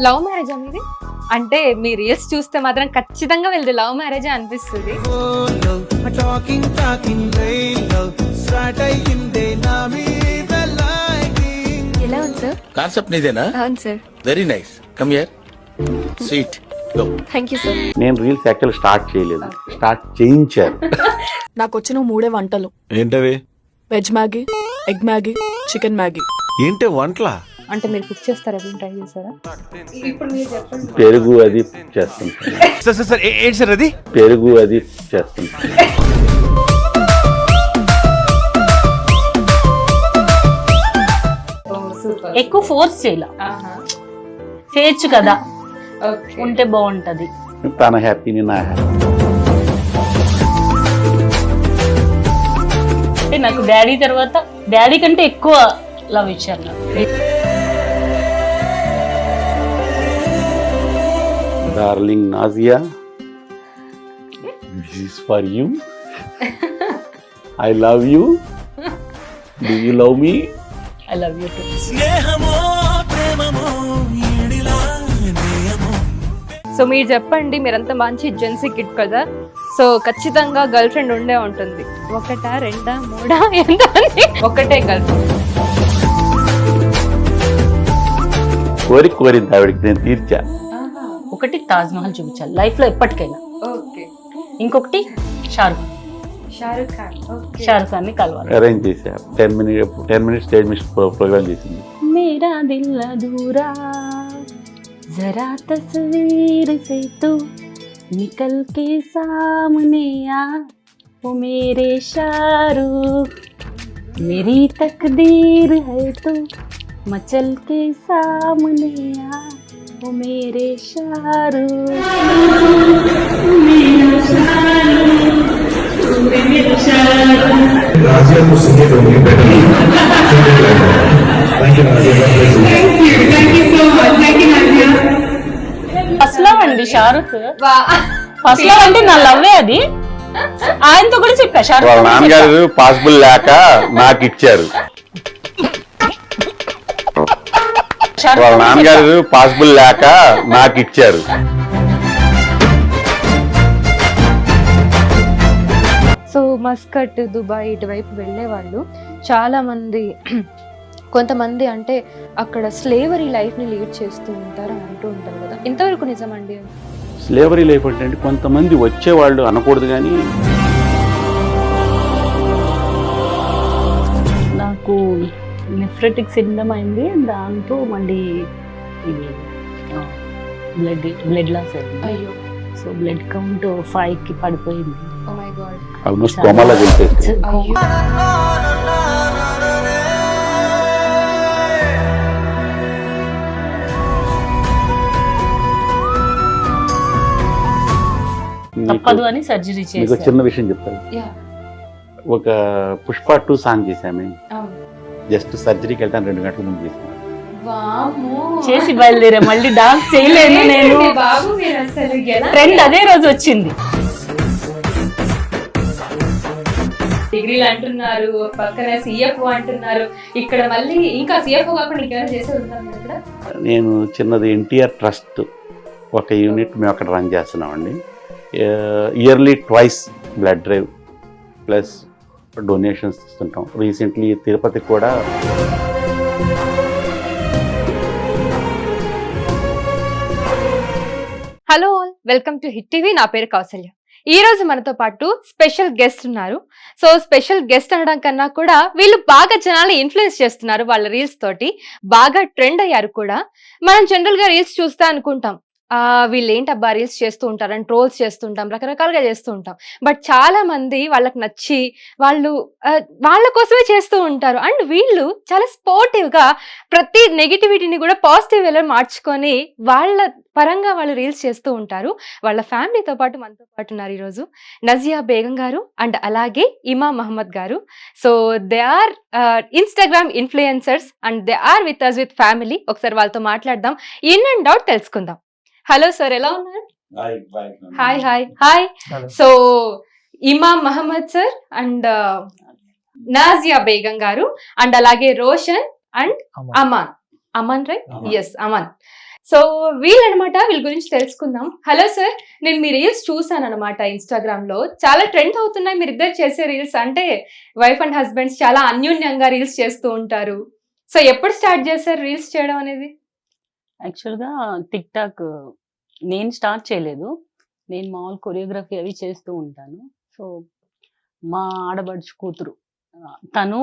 Love మ్యారేజా మీది? అంటే మీ రీల్స్ చూస్తే మాత్రం ఖచ్చితంగా వీళ్ళది లవ్ మ్యారేజే అనిపిస్తుంది. ఎలా ఉంది సార్? కాన్సెప్ట్ నీదేనా? అవును sir. Very nice. Come here. Sweet. Go. Thank you sir. నేను రీల్స్ యాక్చువల్ స్టార్ట్ చేయలేదు, స్టార్ట్ చేయించారు. నాకు వచ్చిన 3 వంటలు: ఏంటవి? Veg Maggi, egg Maggi, chicken Maggi. ఏంటే వంటలా? అంటే మీరు కుక్ చేస్తారా? ఎప్పుడు ట్రై చేస్తారా? ఇప్పుడు మీరు చెప్పండి. పెరుగు అది చేస్తుంటాను. సార్ ఏంటి సార్ అది? పెరుగు అది చేస్తుంటాను. ఎక్కువ ఫోర్స్ చేయాల, చేయొచ్చు కదా, ఉంటే బాగుంటది. తన హ్యాపీని నా హ్యాపీ. అంటే నాకు డాడీ తర్వాత డాడీ కంటే ఎక్కువ లవ్ ఇచ్చారు నాకు. Darling Nazia, this is for you. I love you. Do you love me? I love you too. So మీరు చెప్పండి, మీరంతా మంచి జెన్సీ కిడ్ కదా, సో ఖచ్చితంగా గర్ల్ ఫ్రెండ్ ఉండే ఉంటుంది. 1, 2, 3 ఎంత? ఒకటే గర్ల్ ఫ్రెండ్. కోరింది ఆవిడకి, నేను తీర్చా. ఒకటి తాజ్ మహల్ చూపించాలి లైఫ్ లో ఎప్పటికైనా. ఓకే. ఇంకొకటి షారుఖ్ ఖాన్ ని కలవాలి. అరేంజ్ చేసా. 10 minutes స్టేజ్ మిషన్ ప్రోగ్రామ్ చేసింది. मेरा दिल अधूरा जरा तस्वीर से तू निकल के सामने आ, वो मेरे शाहरुख, मेरी तकदीर है तू मचल के सामने आ, वो मेरे शाहरुख, मेरा शाहरुख, मेरा Shahrukh. Nazia to sing it only better. Thank you, Nazia. Thank you so much. Thank you, Nazia. First love అండి షారుఖ్. ఫస్ట్ లవ్ అంటే నా లవ్వే అది. ఆయనతో కూడా చెప్పా షారుఖ్. వాళ్ళ నాన్నగారు పాసిబుల్ లేక నాకు ఇచ్చారు. వాళ్ళ నాన్నగారు పాసిబుల్ లేక నాకు ఇచ్చారు. సో మస్కట్, దుబాయ్ ఇటువైపు వెళ్ళే వాళ్ళు చాలా మంది, కొంతమంది అంటే అక్కడ స్లేవరీ లైఫ్ని లీడ్ చేస్తూ ఉంటారు అని అంటూ ఉంటారు కదా, ఇంతవరకు నిజమండి? స్లేవరీ లైఫ్ అంటే కొంతమంది వచ్చేవాళ్ళు అనకూడదు, కానీ నాకు నెఫ్రెటిక్ సిండ్రోమ్ అయింది. దాంతో మళ్ళీ ఇది బ్లడ్ లాస్ అయింది. అయ్యో. సో బ్లడ్ కౌంట్ 5కి పడిపోయింది. Oh my God. ఆల్మోస్ట్ కోమాలో వెళ్ళిపోయింది. అయ్యో. తప్పదు అని సర్జరీ మీకు చేశారు. చిన్న విషయం చెప్తాను. Yeah. ఒక పుష్ప 2 సాంగ్ చేశాము. జస్ట్ సర్జరీకి వెళ్తాను 2 గంటల ముందు చేసాను. చేసి బయలుదేరా. మళ్ళీ డాన్స్ చేయలేను నేను. ట్రెండ్ అదే రోజు వచ్చింది. డిగ్రీలు అంటున్నారు, పక్కన సిఎఫ్ అంటున్నారు, ఇక్కడ మళ్ళీ ఇంకా సిఎఫ్ కాకుండా ఇంకేమైనా చేసే ఉంటాను ఇక్కడ. నేను చిన్నది ఎన్టీఆర్ ట్రస్ట్ ఒక యూనిట్ మేము అక్కడ రన్ చేస్తున్నామండి. Yearly 2 blood drive plus donations ఇస్తుంటాం. రీసెంట్లీ తిరుపతికి కూడా hello all, welcome to Hit TV. నా పేరు కౌసల్య. ఈ రోజు మనతో పాటు స్పెషల్ గెస్ట్ ఉన్నారు. సో స్పెషల్ గెస్ట్ అనడం కన్నా కూడా వీళ్ళు బాగా జనాలు ఇన్ఫ్లుయెన్స్ చేస్తున్నారు. వాళ్ళ రీల్స్ తోటి బాగా ట్రెండ్ అయ్యారు కూడా. మనం జనరల్ గా రీల్స్ చూస్తే అనుకుంటాం, వీళ్ళు ఏంటబ్బా రీల్స్ చేస్తూ ఉంటారని ట్రోల్స్ చేస్తుంటాం, రకరకాలుగా చేస్తూ ఉంటాం. బట్ చాలా మంది వాళ్ళకి నచ్చి వాళ్ళ కోసమే చేస్తూ ఉంటారు. అండ్ వీళ్ళు చాలా స్పోర్టివ్ గా ప్రతి నెగిటివిటీని కూడా పాజిటివ్ వేలో మార్చుకొని వాళ్ళ పరంగా వాళ్ళు రీల్స్ చేస్తూ ఉంటారు. వాళ్ళ ఫ్యామిలీతో పాటు మనతో పాటు ఉన్నారు ఈరోజు నజియా బేగం గారు అండ్ అలాగే Ima Mohammed garu. So they are Instagram influencers and they are with us with family. ఒకసారి వాళ్ళతో మాట్లాడదాం, ఇన్ అండ్ అవుట్ తెలుసుకుందాం. హలో సార్, ఎలా ఉన్నారు? Hi hi hi. So Ima Mohammed sir and Nazia Begum garu and అలాగే Roshan and Aman right? Yes, Aman. So వీళ్ళనమాట, వీళ్ళ గురించి తెలుసుకుందాం. హలో సార్, నేను మీ రీల్స్ చూసాను అనమాట ఇన్స్టాగ్రామ్ లో. చాలా ట్రెండ్ అవుతున్నాయి మీరు ఇద్దరు చేసే రీల్స్. అంటే వైఫ్ అండ్ హస్బెండ్స్ చాలా అన్యోన్యంగా రీల్స్ చేస్తూ ఉంటారు. సో ఎప్పుడు స్టార్ట్ చేశారు రీల్స్ చేయడం అనేది? యాక్చువల్గా టిక్ టాక్ నేను స్టార్ట్ చేయలేదు. నేను మామూలు కొరియోగ్రఫీ అవి చేస్తూ ఉంటాను. సో మా ఆడబడుచు కూతురు తను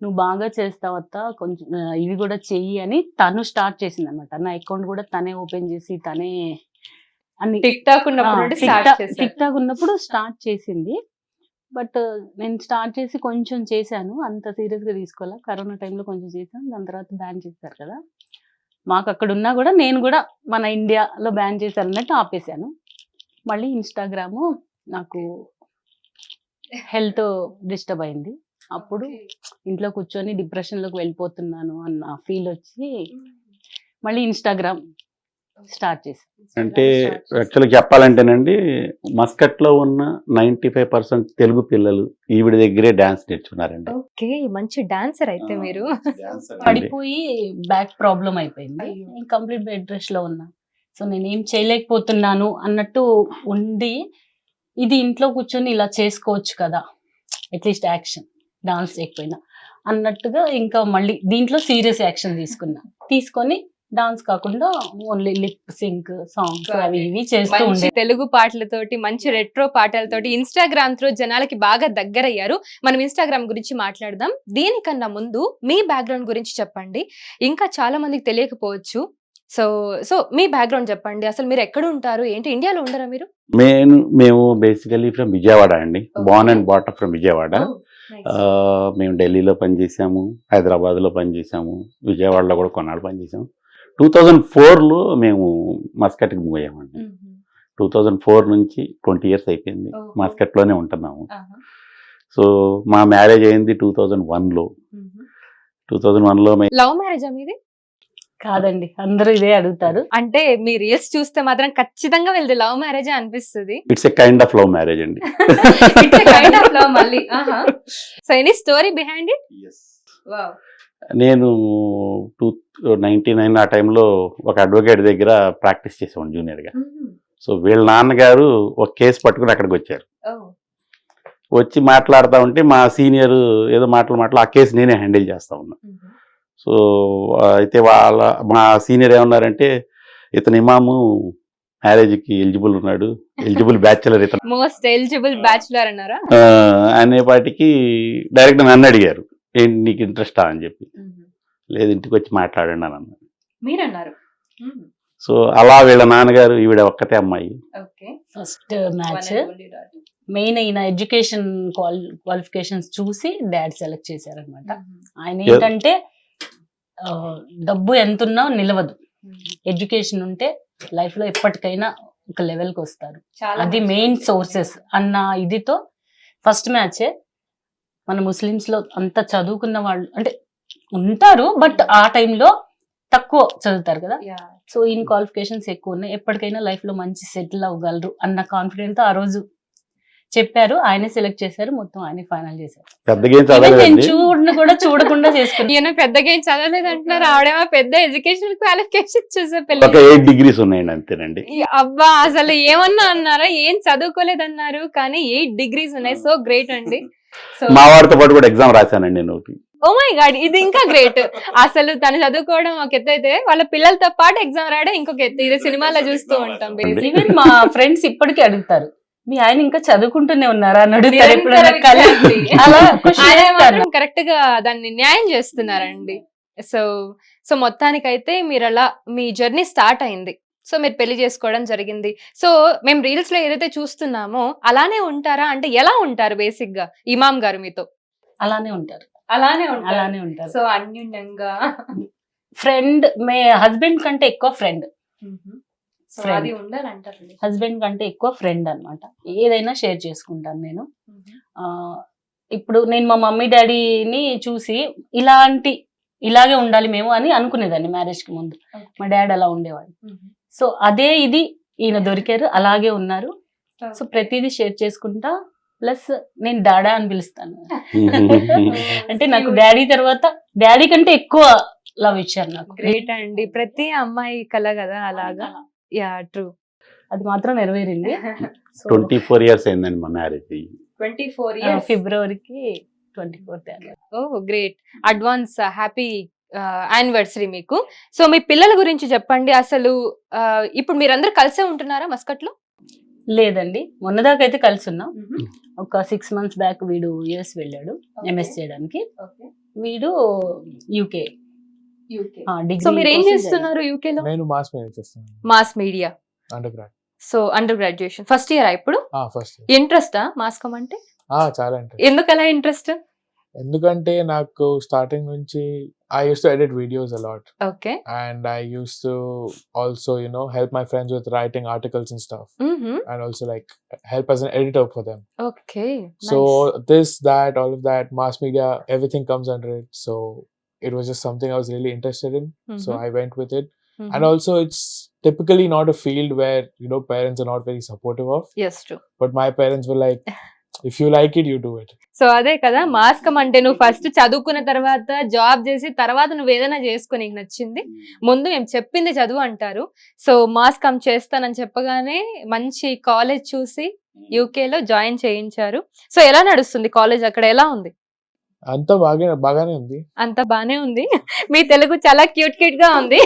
నువ్వు బాగా చేస్తావత్తా, కొంచెం ఇవి కూడా చెయ్యి అని తను స్టార్ట్ చేసింది అనమాట. నా అకౌంట్ కూడా తనే ఓపెన్ చేసి తనే అన్ని టిక్ టాక్ ఉన్నప్పుడు స్టార్ట్ చేశారు. టిక్ టాక్ ఉన్నప్పుడు స్టార్ట్ చేసింది. బట్ నేను స్టార్ట్ చేసి కొంచెం చేశాను, అంత సీరియస్ గా తీసుకోవాలా. కరోనా టైంలో కొంచెం చేశాను, దాని తర్వాత బ్యాన్ చేశారు కదా. మాకు అక్కడ ఉన్నా కూడా నేను కూడా మన ఇండియాలో బ్యాన్ చేశారు అన్నట్టు ఆపేశాను. మళ్ళీ ఇన్స్టాగ్రాము నాకు హెల్త్ డిస్టర్బ్ అయింది. అప్పుడు ఇంట్లో కూర్చొని డిప్రెషన్లోకి వెళ్ళిపోతున్నాను అన్న ఫీల్ వచ్చి మళ్ళీ ఇన్స్టాగ్రామ్ స్టార్ట్ చేశాను. అంటే యాక్చువల్గా చెప్పాలంటేనండి, మస్కట్లో ఉన్న 95% తెలుగు పిల్లలు ఈవిడ దగ్గరే డాన్స్ నేర్చుకున్నారండి. ఓకే, మంచి డాన్సర్ అయితే మీరు. పడిపోయి బ్యాక్ ప్రాబ్లం అయిపోయింది, కంప్లీట్ బెడ్ రెస్ట్ లో ఉన్నా. సో నేనేం చేయలేకపోతున్నాను అన్నట్టు ఉండి, ఇది ఇంట్లో కూర్చొని ఇలా చేసుకోవచ్చు కదా, అట్లీస్ట్ యాక్షన్ డాన్స్ చేయకపోయినా అన్నట్టుగా ఇంకా మళ్ళీ దీంట్లో సీరియస్ యాక్షన్ తీసుకొని డాన్స్ కాకుండా ఓన్లీ లిప్ సింక్ సాంగ్స్ అవి ఇవి చేస్తూ మంచి ఉండే. తెలుగు పాటలతోటి, మంచి రెట్రో పాటలతోటి ఇన్స్టాగ్రామ్ త్రూ జనాలకి బాగా దగ్గరయ్యారు. మనం ఇన్స్టాగ్రామ్ గురించి మాట్లాడదాం. దీనికన్నా ముందు మీ బ్యాక్గ్రౌండ్ గురించి చెప్పండి, ఇంకా చాలా మందికి తెలియకపోవచ్చు. సో మీ బ్యాక్గ్రౌండ్ చెప్పండి. అసలు మీరు ఎక్కడ ఉంటారు, ఏంటి? ఇండియాలో ఉండరా మీరు? మేము బేసికలీ ఫ్రమ్ విజయవాడ అండి. Born and బాటప్ from Vijayawada. మేము ఢిల్లీలో పనిచేసాము, హైదరాబాద్లో పనిచేసాము, విజయవాడలో కూడా కొన్నాళ్ళు పనిచేసాము. 2004లో మేము మస్కట్కి మూవ్ అయ్యామండి. 2004 నుంచి 20 years అయిపోయింది మస్కట్లోనే ఉంటున్నాము. సో మా మ్యారేజ్ అయింది 2001లో. 2001లో లవ్ మ్యారేజా మీది? కాదండి, అందరూ ఇదే అడుగుతారు. అంటే మీ రీల్స్ చూస్తే మాత్రం ఖచ్చితంగా వీళ్ళది లవ్ మ్యారేజే అనిపిస్తుంది. It's a kind of love marriage అండి. మళ్ళీ so any story behind it? Wow. నేను 1999 ఆ టైంలో ఒక అడ్వకేట్ దగ్గర ప్రాక్టీస్ చేసేవాడిని జూనియర్గా. సో వీళ్ళ నాన్నగారు ఒక కేసు పట్టుకుని అక్కడికి వచ్చారు. వచ్చి మాట్లాడుతూ ఉంటే మా సీనియర్ ఏదో మాటలు ఆ కేసు నేనే హ్యాండిల్ చేస్తూ ఉన్నా. సో అయితే మా సీనియర్ ఏమన్నారంటే, ఇతను ఇమాము మ్యారేజ్కి ఎలిజిబుల్ ఉన్నాడు, ఎలిజిబుల్ బ్యాచులర్ ఇతను, మోస్ట్ ఎలిజిబుల్ బ్యాచులర్ అన్నారా? అనేపాటికి డైరెక్ట్ నన్ను అడిగారు, ఏంటి నీకు ఇంట్రెస్టా అని చెప్పి. లేదు, ఇంటికి వచ్చి మాట్లాడండి అని అన్నారు. మీరన్నారు. సో అలా వీళ్ళ నాన్నగారు, ఈవిడ ఒక్కతే అమ్మాయి. ఫస్ట్ మ్యాచ్ మెయిన్ అయిన ఎడ్యుకేషన్ క్వాలిఫికేషన్స్ చూసి డాడ్ సెలెక్ట్ చేశారనమాట. ఆయన ఏంటంటే డబ్బు ఎంతున్నా నిలవదు, ఎడ్యుకేషన్ ఉంటే లైఫ్ లో ఎప్పటికైనా ఒక లెవెల్కి వస్తారు, అది మెయిన్ సోర్సెస్ అన్న ఇదితో ఫస్ట్ మ్యాచే. మన ముస్లిమ్స్ లో అంత చదువుకున్న వాళ్ళు అంటే ఉంటారు, బట్ ఆ టైంలో తక్కువ చదువుతారు కదా. సో ఈయన క్వాలిఫికేషన్స్ ఎక్కువ ఉన్నాయి, ఎప్పటికైనా లైఫ్ లో మంచి సెటిల్ అవ్వగలరు అన్న కాన్ఫిడెంట్ తో ఆ రోజు చెప్పారు. ఆయనే సెలెక్ట్ చేశారు, మొత్తం ఆయనే ఫైనల్ చేశారు. నేను కూడా చూడకుండా చేసుకున్నాను. పెద్దగా ఏం చదవలేదు అంటున్నారు, ఆవిడేమో పెద్ద ఎడ్యుకేషన్ క్వాలిఫికేషన్ చూసే పిల్ల. 8 degrees ఉన్నాయండి అంతేనండి. అబ్బా, అసలు ఏమన్నా అన్నారా? ఏం చదువుకోలేదన్నారు, కానీ 8 degrees ఉన్నాయి. సో గ్రేట్ అండి. మా వాడితో పాటు కూడా ఎగ్జామ్ రాశానండి నేను. ఓ మై గాడ్, ఇది ఇంకా గ్రేట్. అసలు తను చదువుకోవడం ఒక ఎత్తు అయితే, వాళ్ళ పిల్లలతో పాటు ఎగ్జామ్ రాయడం ఇంకొక ఎత్తు. ఇది సినిమాలో చూస్తూ ఉంటాం. ఈవెన్ మా ఫ్రెండ్స్ ఇప్పటికీ అడుగుతారు, మీ ఆయన ఇంకా చదువుకుంటూనే ఉన్నారా అని అడుగుతారు. ఎప్పుడైనా కరెక్ట్ గా దాన్ని న్యాయం చేస్తున్నారండి. సో మొత్తానికైతే మీరు అలా మీ జర్నీ స్టార్ట్ అయింది. సో మీరు పెళ్లి చేసుకోవడం జరిగింది. సో మేము రీల్స్ లో ఏదైతే చూస్తున్నామో అలానే ఉంటారా? అంటే ఎలా ఉంటారు బేసిక్ గా ఇమాం గారు మీతో? అలానే ఉంటారు. సో అన్యూన్యంగా ఫ్రెండ్, మే హస్బెండ్ కంటే ఎక్కువ ఫ్రెండ్. హస్బెండ్ కంటే ఎక్కువ ఫ్రెండ్ అన్నమాట. ఏదైనా షేర్ చేసుకుంటాను నేను. ఇప్పుడు నేను మా మమ్మీ డాడీని చూసి ఇలాగే ఉండాలి మేము అని అనుకునేదాన్ని మ్యారేజ్ కి ముందు. మా డాడీ అలా ఉండేవాడు. సో అదే ఇది ఈయన దొరికారు, అలాగే ఉన్నారు. సో ప్రతిదీ షేర్ చేసుకుంటా. ప్లస్ నేను డాడా అని పిలుస్తాను. అంటే నాకు డాడీ తర్వాత, డాడీ కంటే ఎక్కువ లవ్ ఇచ్చారు నాకు. గ్రేట్ అండి. ప్రతి అమ్మాయి కల కదా అలాగా. Yeah true. అది మాత్రం నెరవేరింది. 24 years అయిందండి మా మ్యారేజ్. 24 ఫిబ్రవరికి 24th. ఓ గ్రేట్. అడ్వాన్స్ హ్యాపీ యానివర్సరీ మీకు. సో మీ పిల్లల గురించి చెప్పండి. అసలు ఇప్పుడు మీరందరూ కలిసే ఉంటున్నారా మస్కట్ లో? లేదండి, మొన్నదాకా అయితే కలిసి ఉన్నాం. ఒక 6 months బ్యాక్ వీడు యుఎస్ వెళ్ళాడు ఎంఎస్ చేయడానికి. వీడు యూకే సో మీరు ఏం చేస్తున్నారు యూకే లో? నేను మాస్ మీడియా చేస్తున్నాను, mass media. Under grad. So under graduation first year ఇప్పుడు? ఫస్ట్. ఇంట్రెస్టా మాస్కమ్ అంటే? చాలా ఇంట్రెస్ట్. ఎందుకు అలా ఇంట్రెస్ట్? ఎందుకంటే నాకు స్టార్టింగ్ నుంచి I used to edit videos a lot, okay. and I used to also help my friends with writing articles and stuff, and also like help as an editor for them. Okay. So this, that, all of that, mass media, everything comes under it. So it was just something I was really interested in. So I went with it. And also it's typically not a field where parents are not very supportive of, yes true. but my parents were like, if you like it, you do it. So అదే కదా మాస్కమ్ అంటే, నువ్వు first చదువుకున్న తర్వాత job చేసి తర్వాత నువ్వు ఏదైనా చేసుకో, నీకు నచ్చింది. ముందు మేము చెప్పింది చదువు అంటారు. సో మాస్కమ్ చేస్తానని చెప్పగానే మంచి కాలేజ్ చూసి యూకే లో జాయిన్ చేయించారు. సో ఎలా నడుస్తుంది కాలేజ్ అక్కడ, ఎలా ఉంది? అంతా బాగానే ఉంది. అంత బానే ఉంది. మీ తెలుగు చాలా క్యూట్ క్యూట్ గా ఉంది.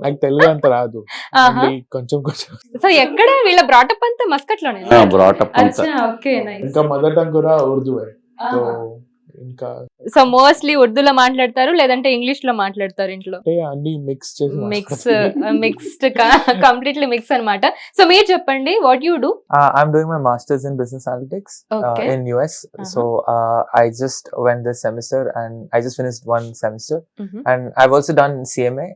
నాకు తెలుగు అంత రాదు, only కొంచెం కొంచెం. సో ఎక్కడ వీళ్ళ బ్రాటప్ అంతా మస్కట్ లోనే? బ్రాటప్ అంతా. Okay nice. ఇంకా మదర్ టంగ్ కూడా ఉర్దూ. సో ఇంకా సో మోస్ట్లీ ఉర్దూలో మాట్లాడతారు లేదంటే ఇంగ్లీష్ లో మాట్లాడతారు ఇంట్లో? అంటే అన్ని మిక్స్ చేసి మిక్స్డ్ కంప్లీట్లీ మిక్స్ అన్నమాట. సో మీరు చెప్పండి, what you do? I'm doing my master's in business analytics in US. So I just went this semester and I just finished one semester, and I've also done CMA,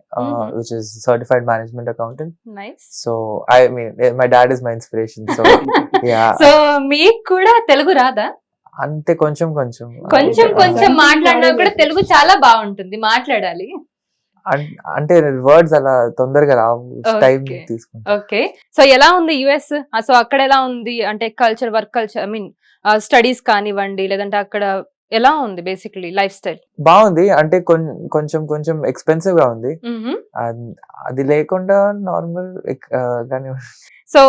which is Certified Management Accountant. Nice. So I mean, my dad is my inspiration. So yeah. So మీకు కూడా తెలుగు రాదా? అంటే కొంచెం కొంచెం కొంచెం మాట్లాడినా కూడా తెలుగు చాలా బాగుంటుంది, మాట్లాడాలి. అంటే వర్డ్స్ అలా తొందరగా రావు, టైం Okay. తీసుకుంటా. ఓకే. సో ఎలా ఉంది యుఎస్? సో అక్కడ ఎలా ఉంది అంటే culture, work culture, I mean studies కానివ్వండి, లేదంటే అక్కడ ఎలా ఉంది బేసికలీ లైఫ్ స్టైల్? బాగుంది, అంటే కొంచెం ఎక్స్పెన్సివ్ గా ఉంది. అది లేకుండా నార్మల్ గానే. సో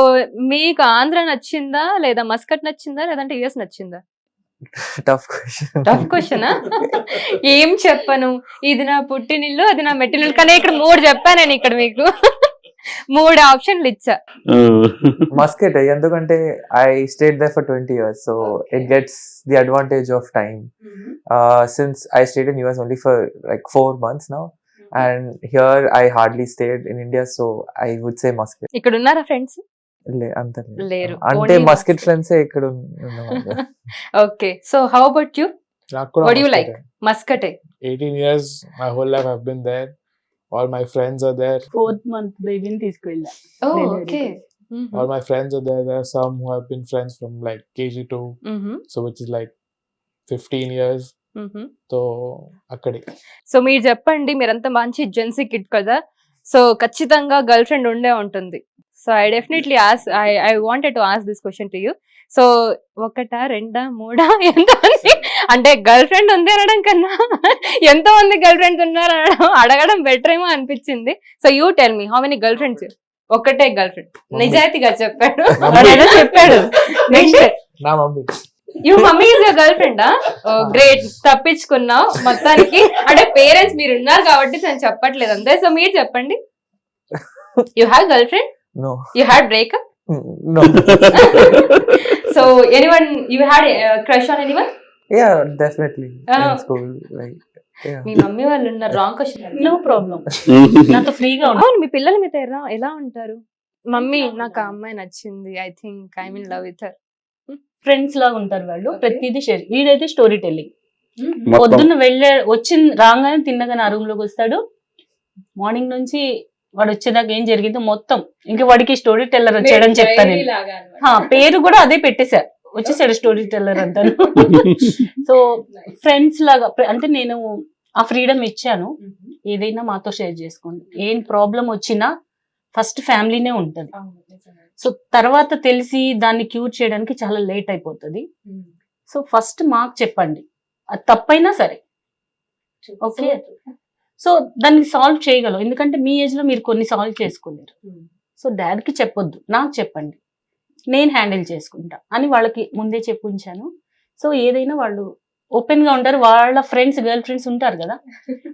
మీకు ఆంధ్ర నచ్చిందా లేదా మస్కట్ నచ్చిందా లేదంటే యుఎస్ నచ్చిందా? Tough question. Tough question. ఏం చెప్పను, ఇది నా పుట్టినిల్లు, అది నా మెట్టినిల్లు, కానీ ఇక్కడ 3 చెప్పాను నేను. ఇక్కడ మీకు 3 ఆప్షన్లు ఇచ్చా. మస్కట్ ఎందుకంటే I stayed there for 20 years, so it gets the advantage of time. Since I stayed in US only for like 4 months now, and here I hardly stayed in India, so I would say Muscat. ఇక్కడ ఉన్నారా friends? అంత లేరు. అంటే Only Muscat Muscat. Friends ఇక్కడ ఉన్నారు. Okay. So how about you? నాకు కూడా what you Muscat. Like? మస్కటే. 18 years, my whole life I've been there. All my friends are there. 4th month బేబీని తీసుకెళ్ళా. ఓ Delivery okay. All my friends are there. There are some who have been friends from like KG2, so which is like 15 years. So akkade. So మీరు చెప్పండి, మీరంతా మంచి gen Z kid కదా, so ఖచ్చితంగా girlfriend ఉండే ఉంటుంది. So I definitely I wanted to ask this question to you. So 1, 2, 3 ఎంత మంది అంటే గర్ల్ ఫ్రెండ్ ఉంది అనడం కన్నా ఎంతో మంది గర్ల్ ఫ్రెండ్స్ ఉన్నారు అడగడం బెటర్ ఏమో అనిపించింది. So you tell me, how many girl friends? ఒకటే గర్ల్ ఫ్రెండ్. నిజాయితీగా చెప్పాడు, వాడేదో చెప్పాడు. నెక్స్ట్, నా mummy. You mummy is your girl ఫ్రెండా? గ్రేట్, తప్పించుకున్నావు మొత్తానికి. అంటే పేరెంట్స్ మీరు ఉన్నారు కాబట్టి నేను చెప్పట్లేదు అంతే. సో మీరు చెప్పండి, you have girl friend? No. You had breakup? No. So anyone, you had a crush on anyone? Yeah, definitely. Oh. In school, like yeah. Me mummy వాళ్ళు ఉన్నారు. Wrong question. నో ప్రాబ్లం, నాతో ఫ్రీగా ఉంటా. అవును, మీ పిల్లలు మీతో ఎలా ఉంటారు? మమ్మీ నాకు ఆ అమ్మాయి నచ్చింది, I think I mean love with her. Friends లాగా ఉంటారు వాళ్ళు. ప్రతిదీ షేర్. వీడైతే స్టోరీ టెల్లింగ్. మొత్తం పొద్దున్న రాగానే తిన్నగానే ఆ రూమ్ లోకి వస్తాడు. మార్నింగ్ నుంచి వాడు వచ్చేదాకా ఏం జరిగిందో మొత్తం, ఇంకా వాడికి స్టోరీ టెల్లర్ వచ్చాడని చెప్తాను నేను. పేరు కూడా అదే పెట్టేశారు, వచ్చేసాడు స్టోరీ టెల్లర్ అంటాను. సో ఫ్రెండ్స్ లాగా, అంటే నేను ఆ ఫ్రీడమ్ ఇచ్చాను. ఏదైనా మాతో షేర్ చేసుకోండి, ఏం ప్రాబ్లం వచ్చినా ఫస్ట్ ఫ్యామిలీనే ఉంటది. సో తర్వాత తెలిసి దాన్ని క్యూర్ చేయడానికి చాలా లేట్ అయిపోతుంది. సో ఫస్ట్ మాకు చెప్పండి, అది తప్పైనా సరే. ఓకే. సో దాన్ని సాల్వ్ చేయగలం, ఎందుకంటే మీ ఏజ్ లో మీరు కొన్ని సాల్వ్ చేసుకోలేరు. సో డాడ్కి చెప్పొద్దు, నాకు చెప్పండి, నేను హ్యాండిల్ చేసుకుంటా అని వాళ్ళకి ముందే చెప్పి ఉంచాను. సో ఏదైనా వాళ్ళు ఓపెన్ గా ఉంటారు. వాళ్ళ ఫ్రెండ్స్, గర్ల్ ఫ్రెండ్స్ ఉంటారు కదా,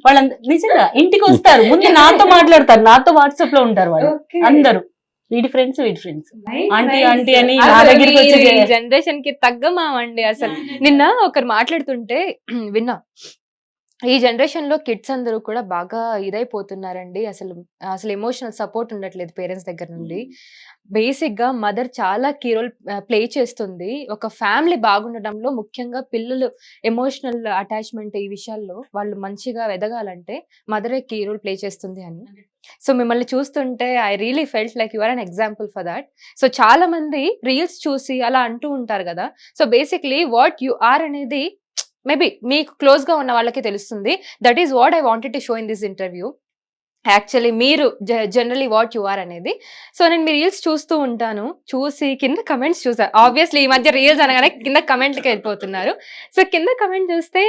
వాళ్ళందరూ నిజంగా ఇంటికి వస్తారు, ముందు నాతో మాట్లాడతారు, నాతో వాట్సాప్ లో ఉంటారు వాళ్ళు అందరూ, వీడి ఫ్రెండ్స్ ఆంటీ ఆంటీ అని నా దగ్గరికి వచ్చి జనరేషన్ కి తగ్గమామండి అసలు. నిన్న ఒకరు మాట్లాడుతుంటే విన్నా, ఈ జనరేషన్ లో కిడ్స్ అందరూ కూడా బాగా ఇదైపోతున్నారండి, అసలు అసలు ఎమోషనల్ సపోర్ట్ ఉండట్లేదు పేరెంట్స్ దగ్గర నుండి. బేసిక్ గా మదర్ చాలా కీ రోల్ ప్లే చేస్తుంది ఒక ఫ్యామిలీ బాగుండడంలో. ముఖ్యంగా పిల్లలు ఎమోషనల్ అటాచ్మెంట్ ఈ విషయాల్లో వాళ్ళు మంచిగా ఎదగాలంటే మదరే కీ రోల్ ప్లే చేస్తుంది అని. సో మిమ్మల్ని చూస్తుంటే I really felt like you are an example for that. So చాలా మంది రీల్స్ చూసి అలా అంటూ ఉంటారు కదా, so basically what you are అనేది మేబీ మీకు క్లోజ్ గా ఉన్న వాళ్ళకి తెలుస్తుంది. That is what I wanted to show in this interview. Actually మీరు జనరలీ వాట్ యు ఆర్ అనేది. సో నేను మీ రీల్స్ చూస్తూ ఉంటాను, చూసి కింద కమెంట్స్ చూసాను. ఆబ్వియస్లీ ఈ మధ్య రీల్స్ అనగానే కింద కమెంట్లకి వెళ్ళిపోతున్నారు. సో కింద కమెంట్ చూస్తే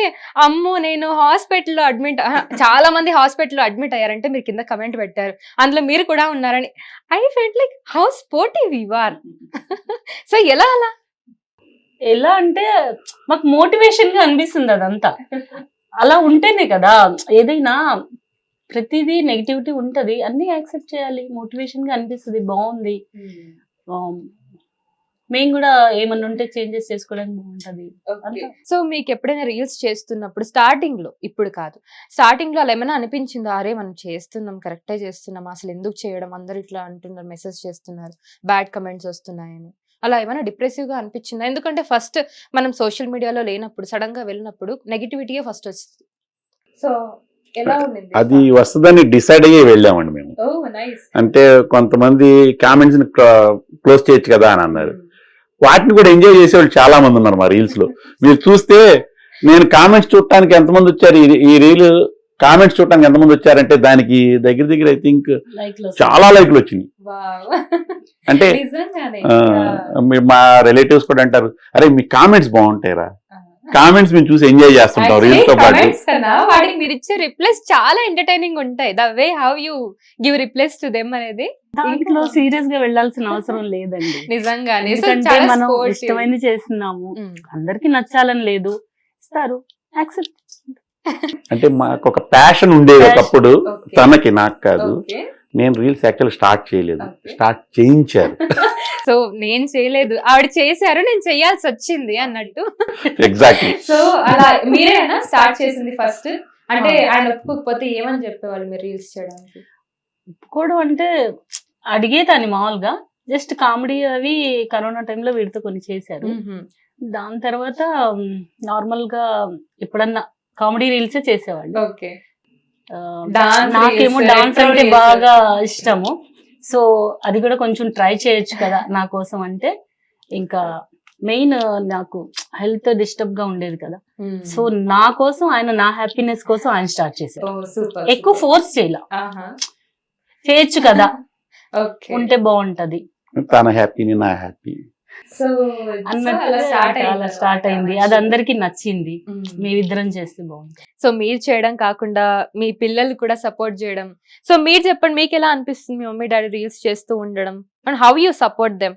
అమ్మో నేను హాస్పిటల్లో అడ్మిట్, చాలా మంది హాస్పిటల్లో అడ్మిట్ అయ్యారంటే మీరు కింద కమెంట్ పెట్టారు, అందులో మీరు కూడా ఉన్నారని. I felt like how sportive you are. So ఎలా అంటే మాకు మోటివేషన్ గా అనిపిస్తుంది అదంతా. అలా ఉంటేనే కదా ఏదైనా, ప్రతిదీ నెగిటివిటీ ఉంటది, అన్ని యాక్సెప్ట్ చేయాలి, మోటివేషన్ గా అనిపిస్తుంది, బాగుంది. మేము కూడా ఏమన్నా ఉంటే చేంజెస్ చేసుకోవడానికి బాగుంటది. సో మీకు ఎప్పుడైనా రీల్స్ చేస్తున్నప్పుడు స్టార్టింగ్ లో, ఇప్పుడు కాదు, స్టార్టింగ్ లో అలా ఏమైనా అనిపించిందా, అరే మనం చేస్తున్నాం కరెక్టే చేస్తున్నాం, అసలు ఎందుకు చేయడం, అందరు ఇట్లా అంటున్నారు, మెసేజ్ చేస్తున్నారు, బ్యాడ్ కమెంట్స్ వస్తున్నాయని, అలా ఏమైనా డిప్రెసివ్ గా అనిపించిందా? ఎందుకంటే ఫస్ట్ మనం సోషల్ మీడియాలో లేనప్పుడు సడన్ గా వెళ్ళినప్పుడు నెగిటివిటీయే ఫస్ట్ వస్తుంది. సో ఎలా ఉంది అది వస్తుందని డిసైడ్ అయ్యే వెళ్ళామండి మేము. అంటే కొంతమంది కామెంట్స్ ని క్లోజ్ చేయొచ్చు కదా అని అన్నారు, వాటిని కూడా ఎంజాయ్ చేసేవాళ్ళు చాలా మంది ఉన్నారు మా రీల్స్ లో. మీరు చూస్తే నేను కామెంట్స్ చూడటానికి ఎంతమంది వచ్చారు, ఈ రీల్ కామెంట్స్ చూడటానికి ఎంతమంది వచ్చారంటే దానికి దగ్గర ఐ థింక్ చాలా లైక్లు వచ్చినాయి. అంటే మా రిలేటివ్స్ కూడా అంటారు, అరే మీ కామెంట్స్ బాగుంటాయిరా, కామెంట్స్ మేము చూసి ఎంజాయ్ చేస్తుంటాం రీల్స్ తో పాటు. వాడికి మీరు ఇచ్చే రిప్లైస్ చాలా ఎంటర్టైనింగ్ ఉంటాయి, the way how you give replies to them అనేది. దాంట్లో సీరియస్ గా వెళ్ళాల్సిన అవసరం లేదండి నిజంగానే. ఎందుకంటే మనం ఇష్టమైంది చేస్తున్నాము, అందరికి నచ్చాలని లేదు, ఇస్తారు, యాక్సెప్ట్. అంటే మాకు ఒక ప్యాషన్ ఉండేది ఒకప్పుడు, తనకి నాకు కాదు. నేను రీల్స్ యాక్చువల్ స్టార్ట్ చేయలేదు, స్టార్ట్ చేయించారు. సో నేను చేయలేదు, ఆవిడ చేశారు, నేను చేయాల్సి వచ్చింది అన్నట్టు. ఎగ్జాక్ట్లీ. సో అలా మీరేనా స్టార్ట్ చేసింది ఫస్ట్? అంటే ఆయన ఒప్పుకోకపోతే ఏమని చెప్పేవాళ్ళు మీరు రీల్స్ చేయడానికి? ఒప్పుకోవడం అంటే అడిగేదాన్ని మామూలుగా, జస్ట్ కామెడీ అవి కరోనా టైంలో వీడితో కొన్ని చేశారు. దాని తర్వాత నార్మల్ గా ఎప్పుడన్నా కామెడీ రీల్సే చేసేవాళ్ళు. ఓకే. నాకేమో డాన్స్ అంటే బాగా ఇష్టము, సో అది కూడా కొంచెం ట్రై చేయొచ్చు కదా నా కోసం అంటే. ఇంకా మెయిన్ నాకు హెల్త్ డిస్టర్బ్ గా ఉండేది కదా, సో నా కోసం ఆయన, నా హ్యాపీనెస్ కోసం ఆయన స్టార్ట్ చేశారు. ఎక్కువ ఫోర్స్ చేయలా, చేయొచ్చు కదా, ఉంటే బాగుంటది, తన హ్యాపీ నా హ్యాపీ అన్నట్టు అలా స్టార్ట్ అయింది. అది అందరికి నచ్చింది, మేమిద్దరం చేస్తే బాగుంటుంది. సో మీరు చేయడం కాకుండా మీ పిల్లలు కూడా సపోర్ట్ చేయడం. సో మీరు చెప్పండి, మీకు ఎలా అనిపిస్తుంది మీ మమ్మీ డాడీ రీల్స్ చేస్తూ ఉండడం, and how you support them?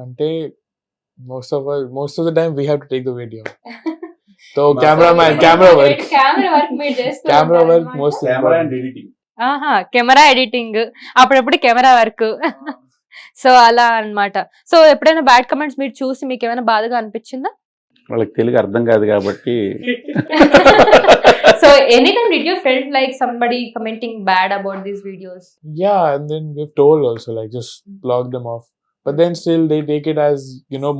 అంటే most of the time we have to take the video. So camera work మీరు చేస్తూ camera work most camera important. And editing. Camera editing, అప్పుడప్పుడు కెమెరా వర్క్. సో అలా అన్నమాట. So ఎప్పుడైనా bad comments మీరు చూసి మీకు ఏమైనా బాధగా అనిపించిందా? వాళ్ళకి తెలుగు అర్థం కాదు కాబట్టి. So anytime did you felt like somebody commenting bad about these videos? Yeah, and then we've told also, like, just block them off. But then still they take it as,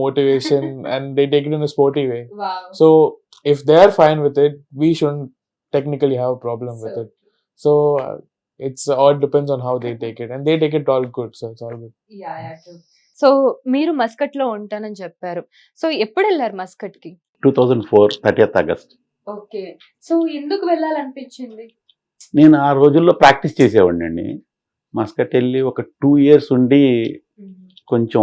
motivation and they take it in a sporty way. Wow. So if they're fine with it, we shouldn't technically have a problem with it. So it's all depends on how they take it, and they take it all good, so it's all good. Yeah, true. So మీరు Muscat లో ఉంటానని చెప్పారు. So ఎప్పుడు వెళ్ళారు Muscat కి? 2004 30th August. Okay. So ఎందుకు వెళ్ళాలనిపించింది? నేను ఆ రోజుల్లో ప్రాక్టీస్ చేసేవాడిని అండి. మస్కట్ వెళ్ళి ఒక 2 years ఉండి కొంచెం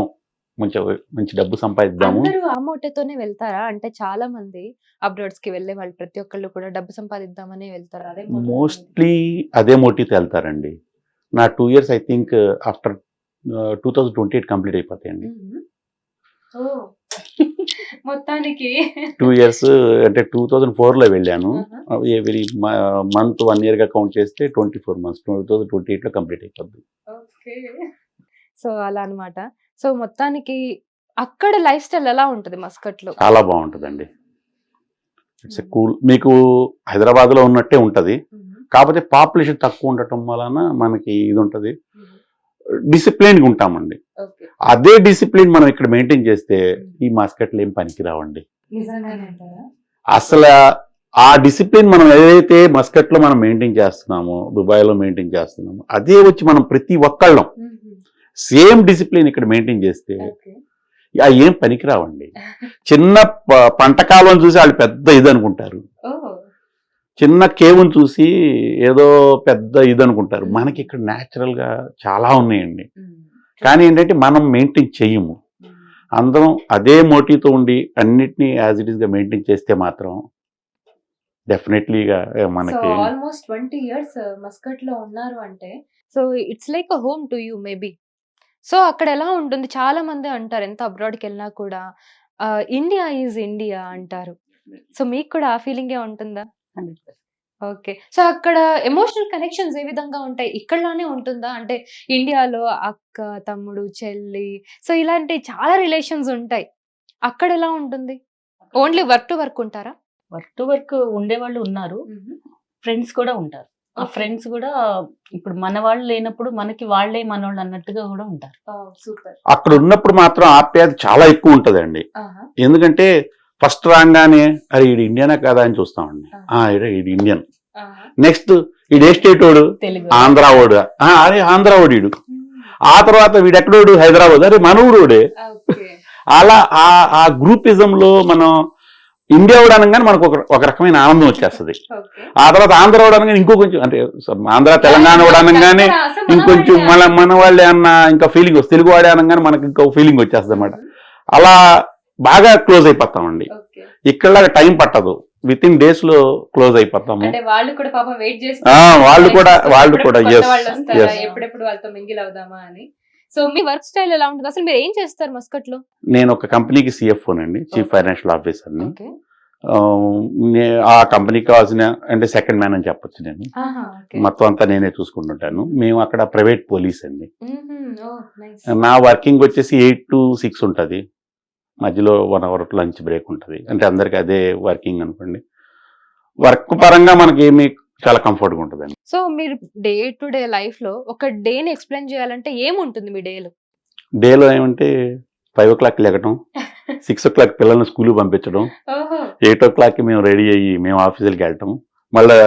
మంచి మంచి డబ్బు సంపాదిద్దాము. అందరూ ఆ మోటతోనే వెళ్తారా? అంటే చాలా మంది అబ్రాడ్స్ కి వెళ్ళే వాళ్ళు ప్రతి ఒక్కళ్ళు కూడా డబ్బు సంపాదిద్దామని వెళ్తారు. అదే మోటో మోస్ట్లీ అదే మోటివ్తో వెళ్తారండి. నా 2 years I think after 2028 complete అయిపోతాయండి. మొత్తానికి 2 years అంటే 2004లో వెళ్ళాను. ఎవ్రీ మంత్ 1 year గా కౌంట్ చేస్తే 24 months 2028లో కంప్లీట్ అయిపోద్ది. ఓకే. సో అలా అన్నమాట. సో మొత్తానికి అక్కడ లైఫ్ స్టైల్ ఎలా ఉంటది మస్కట్ లో? చాలా బాగుంటుందండి. It's cool. మీకు హైదరాబాద్లో ఉన్నట్టే ఉంటుంది, కాకపోతే పాపులేషన్ తక్కువ ఉండటం వలన మనకి ఇది ఉంటుంది, డిసిప్లిన్గా ఉంటామండి. ఓకే. అదే డిసిప్లిన్ మనం ఇక్కడ మెయింటైన్ చేస్తే ఈ మస్కట్లు ఏం పనికి రావండి. నిజంగానే అంటారా? అసలు ఆ డిసిప్లిన్ మనం ఏదైతే మస్కట్లో మనం మెయింటైన్ చేస్తున్నామో, దుబాయ్లో మెయింటైన్ చేస్తున్నామో, అదే వచ్చి మనం ప్రతి ఒక్కళ్ళం సేమ్ డిసిప్లిన్ ఇక్కడ మెయింటైన్ చేస్తే ఓకే. ఏం పనికి రావండి. చిన్న పంట కాలం చూసి వాళ్ళు పెద్ద ఇది అనుకుంటారు, చిన్న కేవుని చూసి ఏదో పెద్ద ఇది అనుకుంటారు. మనకి ఇక్కడ న్యాచురల్గా చాలా ఉన్నాయండి, కానీ ఏంటంటే మనం మెయింటైన్ చెయ్యము. అందరం అదే మోటివ్తో ఉండి అన్నిటినీ యాజ్ ఇట్ ఈస్గా మెయింటైన్ చేస్తే మాత్రం డెఫినెట్లీగా మనకి ఆల్మోస్ట్ 20 years మస్కట్ లో ఉన్నారు అంటే so it's like a home to you maybe. So అక్కడ ఎలా ఉంటుంది? చాలా మంది అంటారు ఎంత అబ్రాడ్కి వెళ్ళినా కూడా ఇండియా ఈజ్ ఇండియా అంటారు. సో మీకు కూడా ఆ ఫీలింగే ఉంటుందా? 100%. ఓకే. సో అక్కడ ఎమోషనల్ కనెక్షన్స్ ఏ విధంగా ఉంటాయి? ఇక్కడలానే ఉంటుందా? అంటే ఇండియాలో అక్క, తమ్ముడు, చెల్లి సో ఇలాంటి చాలా రిలేషన్స్ ఉంటాయి. అక్కడ ఎలా ఉంటుంది? ఓన్లీ వర్క్ టు వర్క్ ఉంటారా? వర్క్ టు వర్క్ ఉండేవాళ్ళు ఉన్నారు, ఫ్రెండ్స్ కూడా ఉంటారు. ఆ ఫ్రెండ్స్ కూడా ఇప్పుడు మన వాళ్ళు లేనప్పుడు మనకి వాళ్ళే మనోళ్ళు అన్నట్టుగా కూడా ఉంటారు. సూపర్. అక్కడ ఉన్నప్పుడు మాత్రం ఆప్యాయత చాలా ఎక్కువ ఉంటుందండి. ఎందుకంటే ఫస్ట్ రాగానే అరే ఈడు ఇండియనా కదా అని చూస్తామండి. ఈడు ఇండియన్. నెక్స్ట్ ఈడు ఏ స్టేట్ వాడు? తెలుగు. ఆంధ్రా వాడు. అరే ఆంధ్రా వాడు ఈడు. ఆ తర్వాత వీడు ఎక్కడోడు? హైదరాబాద్. అరే మన ఊరోడే. అలా ఆ గ్రూపిజంలో మనం ఇండియా వాడు అనగానే మనకు ఒక రకమైన ఆనందం వచ్చేస్తుంది. ఆ తర్వాత ఆంధ్ర వాడు అనగానే ఇంకో కొంచెం అంటే ఆంధ్ర తెలంగాణ వాడు అనగానే ఇంకొంచెం మన వాళ్ళే అన్న ఇంకా ఫీలింగ్ వస్తుంది. తెలుగు వాడే అనగానే మనకి ఇంకో ఫీలింగ్ వచ్చేస్తుంది అన్నమాట. అలా బాగా క్లోజ్ అయిపోతామండి. ఇక్కడ టైం పట్టదు, విత్ ఇన్ డేస్ లో క్లోజ్ అయిపోతాము. వాళ్ళు కూడా పాపం వెయిట్ వాళ్ళు కూడా ఎప్పుడెప్పుడు వాళ్ళతో మింగిల్ అవుదామా అని. సో మీ వర్క్ స్టైల్ ఎలా ఉంటుంది? అసలు మీరు ఏం చేస్తారు మస్కట్ లో? నేను ఒక కంపెనీకి CFO నండి, చీఫ్ ఫైనాన్షియల్ ఆఫీసర్ని. ఆ కంపెనీకి కావాల్సిన అంటే సెకండ్ మ్యాన్ అని చెప్పొచ్చు. నేను మొత్తం అంతా నేనే చూసుకుంటుంటాను. మేము అక్కడ ప్రైవేట్ పోలీస్ అండి. నా వర్కింగ్ వచ్చేసి 8 to 6 ఉంటుంది, మధ్యలో 1 hour లంచ్ బ్రేక్ ఉంటుంది. అంటే అందరికి అదే వర్కింగ్ అనుకోండి. వర్క్ పరంగా మనకి ఏమి చాలా కంఫర్ట్గా ఉంటుందండి. సో మీరు డే టు డే లైఫ్ లో ఒక డేని ఎక్స్ప్లెయిన్ చేయాలంటే ఏముంటుంది మీ డేలో ఏమంటే 5 o'clock లెగటం, 6 o'clock పిల్లల్ని స్కూల్కి పంపించడం, 8 o'clock మేము రెడీ అయ్యి మేము ఆఫీసులకి వెళ్ళటం, మళ్ళీ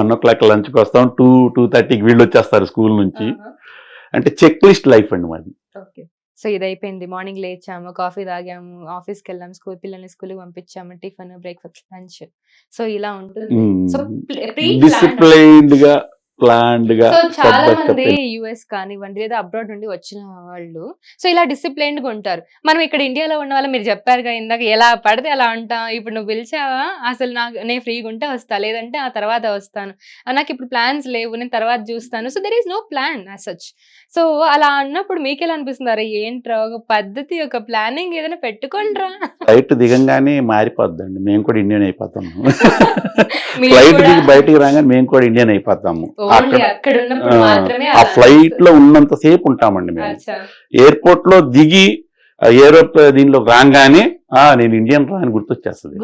1 o'clock లంచ్కి వస్తాం, 2-2:30కి వీళ్ళు వచ్చేస్తారు స్కూల్ నుంచి. అంటే చెక్ లిస్ట్ లైఫ్ అండి మాది. ఓకే. సో ఇది అయిపోయింది, మార్నింగ్ లేచాము, కాఫీ తాగాము, ఆఫీస్కి వెళ్ళాము, పిల్లల్ని స్కూల్కి పంపించాము, టిఫిన్, బ్రేక్ఫాస్ట్, లంచ్. సో ఇలా ఉంటుంది. సో డిసిప్లైన్డ్ గా ప్లాన్డ్ గా. సో చాలా మంది యుఎస్ కానివ్వండి లేదా అబ్రాడ్ నుండి వచ్చిన వాళ్ళు సో ఇలా డిసిప్లైన్డ్ గా ఉంటారు. మనం ఇక్కడ ఇండియాలో ఉన్న వాళ్ళు మీరు చెప్పారుగా ఇందాక ఎలా పడితే అలా ఉంటాం. ఇప్పుడు నువ్వు పిలిచావా, అసలు నేను ఫ్రీగా ఉంటే వస్తా, లేదంటే ఆ తర్వాత వస్తాను, నాకు ఇప్పుడు ప్లాన్స్ లేవు, నేను తర్వాత చూస్తాను. So there is no plan as such. So అలా అన్నప్పుడు మీకు ఎలా అనిపిస్తుంది? అరే ఏంట్రా ఒక పద్ధతి, ఒక ప్లానింగ్ ఏదైనా పెట్టుకోండిరా. ఫ్లైట్ దిగంగానే మారిపోద్దండి, మేము కూడా ఇండియన్ అయిపోతాము. ఫ్లైట్ దిగి బయటికి రాగానే మేము కూడా ఇండియన్ అయిపోతాము. ఆ ఫ్లైట్ లో ఉన్నంత సేపు ఉంటామండి మేము. ఎయిర్పోర్ట్ లో దిగి దీనిలో రాగానే నేను ఇండియన్ రా అని గుర్తొచ్చేస్తుంది.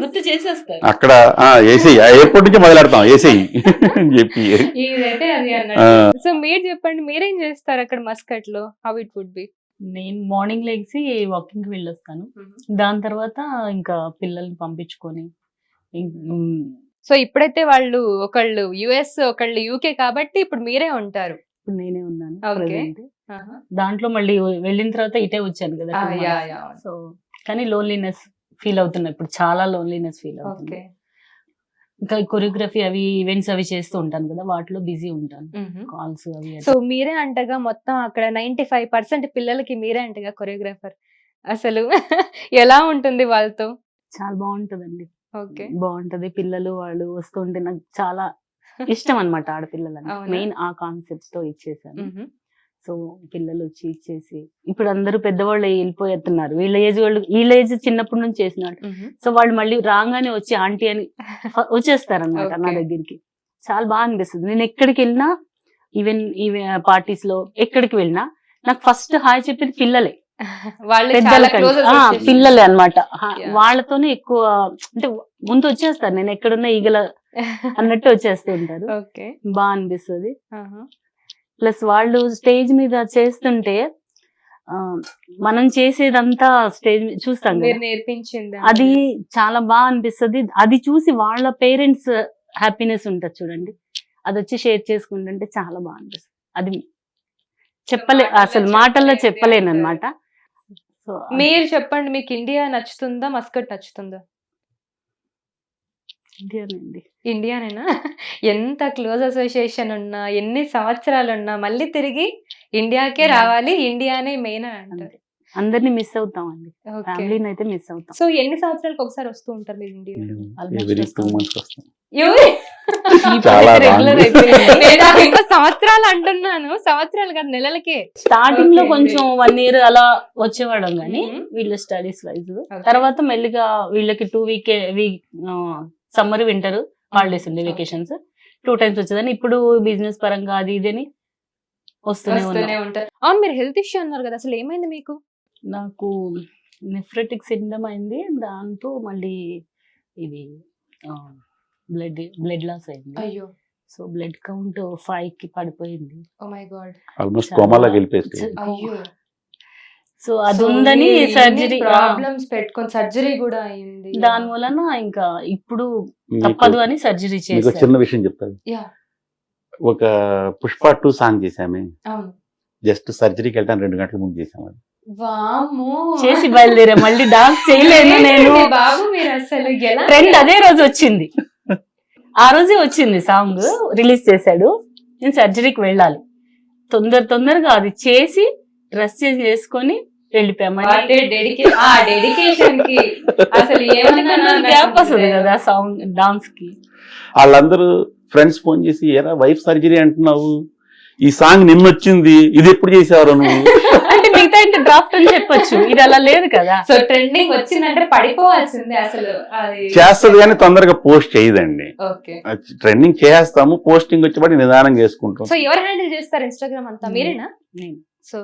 గుర్తు చేసేస్తారు అక్కడ ఏసీ ఎయిర్పోర్ట్ నుంచి మొదలెడతాం ఏసీ అని చెప్పి. సో మీరు చెప్పండి, మీరేం చేస్తారు అక్కడ మస్కట్ లో? How it would be? నేను మార్నింగ్ లేచి వాకింగ్ కి వెళ్ళొస్తాను. దాని తర్వాత ఇంకా పిల్లల్ని పంపించుకొని. సో ఇప్పుడైతే వాళ్ళు ఒకళ్ళు యుఎస్ ఒకళ్ళు యూకే కాబట్టి ఇప్పుడు మీరే ఉంటారు. ఇప్పుడు నేనే ఉన్నాను. దాంట్లో మళ్ళీ వెళ్ళిన తర్వాత ఇటే వచ్చాను కదా. సో కానీ లోన్లీనెస్ ఫీల్ అవుతున్నా ఇప్పుడు, చాలా లోన్లీనెస్ ఫీల్ అవుతుంది. ఇంకా కొరియోగ్రఫీ అవి ఈవెంట్స్ అవి చేస్తూ ఉంటాను కదా, వాటిలో బిజీ ఉంటాను. కాల్స్ అవి సో మీరే అంటగా మొత్తం అక్కడ 95% పిల్లలకి మీరే అంటగా కొరియోగ్రాఫర్. అసలు ఎలా ఉంటుంది వాళ్ళతో? చాలా బాగుంటదండి. ఓకే. బాగుంటది. పిల్లలు వాళ్ళు వస్తుంటే నాకు చాలా ఇష్టం అన్నమాట ఆడపిల్లలని. అవునా? మెయిన్ ఆ కాన్సెప్ట్స్ తో ఇచ్చేసాను. సో పిల్లలు వచ్చి ఇచ్చేసి ఇప్పుడు అందరూ పెద్దవాళ్ళు వెళ్ళిపోతున్నారు. వీళ్ళ ఏజ్ చిన్నప్పటి నుంచి చేసినాడు. సో వాళ్ళు మళ్ళీ రాగానే వచ్చి ఆంటీ అని వచ్చేస్తారనమాట నా Okay. దగ్గరికి. చాలా బాగా అనిపిస్తుంది. నేను ఎక్కడికి వెళ్ళినా ఈవెన్ పార్టీస్ లో ఎక్కడికి వెళ్ళినా నాకు ఫస్ట్ హాయ్ చెప్పేది పిల్లలే, వాళ్ళు పెద్దల చాలా కంటే. క్లోజ్ పిల్లలే అన్నమాట. Yeah. వాళ్ళతోనే ఎక్కువ అంటే ముందు వచ్చేస్తారు. నేను ఎక్కడున్నా ఈగల అన్నట్టు వచ్చేస్తూ ఉంటారు. ఓకే. బాగా అనిపిస్తుంది. ప్లస్ వాళ్ళు స్టేజ్ మీద చేస్తుంటే మనం చేసేదంతా స్టేజ్ మీద చూస్తాం మీరు కదా, నేర్పించింది అది చాలా బాగా అనిపిస్తుంది. అది చూసి వాళ్ళ పేరెంట్స్ హ్యాపీనెస్ ఉంటుంది చూడండి, అది వచ్చి షేర్ చేసుకుంటుంటే చాలా బాగా అనిపిస్తుంది. అది అసలు మాటల్లో చెప్పలేను అనమాట. సో మీరు చెప్పండి, మీకు ఇండియా నచ్చుతుందా మస్కట్ నచ్చుతుందా? ఇండియానండి. ఇండియానేనా? ఎంత క్లోజ్ అసోసియేషన్ ఉన్నా ఎన్ని సంవత్సరాలు ఉన్నా మళ్ళీ తిరిగి ఇండియాకే రావాలి, ఇండియానే మెయిన్ అంటారు. అందరినీ మిస్ అవుతామండి, ఓకే. ఫ్యామిలీని అయితే మిస్ అవుతాం. సో ఎన్ని సంవత్సరాలకు ఒకసారి వస్తూ ఉంటారు మీరు ఇండియా? ఎవ్రీ 2 months వస్తాం. చాలా రెగ్యులర్ wrong. అయిపోయింది. నేను ఇంకా సంవత్సరాలు అంటున్నాను, సంవత్సరాలు కాదు నెలలకే. స్టార్టింగ్ లో Okay. కొంచెం 1 year అలా వచ్చేవాళ్ళం కానీ వీళ్ళ స్టడీస్ వైజ్. Okay. తర్వాత మెల్లిగా వీళ్ళకి 2 week సమ్మర్ వింటర్ హాలిడేస్ ఉండే, వెకేషన్స్ 2 times వచ్చేదని. ఇప్పుడు బిజినెస్ పరంగా అది ఇది అని వస్తూనే ఉన్నాం. ఉంటారు. అవును, మీరు హెల్త్ ఇష్యూ అన్నారు కదా, అసలు ఏమైంది మీకు? నాకు నెఫ్రెటిక్ సిండ్రోమ్ అయింది, దాంతో మళ్ళీ ఇది బ్లడ్ లాస్ అయింది. అయ్యో. సో బ్లడ్ కౌంట్ 5కి పడిపోయింది. Oh my God. ఆల్మోస్ట్ కోమాలోకి వెళ్ళిపోయింది. అయ్యో. సో అది ఉందని సర్జరీ ప్రాబ్లమ్స్ పెట్టుకొని సర్జరీ కూడా అయింది. దాని వలన ఇంకా ఇప్పుడు మీకు తప్పదు అని సర్జరీ మీకు ఒక చేశారు. చిన్న విషయం చెప్తాను. యా. ఒక పుష్ప 2 సాంగ్ చేసామే, అవును. జస్ట్ సర్జరీకి వెళ్ళడానికి 2 గంటల ముందు చేసాం. అది వామ్మో. చేసి బయలుదేరా, మళ్ళీ డాన్స్ చేయలేను నేను. ఏంటండి బాబు మీరు అసలు ఎలా? ట్రెండ్ అదే రోజు వచ్చింది, ఆ రోజే వచ్చింది సాంగ్ రిలీజ్ చేశాడు. నేను సర్జరీకి వెళ్ళాలి, తొందరగా అది చేసి డ్రెస్ చేంజ్ చేసుకొని వెళ్ళిపోయామండి. డెడికేషన్ కి అసలు ఏమన్నా గ్యాప్ వస్తుంది కదా సాంగ్ డాన్స్ కి. వాళ్ళందరూ ఫ్రెండ్స్ ఫోన్ చేసి, ఏరా వైఫ్ సర్జరీ అంటున్నావు, ఈ సాంగ్ నిన్నొచ్చింది, ఇది ఎప్పుడు చేసేవారు నువ్వు? అంటే మిగతా ఇంటి డ్రాఫ్ట్ అని చెప్పొచ్చు, ఇది అలా లేదు కదా. సో ట్రెండింగ్ వచ్చిందంటే పడిపోవాల్సిందే అసలు. అది చేస్తుంది కానీ తొందరగా పోస్ట్ చేయదండి. ఓకే. ట్రెండింగ్ చేస్తాము, పోస్టింగ్ వచ్చేవాడి నిదానం చేసుకుంటాం. సో ఎవరు హ్యాండిల్ చేస్తారు ఇన్స్టాగ్రామ్ అంతా? మీరేనా? నేను. సో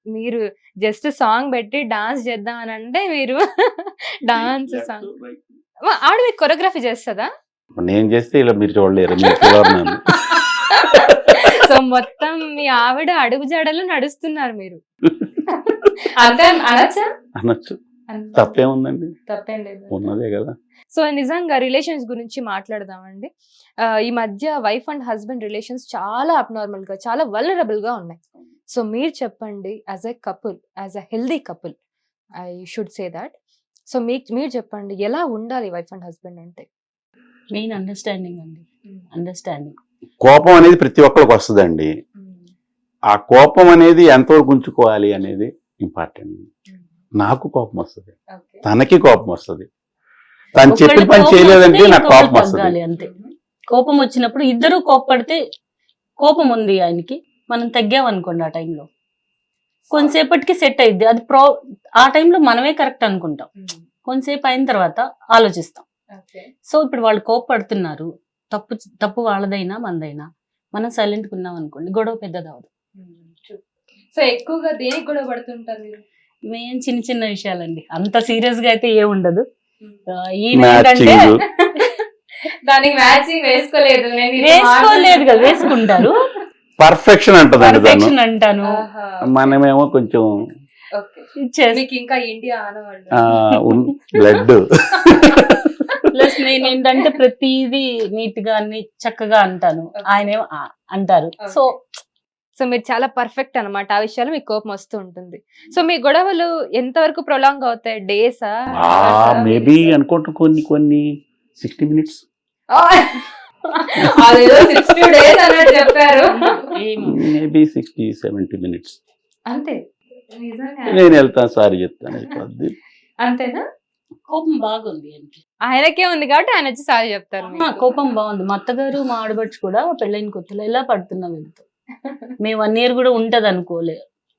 మీరు జస్ట్ సాంగ్ పెట్టి డాన్స్ చేద్దాం అని అంటే మీరు డాన్స్ సాంగ్ ఆవిడ మీకు కొరియోగ్రఫీ చేస్తుందా? నేను చేస్తే ఇలా మీరు చూడలేరు, మీరు చూడరు నన్ను. సో మొత్తం మీ ఆవిడ అడుగు జాడలు నడుస్తున్నారు మీరు. అంతే అనొచ్చా? అనొచ్చు, తప్పేముందండి, తప్పేం లేదు. ఉన్నదే కదా. సో నిజంగా రిలేషన్స్ గురించి మాట్లాడదామండి. ఈ మధ్య వైఫ్ అండ్ హస్బెండ్ రిలేషన్స్ చాలా అబ్నార్మల్ గా, చాలా వల్నరబుల్ గా ఉన్నాయి. సో మీరు చెప్పండి, as a couple, as a healthy couple, I should say that. So మీరు చెప్పండి, ఎలా ఉండాలి వైఫ్ అండ్ హస్బెండ్ అంటే? మెయిన్ అండర్స్టాండింగ్ అండి, అండర్స్టాండింగ్. కోపం అనేది ప్రతి ఒక్కరికి వస్తుందండి. ఆ కోపం అనేది ఎంతవరకు ఉంచుకోవాలి అనేది ఇంపార్టెంట్. నాకు కోపం వస్తుంది, తనకి కోపం వస్తుంది, తను చెప్పిన పని చేయలేదంటే నాకు కోపం వస్తుంది. అంతే. కోపం వచ్చినప్పుడు ఇద్దరు కోపపడితే, కోపం ఉంది ఆయనకి, మనం తగ్గామనుకోండి ఆ టైంలో కొంతసేపటికి సెట్ అయింది. అది ఆ టైంలో మనమే కరెక్ట్ అనుకుంటాం, కొంతసేపు అయిన తర్వాత ఆలోచిస్తాం. సో ఇప్పుడు వాళ్ళు కోపపడుతున్నారు, తప్పు వాళ్ళదైనా మనదైనా, మనం సైలెంట్గా ఉన్నాం అనుకోండి, గొడవ పెద్దది అవదు. సో ఎక్కువగా దేనికి గొడవ పడుతుంటారు మీరు? మేము చిన్న చిన్న విషయాలండి, అంత సీరియస్ గా అయితే ఏం ఉండదు. Matching. దానికి మ్యాచింగ్ వేసుకోలేదు కదా, వేసుకుంటారు. పర్ఫెక్షన్ అంటదండి తను, పర్ఫెక్షన్ అంటాను. మనమేమో కొంచెం మీకు ఇంకా ఇండియా ఆనవాళ్ళు బ్లడ్. ప్లస్ నేను ఏంటంటే ప్రతిదీ నీట్ గా చక్కగా అంటాను, ఆయన అంటారు. సో సో మీరు చాలా పర్ఫెక్ట్ అన్నమాట, ఆ విషయాలు మీకు కోపం వస్తూ ఉంటుంది. సో మీ గొడవలు ఎంతవరకు ప్రొలాంగ్ అవుతాయి? డేసా? మేబీ అనుకుంటా కొన్ని 60 minutes. అదేదో 60 days అన్నట్టు చెప్పారు. ఏమో మేబీ 60-70 minutes. అంతే నిజంగా నేను వెళ్తాను, సారీ చెప్తాను, అయిపోద్ది. అంతేనా? కోపం బాగుంది ఆయనకి. ఆయనకే ఉంది కాబట్టి ఆయన వచ్చి సారీ చెప్తారు మీకు. కోపం బాగుంది. మా అత్తగారు మా ఆడబడుచు కూడా పెళ్ళైన కొత్తలో ఎలా పడుతున్నాం వీళ్ళతో, మేము 1 year కూడా ఉంటది అనుకోలే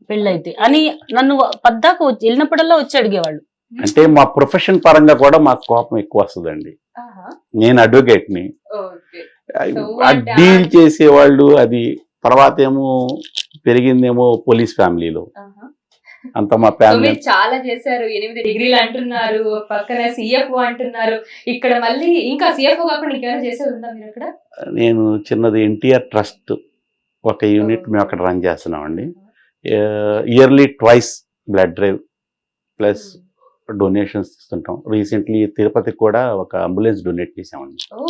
పెళ్ళైతే అని నన్ను పద్దాక వెళ్ళినప్పుడల్లా వచ్చి అడిగేవాళ్ళు. అంటే మా ప్రొఫెషన్ పరంగా కూడా మాకు కోపం ఎక్కువ వస్తుందండి. ఆహా. నేను అడ్వకేట్ని, ఓకే. So అంటే డీల్ చేసేవాళ్ళు అది తర్వాత ఏమో పెరిగిందేమో పోలీస్ ఫ్యామిలీలో, ఆహా. అంత మా సో ఫ్యామిలీ. మీరు చాలా చేశారు, 8 degrees అంటున్నారు, పక్కన సిఎఫ్ అంటున్నారు, ఇక్కడ మళ్ళీ ఇంకా సిఎఫ్ కాకుండా ఇంకేమైనా చేసేది ఉందా మీరు అక్కడ? నేను చిన్నది ఎన్టీఆర్ ట్రస్ట్ ఒక యూనిట్ మేము అక్కడ రన్ చేస్తున్నామండి. Yearly twice blood drive plus donations ఇస్తుంటాం. రీసెంట్లీ తిరుపతికి కూడా ఒక అంబులెన్స్ డొనేట్ చేసామండి. ఓ.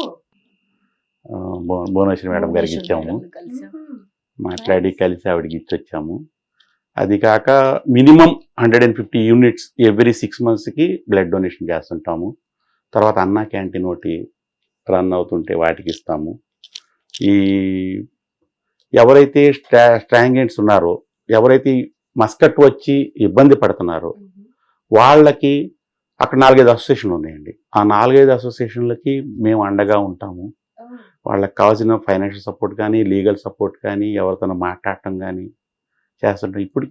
భువనేశ్వరి మేడం గారికి ఇచ్చాము, మాట్లాడి కలిసి ఆవిడకి ఇచ్చి వచ్చాము. అది కాక మినిమం 150 units ఎవ్రీ 6 monthsకి బ్లడ్ డొనేషన్ చేస్తుంటాము. తర్వాత అన్నా క్యాంటీన్ ఒకటి రన్ అవుతుంటే వాటికి ఇస్తాము. ఈ ఎవరైతే స్ట్రాంగెంట్స్ ఉన్నారో, ఎవరైతే మస్కట్ వచ్చి ఇబ్బంది పడుతున్నారో వాళ్ళకి అక్కడ 4-5 అసోసియేషన్లు ఉన్నాయండి. ఆ 4-5 అసోసియేషన్లకి మేము అండగా ఉంటాము. వాళ్ళకి కావాల్సిన ఫైనాన్షియల్ సపోర్ట్ కానీ, లీగల్ సపోర్ట్ కానీ, ఎవరితో మాట్లాడటం కానీ చేస్తుంటాం. ఇప్పుడు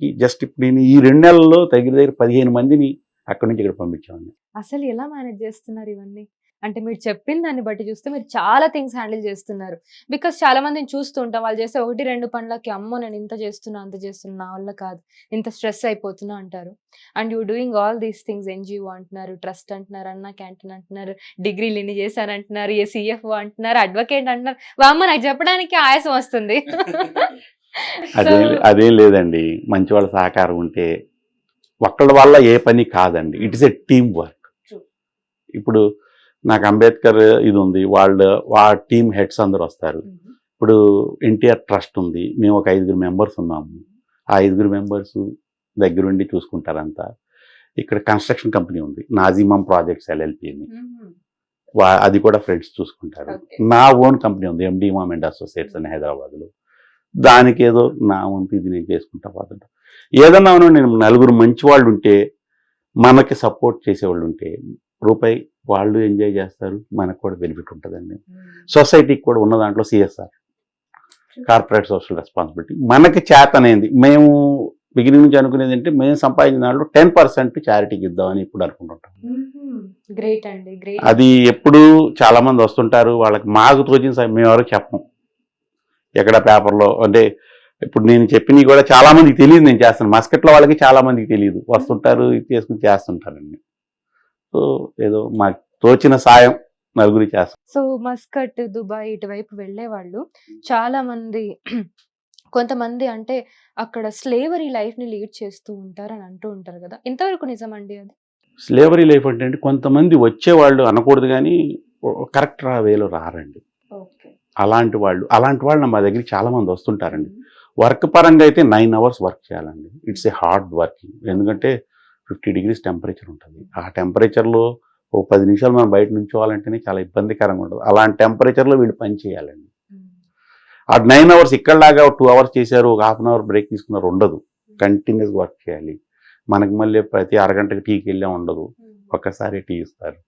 నేను ఈ 2 నెలల్లో దగ్గర 15 మందిని అక్కడి నుంచి ఇక్కడ పంపించామండి. అసలు ఎలా మేనేజ్ చేస్తున్నారు ఇవన్నీ? అంటే మీరు చెప్పిన దాన్ని బట్టి చూస్తే మీరు చాలా థింగ్స్ హ్యాండిల్ చేస్తున్నారు. బికాస్ చాలా మందిని చూస్తూ ఉంటాం, వాళ్ళు చేసే 1-2 పనులకి అమ్మో నేను ఇంత చేస్తున్నా అంత చేస్తున్నా నా వల్ల కాదు, ఇంత స్ట్రెస్ అయిపోతున్నా అంటారు. And you doing all these things. NGO అంటున్నారు, ట్రస్ట్ అంటున్నారు, అన్నా క్యాంటీన్ అంటున్నారు, డిగ్రీలు ఇన్ని చేశారంటున్నారు, సిఎఫ్ అంటున్నారు, అడ్వకేట్ అంటున్నారు. అమ్మ నాకు చెప్పడానికి ఆయాసం వస్తుంది. అదేం లేదండి, మంచి వాళ్ళ సహకారం ఉంటే ఒక్కళ్ళ వల్ల ఏ పని కాదండి. It is a team work. ఇప్పుడు నాకు అంబేద్కర్ ఇది ఉంది, వాళ్ళ టీమ్ హెడ్స్ అందరు వస్తారు. ఇప్పుడు ఎన్టీఆర్ ట్రస్ట్ ఉంది, మేము ఒక 5 members ఉన్నాము. ఆ 5 members దగ్గరుండి చూసుకుంటారంతా. ఇక్కడ కన్స్ట్రక్షన్ కంపెనీ ఉంది, నాజిమం ప్రాజెక్ట్స్ LLP అని, అది కూడా ఫ్రెండ్స్ చూసుకుంటారు. నా ఓన్ కంపెనీ ఉంది, MD Imam and Associates అని హైదరాబాద్లో. దానికి ఏదో నా వంతు ఇది నేను చేసుకుంటా పోతుంటా. ఏదన్నా నేను 4 మంచి వాళ్ళు ఉంటే, మనకి సపోర్ట్ చేసేవాళ్ళు ఉంటే రూపాయి వాళ్ళు ఎంజాయ్ చేస్తారు, మనకు కూడా బెనిఫిట్ ఉంటుందండి. సొసైటీకి కూడా ఉన్న దాంట్లో CSR, కార్పొరేట్ సోషల్ రెస్పాన్సిబిలిటీ మనకి చేతనైంది. మేము బిగినింగ్ నుంచి అనుకునేది అంటే మేము సంపాదించిన దాంట్లో 10% చారిటీకి ఇద్దామని ఇప్పుడు అనుకుంటుంటాం. గ్రేట్ అండి, గ్రేట్. అది ఎప్పుడు చాలా మంది వస్తుంటారు, వాళ్ళకి మాకు తోచిన మేము ఎవరికి చెప్పం. ఎక్కడ పేపర్లో అంటే ఇప్పుడు నేను చెప్పినవి కూడా చాలా మందికి తెలియదు నేను చేస్తాను. మస్కట్లో వాళ్ళకి చాలా మందికి తెలియదు, వస్తుంటారు ఇది చేసుకుని చేస్తుంటారండి. సో ఏదో మాకు తోచిన సాయం నలుగురి చేస్తాం. సో మస్కట్, దుబాయ్ ఇటువైపు వెళ్ళే వాళ్ళు చాలా మంది, కొంతమంది అంటే అక్కడ స్లేవరీ లైఫ్ ని లీడ్ చేస్తూ ఉంటారు అని అంటూ ఉంటారు కదా, ఇంతవరకు నిజమండి అది? స్లేవరీ లైఫ్ అంటే కొంతమంది వచ్చేవాళ్ళు అనకూడదు కానీ కరెక్ట్ వేలో రారండి. అలాంటి వాళ్ళు మా దగ్గరికి చాలా మంది వస్తుంటారండి. వర్క్ పరంగా అయితే 9 hours వర్క్ చేయాలండి. It's a hard working. ఎందుకంటే 50 degrees టెంపరేచర్ ఉంటుంది. ఆ టెంపరేచర్లో ఓ 10 నిమిషాలు మనం బయట నుంచోవాలంటేనే చాలా ఇబ్బందికరంగా ఉంటుంది. అలాంటి టెంపరేచర్లో వీళ్ళు పని చేయాలండి. ఆ 9 hours ఇక్కడలాగా 2 hours చేశారు, ఒక 1/2 hour బ్రేక్ తీసుకున్నారు ఉండదు. కంటిన్యూస్ వర్క్ చేయాలి. మనకి మళ్ళీ ప్రతి అరగంటకి టీకి వెళ్ళే ఉండదు. ఒక్కసారి టీ ఇస్తారు,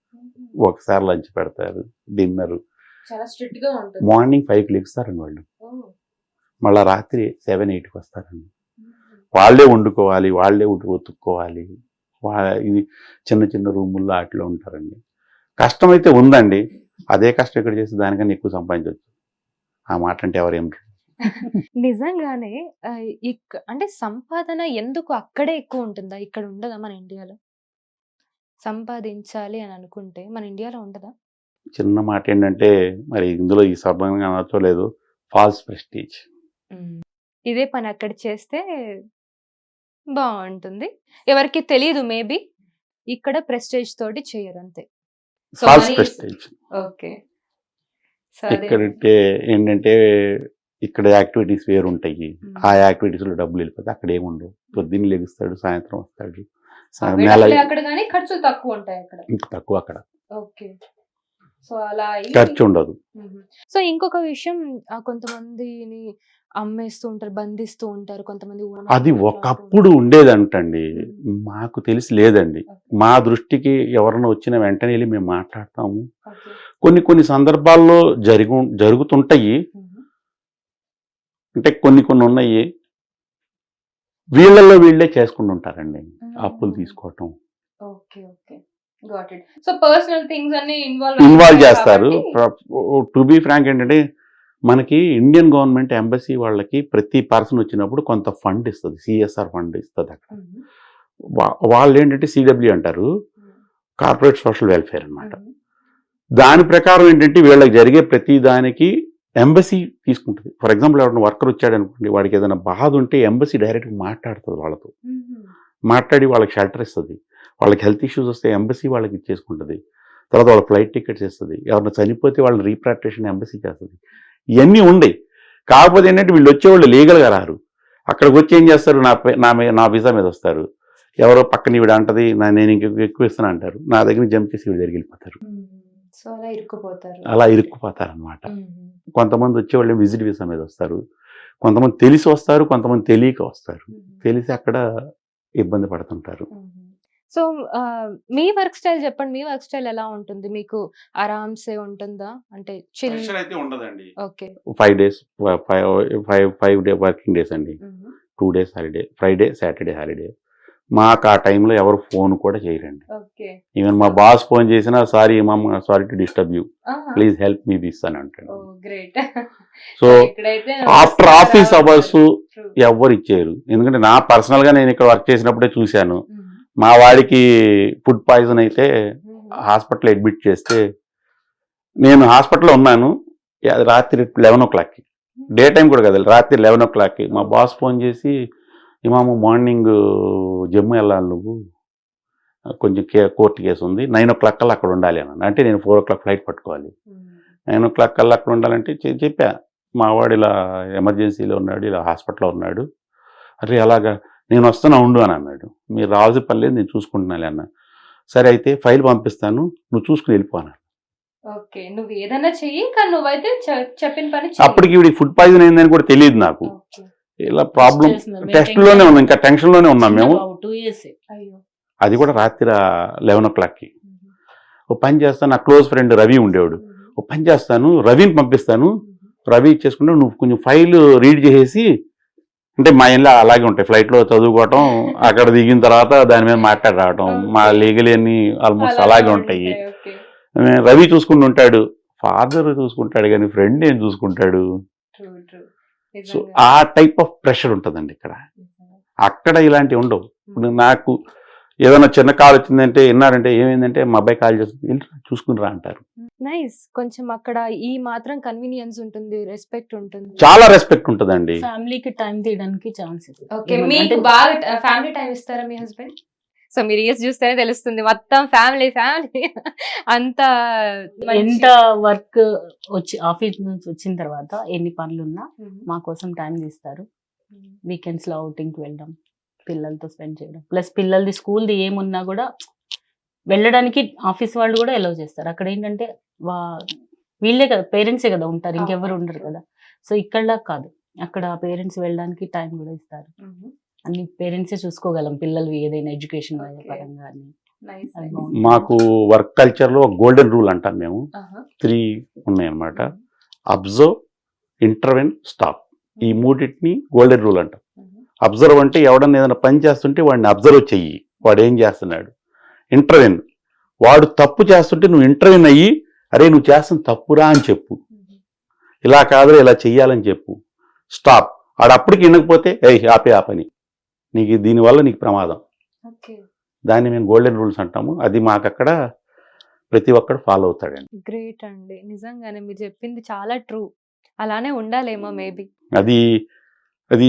ఒకసారి లంచ్ పెడతారు, డిన్నర్. మార్నింగ్ 5కి లెగుస్తారండి వాళ్ళు, మళ్ళీ రాత్రి 7-8కి వస్తారండి. వాళ్ళే వండుకోవాలి, వాళ్ళే ఉతుక్కోవాలి. ఇది చిన్న చిన్న రూముల్లో అట్లా ఉంటారండి. కష్టం అయితే ఉందండి, అదే కష్టం ఇక్కడ చేసి దానికన్నా ఎక్కువ సంపాదించవచ్చు. ఆ మాట అంటే ఎవరేం నిజంగానే అంటే సంపాదన ఎందుకు అక్కడే ఎక్కువ ఉంటుందా, ఇక్కడ ఉండదా మన ఇండియాలో? సంపాదించాలి అని అనుకుంటే మన ఇండియాలో ఉండదా? చిన్న మాట ఏంటంటే మరి ఇందులో ఈ సభంగా నచ్చలేదు, ఫాల్స్ ప్రెస్టీజ్. ఇదే పని అక్కడ చేస్తే బాగుంటుంది, ఎవరికి తెలియదు, మేబీ ఇక్కడ ప్రెస్టేజ్ తోటి చేయరు అంతే. False prestige. ఓకే. ఇక్కడంటే ఏంటంటే ఇక్కడ యాక్టివిటీస్ వేరు ఉంటాయి, ఆ యాక్టివిటీస్లో డబ్బులు వెళ్ళిపోతాయి. అక్కడ ఏముండవు, పొద్దున్న లెగుస్తాడు, సాయంత్రం వస్తాడు. అక్కడ కానీ ఖర్చులు తక్కువ ఉంటాయి అక్కడ. ఇంకా తక్కువ అక్కడ. ఓకే. సో అలా ఖర్చు ఉండదు. సో ఇంకొక విషయం, కొంతమందిని అమ్మేస్తూ ఉంటారు, బంధిస్తూ ఉంటారు, కొంతమంది అది ఒకప్పుడు ఉండేదంటండి, మాకు తెలిసి లేదండి. మా దృష్టికి ఎవరైనా వచ్చిన వెంటనే వెళ్ళి మేము మాట్లాడతాము. కొన్ని సందర్భాల్లో జరుగుతుంటాయి, అంటే కొన్ని ఉన్నాయి. వీళ్ళల్లో వీళ్ళే చేసుకుంటూ ఉంటారండి అప్పులు తీసుకోవటం. సో పర్సనల్ థింగ్స్ అన్ని ఇన్వాల్వ్ చేస్తారు. టు బి ఫ్రాంక్ ఏంటంటే, మనకి ఇండియన్ గవర్నమెంట్ ఎంబసీ వాళ్ళకి ప్రతి పర్సన్ వచ్చినప్పుడు కొంత ఫండ్ ఇస్తుంది, సిఎస్ఆర్ ఫండ్ ఇస్తుంది అక్కడ. వాళ్ళు ఏంటంటే సిడబ్ల్యూ అంటారు, కార్పొరేట్ సోషల్ వెల్ఫేర్ అన్నమాట. దాని ప్రకారం ఏంటంటే వీళ్ళకి జరిగే ప్రతి దానికి ఎంబసీ తీసుకుంటుంది. ఫర్ ఎగ్జాంపుల్ ఎవరైనా వర్కర్ వచ్చాడు అనుకోండి, వాడికి ఏదైనా బాధ ఉంటే ఎంబసీ డైరెక్ట్గా మాట్లాడుతుంది వాళ్ళతో, మాట్లాడి వాళ్ళకి షెల్టర్ ఇస్తుంది. వాళ్ళకి హెల్త్ ఇష్యూస్ వస్తే ఎంబసీ వాళ్ళకి ఇచ్చేసుకుంటుంది. తర్వాత వాళ్ళ ఫ్లైట్ టికెట్స్ ఇస్తుంది. ఎవరైనా చనిపోతే వాళ్ళని రీప్రాట్రేషన్ ఎంబసీ చేస్తుంది. ఇవన్నీ ఉన్నాయి. కాకపోతే ఏంటంటే వీళ్ళు వచ్చేవాళ్ళు లీగల్గా రారు. అక్కడికి వచ్చి ఏం చేస్తారు, నా వీసా మీద వస్తారు. ఎవరో పక్కన వీడు అంటది, నేను ఎక్కువ ఇస్తాను అంటారు, నా దగ్గర జంప్ చేసి వీడి దగ్గరికి వెళ్ళిపోతారు. అలా ఇరుక్కుపోతారు అనమాట. కొంతమంది వచ్చేవాళ్ళు విజిట్ వీసా మీద వస్తారు, కొంతమంది తెలిసి వస్తారు, కొంతమంది తెలియక వస్తారు. తెలిసి అక్కడ ఇబ్బంది పడుతుంటారు. సో మీ వర్క్ స్టైల్ చెప్పండి, మీ వర్క్ స్టైల్ ఎలా ఉంటుంది? మీకు ఆరామ్సే ఉంటుందా? అంటే చిల్ అయితే ఉండదండి. Okay, 5 days 5 day working days అండి, 2 days holiday, Friday Saturday holiday. మాకు ఆ టైంలో ఎవరు ఫోన్ కూడా చేయరండి. ఈవెన్ మా బాస్ ఫోన్ చేసినా, sorry mom, sorry to disturb you, please help me this అని అంటాడు. సో ఆఫ్టర్ ఆఫీస్ అవర్స్ ఎవరు ఇచ్చారు, ఎందుకంటే నా పర్సనల్ గా నేను ఇక్కడ వర్క్ చేసినప్పుడే చూశాను. మా వాడికి ఫుడ్ పాయిజన్ అయితే హాస్పిటల్ అడ్మిట్ చేస్తే, నేను హాస్పిటల్లో ఉన్నాను రాత్రి 11 o'clock, డే టైం కూడా కదా, రాత్రి 11 o'clock మా బాస్ ఫోన్ చేసి, ఇమాము మార్నింగ్ జమ్మూ వెళ్ళాలి, నువ్వు కొంచెం కోర్టు కేసు ఉంది, 9 o'clock కల్లా అక్కడ ఉండాలి అన్నాను. అంటే నేను 4 o'clock ఫ్లైట్ పట్టుకోవాలి, 9 o'clock కల్లా అక్కడ ఉండాలంటే చెప్పా, మా వాడు ఇలా ఎమర్జెన్సీలో ఉన్నాడు, ఇలా హాస్పిటల్లో ఉన్నాడు. అరే అలాగా, నేను వస్తున్నా ఉండు అని అన్నాడు. మీరు రావాల్సిన పని లేదు, నేను చూసుకుంటున్నాను అన్న. సరే అయితే ఫైల్ పంపిస్తాను, నువ్వు చూసుకుని వెళ్ళిపోనా. నువ్వు ఏదైనా చెయ్యి, కానీ నువ్వైతే చెప్పిన పని. అప్పటికి వీడికి ఫుడ్ పాయిజన్ అయిందని కూడా తెలియదు నాకు. ఇలా ప్రాబ్లం టెస్ట్ లోనే ఉన్నాం, ఇంకా టెన్షన్ లోనే ఉన్నాం మేము. అది కూడా రాత్రి 11 o'clock. ఓ పని చేస్తాను, నా క్లోజ్ ఫ్రెండ్ రవి ఉండేవాడు, ఓ పని చేస్తాను, రవిని పంపిస్తాను, రవి ఇచ్చేసుకుంటే నువ్వు కొంచెం ఫైల్ రీడ్ చేసేసి, అంటే మా ఇంట్లో అలాగే ఉంటాయి, ఫ్లైట్లో చదువుకోవటం, అక్కడ దిగిన తర్వాత దాని మీద మాట్లాడి రావటం, మా లీగల్ అన్ని ఆల్మోస్ట్ అలాగే ఉంటాయి. రవి చూసుకుంటూ ఉంటాడు, ఫాదర్ చూసుకుంటాడు, కానీ ఫ్రెండ్ ఏం చూసుకుంటాడు. సో ఆ టైప్ ఆఫ్ ప్రెషర్ ఉంటుందండి ఇక్కడ. అక్కడ ఇలాంటివి ఉండవు. ఇప్పుడు నాకు ఏదైనా చిన్న కాల్ వచ్చిందంటే, విన్నారంటే ఏమైందంటే, మా అబ్బాయి కాల్ చేస్తుంది, చూసుకుని రా అంటారు. నైస్. కొంచెం అక్కడ ఈ మాత్రం కన్వీనియన్స్ ఉంటుంది, రెస్పెక్ట్ ఉంటుంది, చాలా రెస్పెక్ట్ ఉంటుందండి. ఫ్యామిలీకి టైం తీయడానికి ఛాన్స్. ఓకే, మీకు బాగా ఫ్యామిలీ టైం ఇస్తారా మీ హస్బెండ్? సో మీరు రీల్స్ చూస్తేనే తెలుస్తుంది, మొత్తం ఫ్యామిలీ అంత. ఎంత వర్క్ వచ్చి ఆఫీస్ నుంచి వచ్చిన తర్వాత ఎన్ని పనులున్నా మా కోసం టైం తీస్తారు. వీకెండ్స్ లో అవుటింగ్ కి వెళ్ళడం, పిల్లలతో స్పెండ్ చేయడం, ప్లస్ పిల్లలది స్కూల్ది ఏమున్నా కూడా వెళ్ళడానికి ఆఫీస్ వాళ్ళు కూడా అలౌ చేస్తారు. అక్కడ ఏంటంటే వీళ్ళే కదా, పేరెంట్సే కదా ఉంటారు, ఇంకెవరు ఉండరు కదా. సో ఇక్కడ కాదు, అక్కడ పేరెంట్స్ వెళ్ళడానికి టైం కూడా ఇస్తారు. అన్ని పేరెంట్సే చూసుకోగలం పిల్లలు ఏదైనా ఎడ్యుకేషన్ పరంగా. మాకు వర్క్ కల్చర్ లో గోల్డెన్ రూల్ అంటాం మేము, 3 ఉన్నాయన్నమాట. Observe, intervene, stop. ఈ మూడింటిని గోల్డెన్ రూల్ అంటాం. అబ్జర్వ్ అంటే ఎవడన్నా ఏదైనా పని చేస్తుంటే వాడిని అబ్జర్వ్ చెయ్యి, వాడు ఏం చేస్తున్నాడు. ఇంటర్వెన్, వాడు తప్పు చేస్తుంటే నువ్వు ఇంటర్వెన్ అయ్యి, అరే నువ్వు చేస్తున్న తప్పురా అని చెప్పు, ఇలా కాదు ఇలా చెయ్యాలని చెప్పు. స్టాప్, ఆడప్పటికి వినకపోతే ఆపే ఆ పని, నీకు దీనివల్ల నీకు ప్రమాదం. దాన్ని మేము గోల్డెన్ రూల్స్ అంటాము. అది మాకు అక్కడ ప్రతి ఒక్కడు ఫాలో అవుతాడండి. గ్రేట్ అండి, నిజంగానే మీరు చెప్పింది చాలా ట్రూ. అలానే ఉండాలేమో మేబీ. అది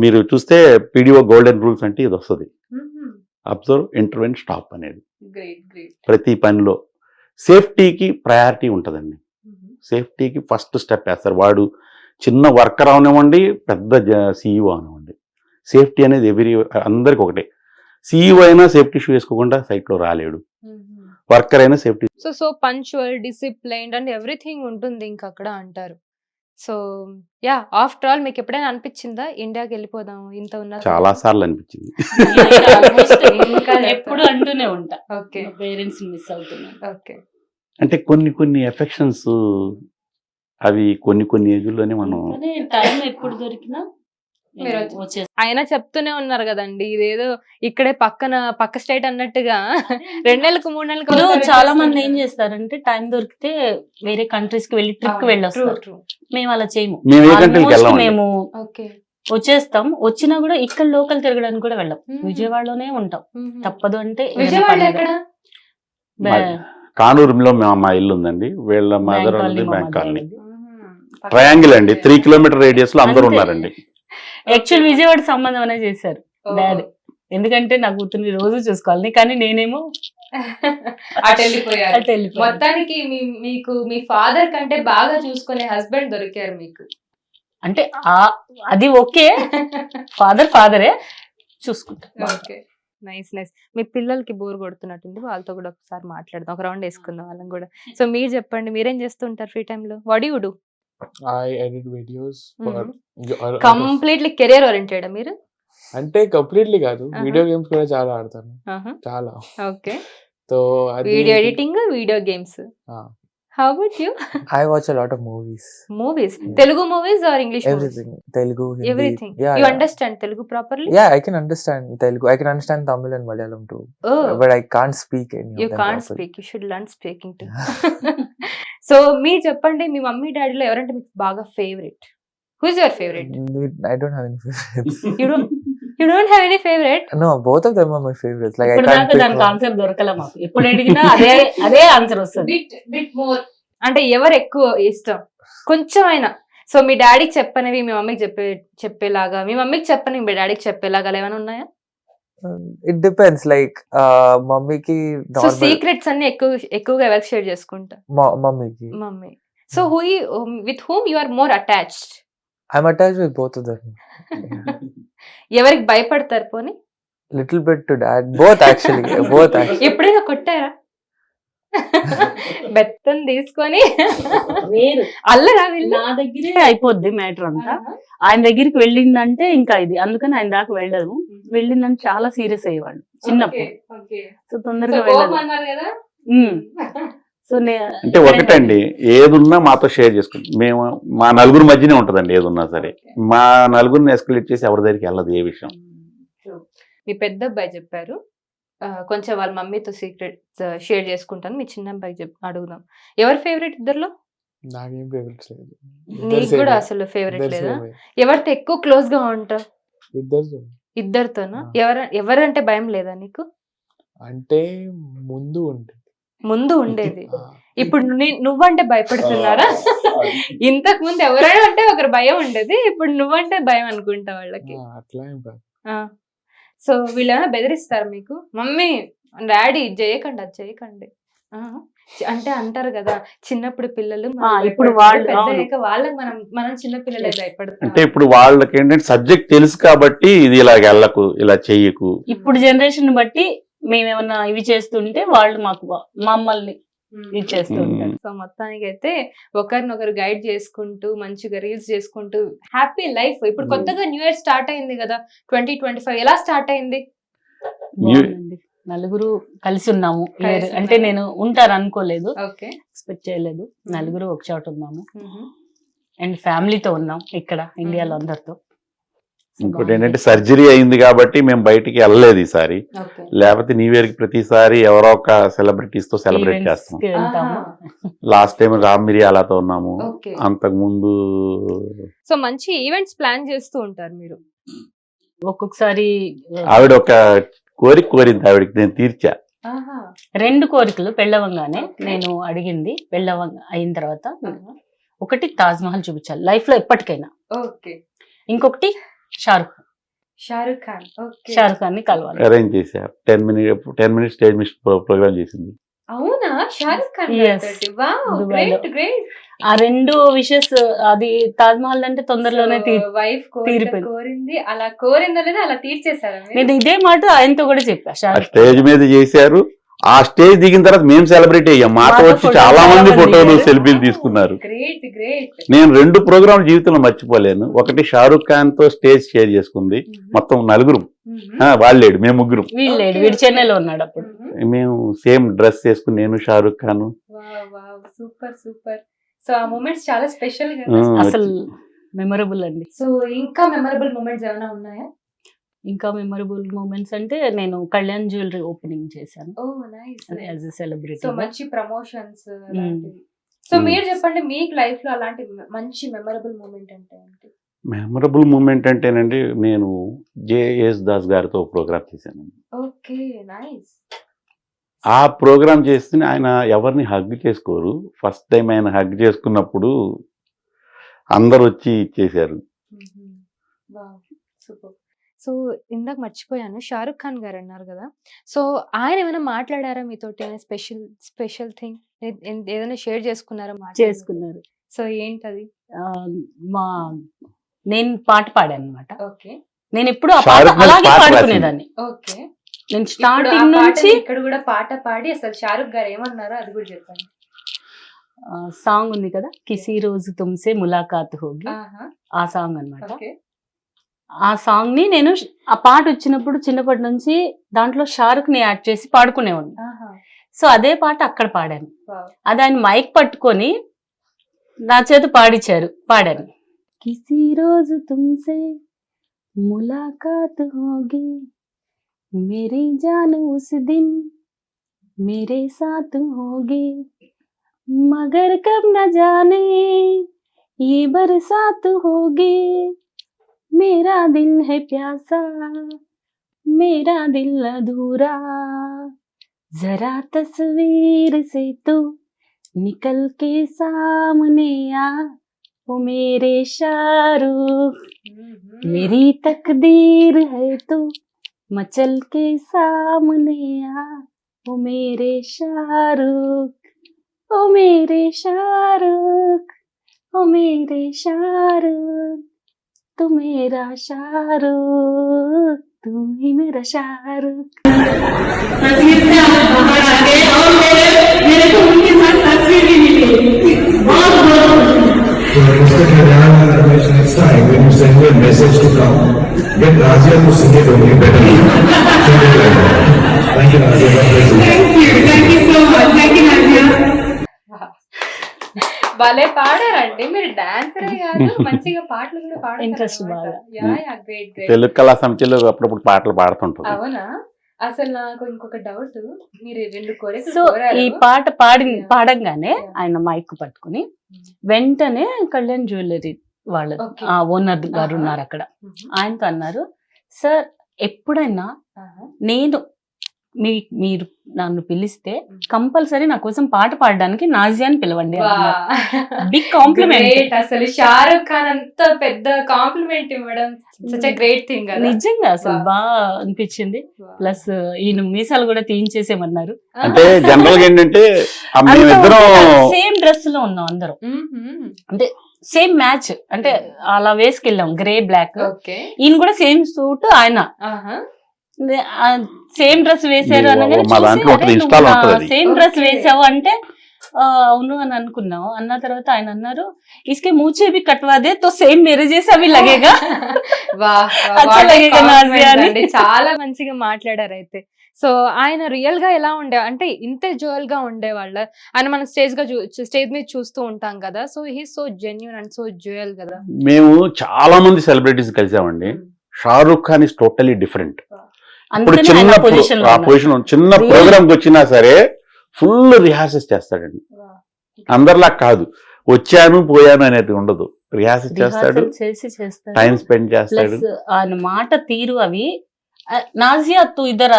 మీరు చూస్తే పీడిఓ గోల్డెన్ రూల్స్ అంటే ఇది వస్తుంది, అబ్జర్వ్, ఇంటర్వెన్, స్టాప్ అనేది. ప్రతి పనిలో సేఫ్టీకి ప్రయారిటీ ఉంటుందండి. సేఫ్టీకి ఫస్ట్ స్టెప్ వేస్తారు. వాడు చిన్న వర్కర్ అవనివ్వండి, పెద్ద CEO అవనివ్వండి, సేఫ్టీ అనేది అందరికి ఒకటే. CEO అయినా సేఫ్టీ షూ వేసుకోకుండా సైట్లో రాలేడు. వర్కర్ అయినా safety. So punctual, disciplined and everything ఉంటుంది ఇంకా అక్కడ అంటారు. సో యా, ఆఫ్టర్ ఆల్ మీకు ఎప్పుడైనా అనిపించిందా ఇండియాకి వెళ్ళిపోదాం ఇంత ఉన్నా? చాలా సార్లు అనిపించింది. ఆల్మోస్ట్ ఇంకా ఎప్పుడు అంటూనే ఉంటా, ఓకే పేరెంట్స్ మిస్ అవుతున్నాను. ఓకే. అంటే కొన్ని ఎఫెక్షన్స్ అవి కొన్ని ఏజ్లోనే మనం కానీ టైం ఎప్పుడు దొరికినా మీరు నేను వచ్చేస్తాను. ఆయన చెప్తూనే ఉన్నారు కదండి, ఇదేదో ఇక్కడే పక్క స్టేట్ అన్నట్టుగా 2 నెలలకు 3 నెలలకు ఇప్పుడు ఒకసారి చాలా మంది ఏం వచ్చేస్తుంటారు. చేస్తారంటే టైం దొరికితే వేరే కంట్రీస్ కి వెళ్ళి ట్రిప్ కి అవును, వెళ్ళొస్తారు. true, true. మేము అలా చేయము. మేము ఏ కంట్రీకి Almost వెళ్ళామండి. మేము ఓకే. వచ్చేస్తాం, వచ్చినా కూడా ఇక్కడ లోకల్ తిరగడానికి కూడా వెళ్ళాం. మ్మ్. విజయవాడలోనే ఉంటాం. మ్మ్. తప్పదు అంటే ఏదైనా విజయవాడ పండగ. ఎక్కడ? బ్యా- కానూరులో మా ఇల్లు ఉందండి. వీళ్ళ మదర్ బ్యాంక్ ఉంది కాలనీ, మా బ్యాంక్ మదర్ కాలనీ. వాళ్ళది. ట్రయాంగిల్ అండి, 3 కిలోమీటర్ రేడియస్ లో అందరూ అంతే. ఉన్నారండి. యాక్చువల్ విజయవాడ సంబంధం అనే చేశారు ఓ. డాడీ, ఎందుకంటే నా కూతుర్ని రోజు చూసుకోవాలి, కానీ నేనేమో అటు వెళ్ళిపోయారు. అటు వెళ్ళిపోయాను. మొత్తానికి మీకు మీ ఫాదర్ కంటే బాగా చూసుకునే హస్బెండ్ దొరికారు మీకు. అంటే అది ఓకే, ఫాదరే చూసుకుంటా. Okay, nice nice. మీ పిల్లలకి బోర్ కొడుతున్నట్టుంది, వాళ్ళతో కూడా ఒకసారి మాట్లాడదాం, ఒక రౌండ్ వేసుకుందాం వాళ్ళని కూడా. సో మీరు చెప్పండి, మీరేం చేస్తుంటారు ఫ్రీ టైమ్ లో? What you do? I edit videos for completely career oriented మీరు? అంటే కంప్లీట్లీ కాదు, Uh-huh. వీడియో గేమ్స్ కూడా చాలా ఆడతాను, చాలా. ఓకే. సో అది video editing, video games. Ah. How about you? I watch a lot of movies. Movies, Yeah. Telugu movies or English movies? Everything. Telugu, Hindi. Everything. Yeah, you yeah. Understand Telugu properly? Yeah, I can understand Telugu. I can understand Tamil and Malayalam too. Oh, But I can't speak any you of them can't properly. Speak, you should learn speaking to. So మీరు చెప్పండి, మీ mummy డాడీలో ఎవరంటే మీకు బాగా favourite? Who is your favourite? I don't have any favorites. You don't have any favourite? No, both of them are my favorites. Like I ఇప్పుడు can't దాకా pick దానికి one. Answer దొరకలే మాకు. ఎప్పుడు అడిగినా అదే ఆన్సర్ వస్తుంది. బిట్ మోర్ అంటే ఎవరు ఎక్కువ ఇష్టం కొంచెం అయినా? సో మీ డాడీకి చెప్పనివి మీ మమ్మీకి చెప్పేలాగా, మీ మమ్మీకి చెప్పని మీ డాడీకి చెప్పేలాగా ఏమైనా ఉన్నాయా? It depends. Like mummy ki so normal. Secrets అన్ని ఎక్కువగా ఎవరికి షేర్ చేసుకుంటా? Mummy ki. Mummy. So with whom you are more attached? I'm attached with both of them. ఎవరికి భయపడతారు పోనీ? Little bit to dad. Both actually. Both actually. ఎప్పుడైనా కొట్టారా? బెత్తం తీసుకొని వేరు అల్లరా వీళ్ళు? నా దగ్గరే అయిపోద్ది మ్యాటర్ అంతా. ఆయన దగ్గరికి వెళ్ళిందంటే ఇంకా ఇది, అందుకని ఆయన దాకా వెళ్ళను. వెళ్ళిందంటే చాలా సీరియస్ అయ్యేవాళ్ళు చిన్నప్పుడు. సో తొందరగా వెళ్ళదు. సో అంటే ఒకటండి, ఏదున్నా మాతో షేర్ చేసుకుంటాం. మేము మా నలుగురు మధ్యనే ఉంటుందండి ఏదున్నా సరే. మా నలుగురిని ఎస్కలేట్ చేసి ఎవరి దగ్గరికి వెళ్ళదు ఏ విషయం. మీ పెద్ద అబ్బాయి చెప్పారు కొంచెం వాళ్ళ మమ్మీతో సీక్రెట్స్ షేర్ చేసుకుంటాను, మీ చిన్న అబ్బాయి అడుగుదాం. ఎవరి ఫేవరెట్ ఇద్దరులో? నాకేం ఫేవరెట్స్ లేదు. నీకు కూడా అసలు ఫేవరెట్ లేదా? ఎవరితో ఎక్కువ క్లోజ్ గా ఉంటావు? ఇద్దరితోనా? ఎవరంటే భయం లేదా నీకు? అంటే ముందు ఉండేది, ఇప్పుడు నువ్వంటే భయపడుతున్నారా? ఇంతకు ముందు ఎవరైనా అంటే ఒకరు భయం ఉండేది, ఇప్పుడు నువ్వంటే భయం అనుకుంటా వాళ్ళకి. అట్లా ఏం కాదు. సో వీళ్ళు ఏమైనా బెదిరిస్తారు మీకు? మమ్మీ డాడీ చేయకండి, అది చేయకండి అంటే అంటారు కదా చిన్నప్పుడు పిల్లలు. ఇప్పుడు వాళ్ళు వాళ్ళకి మనం చిన్న పిల్లలే భయపడతాం. అంటే ఇప్పుడు వాళ్ళకి ఏంటంటే సబ్జెక్ట్ తెలుసు కాబట్టి ఇది ఇలా వెళ్ళకు, ఇలా చెయ్యకు. ఇప్పుడు జనరేషన్ బట్టి మేమేమన్నా ఇవి చేస్తుంటే వాళ్ళు మమ్మల్ని ఇది చేస్తూ ఉంటారు. సో మొత్తానికి అయితే ఒకరినొకరు గైడ్ చేసుకుంటూ మంచిగా రీల్స్ చేసుకుంటూ హ్యాపీ లైఫ్. ఇప్పుడు కొత్తగా న్యూ ఇయర్ స్టార్ట్ అయింది కదా 2025, ఎలా స్టార్ట్ అయింది? బాగుంది. నలుగురు కలిసి ఉన్నాము. అంటే నేను ఉంటారు అనుకోలేదు, ఎక్స్పెక్ట్ చేయలేదు. నలుగురు ఒక చోట ఉన్నాము అండ్ ఫ్యామిలీతో ఉన్నాం ఇక్కడ ఇండియాలో అందరితో. ఇంకోటి ఏంటంటే సర్జరీ అయింది కాబట్టి మేము బయటికి వెళ్ళలేదు ఈసారి. లేకపోతే న్యూ ఇయర్ కి ప్రతిసారి ఎవరో ఒక సెలబ్రిటీస్ తో సెలబ్రేట్ చేస్తాం. లాస్ట్ టైం రామ్ మిరియాలతో ఉన్నాము, అంతకు ముందు. సో మంచి ఈవెంట్స్ ప్లాన్ చేస్తూ ఉంటారు మీరు. ఒక్కొక్కసారి ఆవిడ ఒక కోరింది, ఆవిడకి నేను తీర్చా. 2 కోరికలు పెళ్ళవంగానే నేను అడిగింది. పెళ్ళవంగా అయిన తర్వాత ఒకటి తాజ్ మహల్ చూపించాలి లైఫ్ లో ఎప్పటికైనా, ఇంకొకటి షారుఖ్ ఖాన్ ని కలవాలి. అరేంజ్ చేశారు. 10 minutes స్టేజ్ మిస్ ప్రోగ్రామ్ చేసింది. అవునా? షారుఖ్ ఖాన్ ఆ 2 విషెస్, అది తాజ్ మహల్ అంటే తొందరలోనే వైఫ్ కోరింది, అలా కోరిందా లేదా అలా తీర్చేశారు. నేను ఇదే మాట ఆయనతో కూడా చెప్పా. స్టేజ్ మీద చేశారు, ఆ స్టేజ్ దిగిన తర్వాత మేము సెలబ్రేట్ అయ్యాం. మాతో మాతో వచ్చి photos చాలా మంది చాలా మంది ఫోటోలు దిగారు. సెల్ఫీలు తీసుకున్నారు. Great great. నేను 2 ప్రోగ్రాంలు జీవితంలో మర్చిపోలేను. ఒకటి షారూక్ ఖాన్ తో స్టేజ్ షేర్ చేసుకుంది, మొత్తం 4. వాళ్ళేడు, మేము 3. వీళ్ళేడు, వీడు చెన్నైలో ఉన్నాడు అప్పుడు. మేము సేమ్ డ్రెస్ వేసుకుని, నేను Shahrukh Khan. Super super. So ఆ మూమెంట్స్ చాలా స్పెషల్ గా. అసలు మెమరబుల్ అండి. సో ఇంకా మెమరబుల్ మూమెంట్స్ ఏమైనా ఉన్నాయా? ఇంకా మెమరబుల్ మూమెంట్స్ అంటే నేను కళ్యాణ్ జ్యువెలరీ ఓపెనింగ్ చేశాను oh nice. As a celebrity. So మంచి ప్రమోషన్స్. సో మీరు చెప్పండి, మీకు లైఫ్ లో అలాంటి మంచి మెమరబుల్ మూమెంట్ అంటే ఏంటి? మెమరబుల్ మూమెంట్ అంటేనండి, నేను జేఎస్ దాస్ గారితో ప్రోగ్రామ్ చేశాను. Okay nice. ఆ ప్రోగ్రామ్ చేస్తే ఆయన ఎవరిని హగ్ చేసుకోరు. ఫస్ట్ టైం ఆయన హగ్ చేసుకున్నప్పుడు అందరు వచ్చి ఇచ్చేశారు. సూపర్. సో ఇందాక మర్చిపోయాను, షారుఖ్ ఖాన్ గారు అన్నారు కదా, సో ఆయన ఏమైనా మాట్లాడారా మీతోటి? స్పెషల్ థింగ్ ఏదైనా షేర్ చేసుకున్నారా? చేసుకున్నారు. సో ఏంటది? మా నేను పాట పాడాను అనమాట. ఓకే. నేను ఎప్పుడు ఆ పాట షారుఖ్ ఖాన్ అలాగే పాట పాడుకునేదాన్ని. ఓకే. నేను స్టార్టింగ్ నుంచి ఇక్కడ కూడా పాట పాడి అసలు షారుఖ్ గారు ఏమన్నారో అది కూడా చెప్పండి. సాంగ్ ఉంది కదా, కిసి రోజు తుమ్సే ములాకాత్ హోగి, ఆ సాంగ్ అన్నమాట. ఆ సాంగ్ ని నేను ఆ పాట వచ్చినప్పుడు చిన్నప్పటి నుంచి దాంట్లో షారుఖ్ ని యాడ్ చేసి పాడుకునేవాడిని. సో అదే పాట అక్కడ పాడాను. అది ఆయన మైక్ పట్టుకొని నా చేత పాడాను. కిసి రోజు తుమ్సే ములాకాత్ హోగి, मेरी जान उस दिन मेरे साथ होगी, मगर कब न जाने ये बरसात होगी, मेरा दिल है प्यासा मेरा दिल अधूरा, जरा तस्वीर से तू निकल के सामने आ, ओ मेरे शाहरुख, मेरी तकदीर है तू मचल के सामने आ, ओ मेरे शाहरुख, ओ मेरे शाहरुख, ओ मेरे शाहरुख, तू मेरा शाहरुख, तू ही मेरा Shahrukh. So Mr. Kadyan, next time when you send me a message to come, get Razia to sing it only better. Thank you, Razia. Thank you so much. Thank you, Razia. భలే పాడారండి మీరు. డాన్సరే కాదు, మంచిగా పాటలు కూడా పాడారు. ఇంట్రెస్ట్ బాగా. Great. Telugu కళా సమితిలో అప్పుడప్పుడు పాటలు పాడుతుంటారు. అవునా? అసలు నాకు ఇంకొక డౌట్, మీరు 2 కోరికలు సో కోరారు. ఈ పాట పాడంగానే ఆయన మైక్ పట్టుకుని వెంటనే కళ్యాణ్ జ్యువెలరీ వాళ్ళ ఓనర్ గారు ఉన్నారు అక్కడ, ఆయనతో అన్నారు, సార్ ఎప్పుడైనా నేను మీరు నన్ను పిలిస్తే కంపల్సరీ నా కోసం పాట పాడడానికి నాజియాని పిలవండి. Big compliment. అసలు షారుఖ్ ఖాన్ అంత పెద్ద కాంప్లిమెంట్ ఇవ్వడం సచ్ ఎ గ్రేట్ థింగ్. నిజంగా అసలు బాగా అనిపించింది. ప్లస్ ఈయన మీసాలు కూడా తీయించేసేమన్నారు. అంటే జనరల్ గా ఏంటంటే సేమ్ డ్రెస్ లో ఉన్నాం అందరం, అంటే సేమ్ మ్యాచ్, అంటే అలా వేసుకెళ్ళాం గ్రే బ్లాక్. ఈయన కూడా సేమ్ సూట్, ఆయన సేమ్ డ్రెస్ వేసారు అనగానే సేమ్ డ్రెస్ వేసావు అంటే అవును అని అనుకున్నాం. అన్న తర్వాత ఆయన అన్నారు, ఇసుకే మూచే బి కట్వాదే తో సేమ్ మేరే జైసా भी लगेगा. చాలా మంచిగా మాట్లాడారు అయితే. సో ఆయన రియల్ గా ఎలా ఉండే, అంటే ఇంతే జోయల్ గా ఉండేవాళ్ళ? ఆయన మనం స్టేజ్ మీద చూస్తూ ఉంటాం కదా, so he so genuine and so Joel కదా. మేము చాలా మంది సెలబ్రిటీస్ కలిసామండి. Shahrukh Khan is totally different. ఇప్పుడు చిన్న పొజిషన్, చిన్న ప్రోగ్రామ్ కి వచ్చినా సరే ఫుల్ రిహార్సల్స్ చేస్తాడండి. అందరిలా కాదు, వచ్చాను పోయాను అనేది ఉండదు. రిహార్సల్ చేస్తాడు, టైం స్పెండ్ చేస్తాడు. ఆయన మాట తీరు అవి, నాజియా తూ ఇద్దర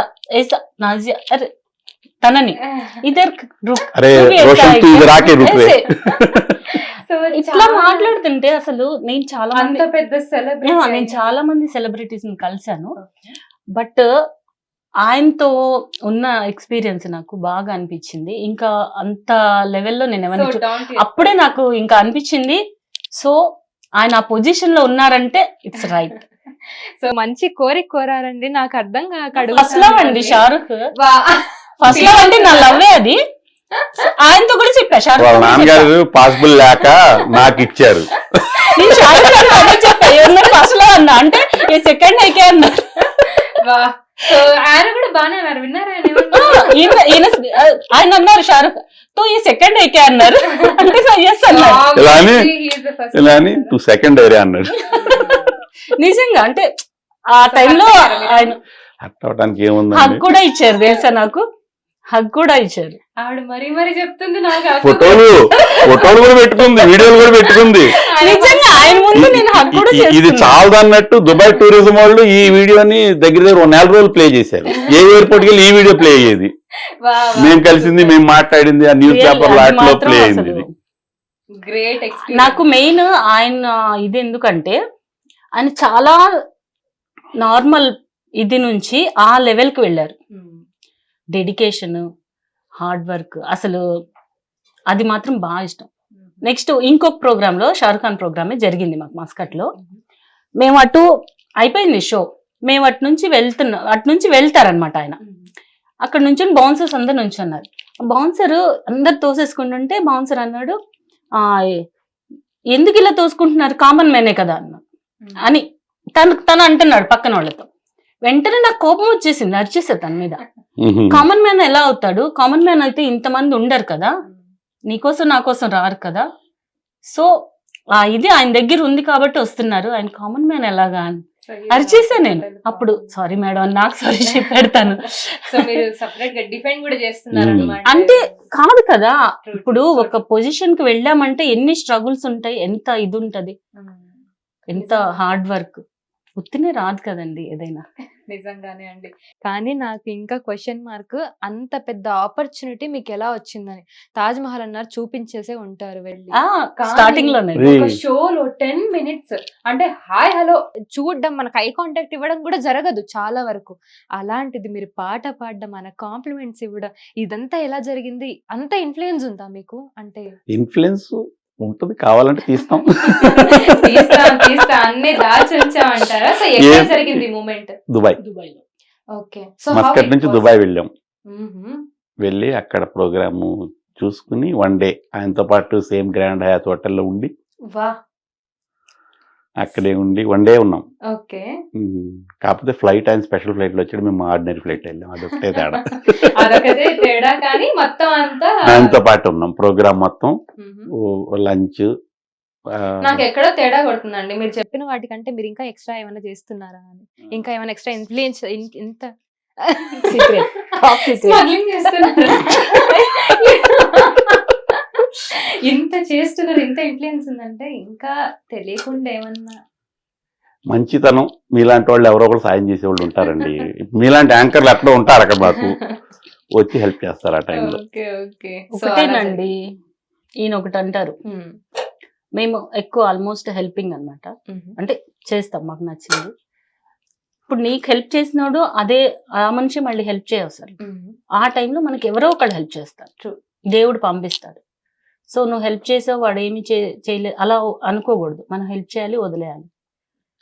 నాజియా అరే తనని ఇద్దరు ఇట్లా మాట్లాడుతుంటే అసలు నేను చాలా మంది సెలబ్రిటీస్ ని కలిసాను. బట్ ఆయనతో ఉన్న ఎక్స్పీరియన్స్ నాకు బాగా అనిపించింది. ఇంకా అంత లెవెల్లో నేను ఏమైనా అప్పుడే నాకు ఇంకా అనిపించింది, సో ఆయన ఆ పొజిషన్ లో ఉన్నారంటే ఇట్స్ రైట్. సో మంచి కోరారండి. నాకు అర్థం కాక అసలు అండి షారుఖ్ ఫస్ట్ లవ్ అంటే నా లవ్వే అది. ఆయనతో కూడా చెప్పా షారుఖ్ వాళ్ళ ఖాన్ నాన్నగారు పాసిబుల్ లేక నాకు ఇచ్చారు. నేను షారుఖ్ ఖాన్ అదే చెప్పా, ఎవరినో ఫస్ట్ లవ్ అన్నా అంటే ఈ సెకండ్ ఐకే అన్నారు. సో ఆయన కూడా బానే అన్నారు, విన్నారా ఆయన ఏమన్నా? ఆయన అన్నారు షారుఖ్ తో ఈ సెకండ్ ఐకే అన్నారు అంటే ఎస్ అన్నారు. ఇలా అని Obviously, he is the first ఇలా అని one. 2 సెకండ్ ఏరియా అన్నాడు. నిజంగా అంటే ఆ టైంలో ఆయన అట్ట అవడానికి హగ్ ఏముందండి, కూడా ఇచ్చారు తెలుసా, నాకు హగ్ కూడా ఇచ్చారు. ఆవిడ మరీ చెప్తుంది నాకు ఫోటోలు కూడా పెట్టుకుంది, వీడియోలు కూడా పెట్టుకుంది. నిజంగా ఆయన ముందు నేను హగ్ కూడా ఇది చేసుకున్నా. చాలదన్నట్టు దుబాయ్ టూరిజం వాళ్ళు ఈ వీడియోని దగ్గర 1 నెల రోజులు ప్లే చేశారు. ఏ ఎయిర్పోర్ట్ కి వెళ్ళి ఈ వీడియో ప్లే అయ్యేది. మేము కలిసింది, మేము మాట్లాడింది ఆ న్యూస్ పేపర్ అది వాటిలో మాత్రం ప్లే అయింది. అసలు ఇది గ్రేట్ ఎక్స్పీరియన్స్. నాకు మెయిన్ ఆయన ఇది ఎందుకంటే ఆయన చాలా నార్మల్ ఇది నుంచి ఆ లెవెల్ కి వెళ్ళారు. డెడికేషన్, హార్డ్ వర్క్, అసలు అది మాత్రం బాగా ఇష్టం. నెక్స్ట్ ఇంకొక ప్రోగ్రామ్ లో షారుఖ్ ఖాన్ ప్రోగ్రామే జరిగింది మాకు మస్కట్ లో. మేము అటు అయిపోయింది షో, మేము అటు నుంచి వెళ్తారనమాట ఆయన. అక్కడ నుంచి బౌన్సర్స్ అందరు నుంచి అన్నారు. బౌన్సర్ అందరు తోసేసుకుంటుంటే బౌన్సర్ అన్నాడు, ఎందుకు ఇలా తోసుకుంటున్నారు, కామన్ మ్యానే కదా అన్న అని తను అంటున్నాడు పక్కన వాళ్ళతో. వెంటనే నాకు కోపం వచ్చేసింది, అరిచేసా తన మీద. కామన్ మ్యాన్ ఎలా అవుతాడు, కామన్ మ్యాన్ అయితే ఇంతమంది ఉండరు కదా, నీకోసం నా కోసం రారు కదా. సో ఇది ఆయన దగ్గర ఉంది కాబట్టి వస్తున్నారు, ఆయన కామన్ మ్యాన్ ఎలాగా అని అరిచేసా నేను. అప్పుడు సారీ మేడం నాకు సారీ చెప్పెడతాను. సో మీరు సెపరేట్ గా డిఫైన్ కూడా చేస్తున్నారు అంటే కాదు కదా, ఇప్పుడు ఒక పొజిషన్ కి వెళ్ళామంటే ఎన్ని స్ట్రగుల్స్ ఉంటాయి, ఎంత ఇది ఉంటది, ఎంత హార్డ్ వర్క్, ఉత్తినే రాదు కదండి ఏదైనా. నిజంగానే అండి. కానీ నాకు ఇంకా క్వశ్చన్ మార్క్, అంత పెద్ద ఆపర్చునిటీ మీకు ఎలా వచ్చిందని. తాజ్ మహల్ అన్నారు, చూపించేసే ఉంటారు వెళ్ళి. స్టార్టింగ్ లోనే ఒక షోలో 10 minutes అంటే హాయ్ హలో చూడడం, మనకు ఐ కాంటాక్ట్ ఇవ్వడం కూడా జరగదు చాలా వరకు. అలాంటిది మీరు పాట పాడడం, మన కాంప్లిమెంట్స్ ఇవ్వడం, ఇదంతా ఎలా జరిగింది? అంత ఇన్ఫ్లుయెన్స్ ఉందా మీకు? అంటే ఇన్ఫ్లుయెన్స్ ఉంటుంది, కావాలంటే తీస్తాం. తీస్తా అన్నీ దాచి ఉంచామంటారా? సో ఎక్కడ జరిగింది మూమెంట్? దుబాయ్. ఓకే. మస్కట్ నుంచి దుబాయ్ వెళ్ళాం. వెళ్ళి అక్కడ ప్రోగ్రాము చూసుకుని 1 day ఆయనతో పాటు సేమ్ గ్రాండ్ హయాత్ హోటల్లో ఉండి అక్కడే ఉండి 1 day ఉన్నాం. ఓకే. కాకపోతే ఫ్లైట్ ఆయన స్పెషల్ ఫ్లైట్ లో వచ్చాడు, మేము ఆర్డినరీ ఫ్లైట్ వెళ్ళాం. అదొకటే తేడా. అదొకటే తేడా, కానీ మొత్తం అంతా ఆయనతో పాటు ఉన్నాం. ప్రోగ్రామ్ మొత్తం లంచ్. నాకు ఎక్కడో తేడా కొడుతుందండి. మీరు చెప్పిన వాటికంటే మీరు ఇంకా ఎక్స్ట్రా ఏమైనా చేస్తున్నారా అని, ఇంకా ఏమైనా ఎక్స్ట్రా ఇన్ఫ్లుయెన్స్ ఇంత స్మగ్లింగ్ చేస్తున్నారు, ఇంత చేస్తున్నారు, ఇంత ఇన్ఫ్లుయెన్స్ ఉందంటే ఇంకా తెలియకుండా ఏమన్నా. మంచితనం, మీలాంటి వాళ్ళు ఎవరో ఒకరు సాయం చేసేవాళ్ళు ఉంటారండి. మీలాంటి యాంకర్లు ఎక్కడ ఉంటారు, అక్కడ మాకు వచ్చి హెల్ప్ చేస్తారు ఆ టైంలో. ఒకటేనండి, ఈయన ఒకటి అంటారు, మేము ఎక్కువ ఆల్మోస్ట్ హెల్పింగ్ అన్నమాట. అంటే చేస్తాం, మాకు నచ్చింది. ఇప్పుడు నీకు హెల్ప్ చేసినోడు అదే ఆ మనిషి మళ్ళీ హెల్ప్ చేయవసరం. ఆ టైంలో మనకి ఎవరో ఒకళ్ళు హెల్ప్ చేస్తారు, దేవుడు పంపిస్తాడు. సో నువ్వు హెల్ప్ చేసావు, వాడు ఏమి చేయలేదు అలా అనుకోకూడదు. మనం హెల్ప్ చేయాలి, వదిలేయాలి.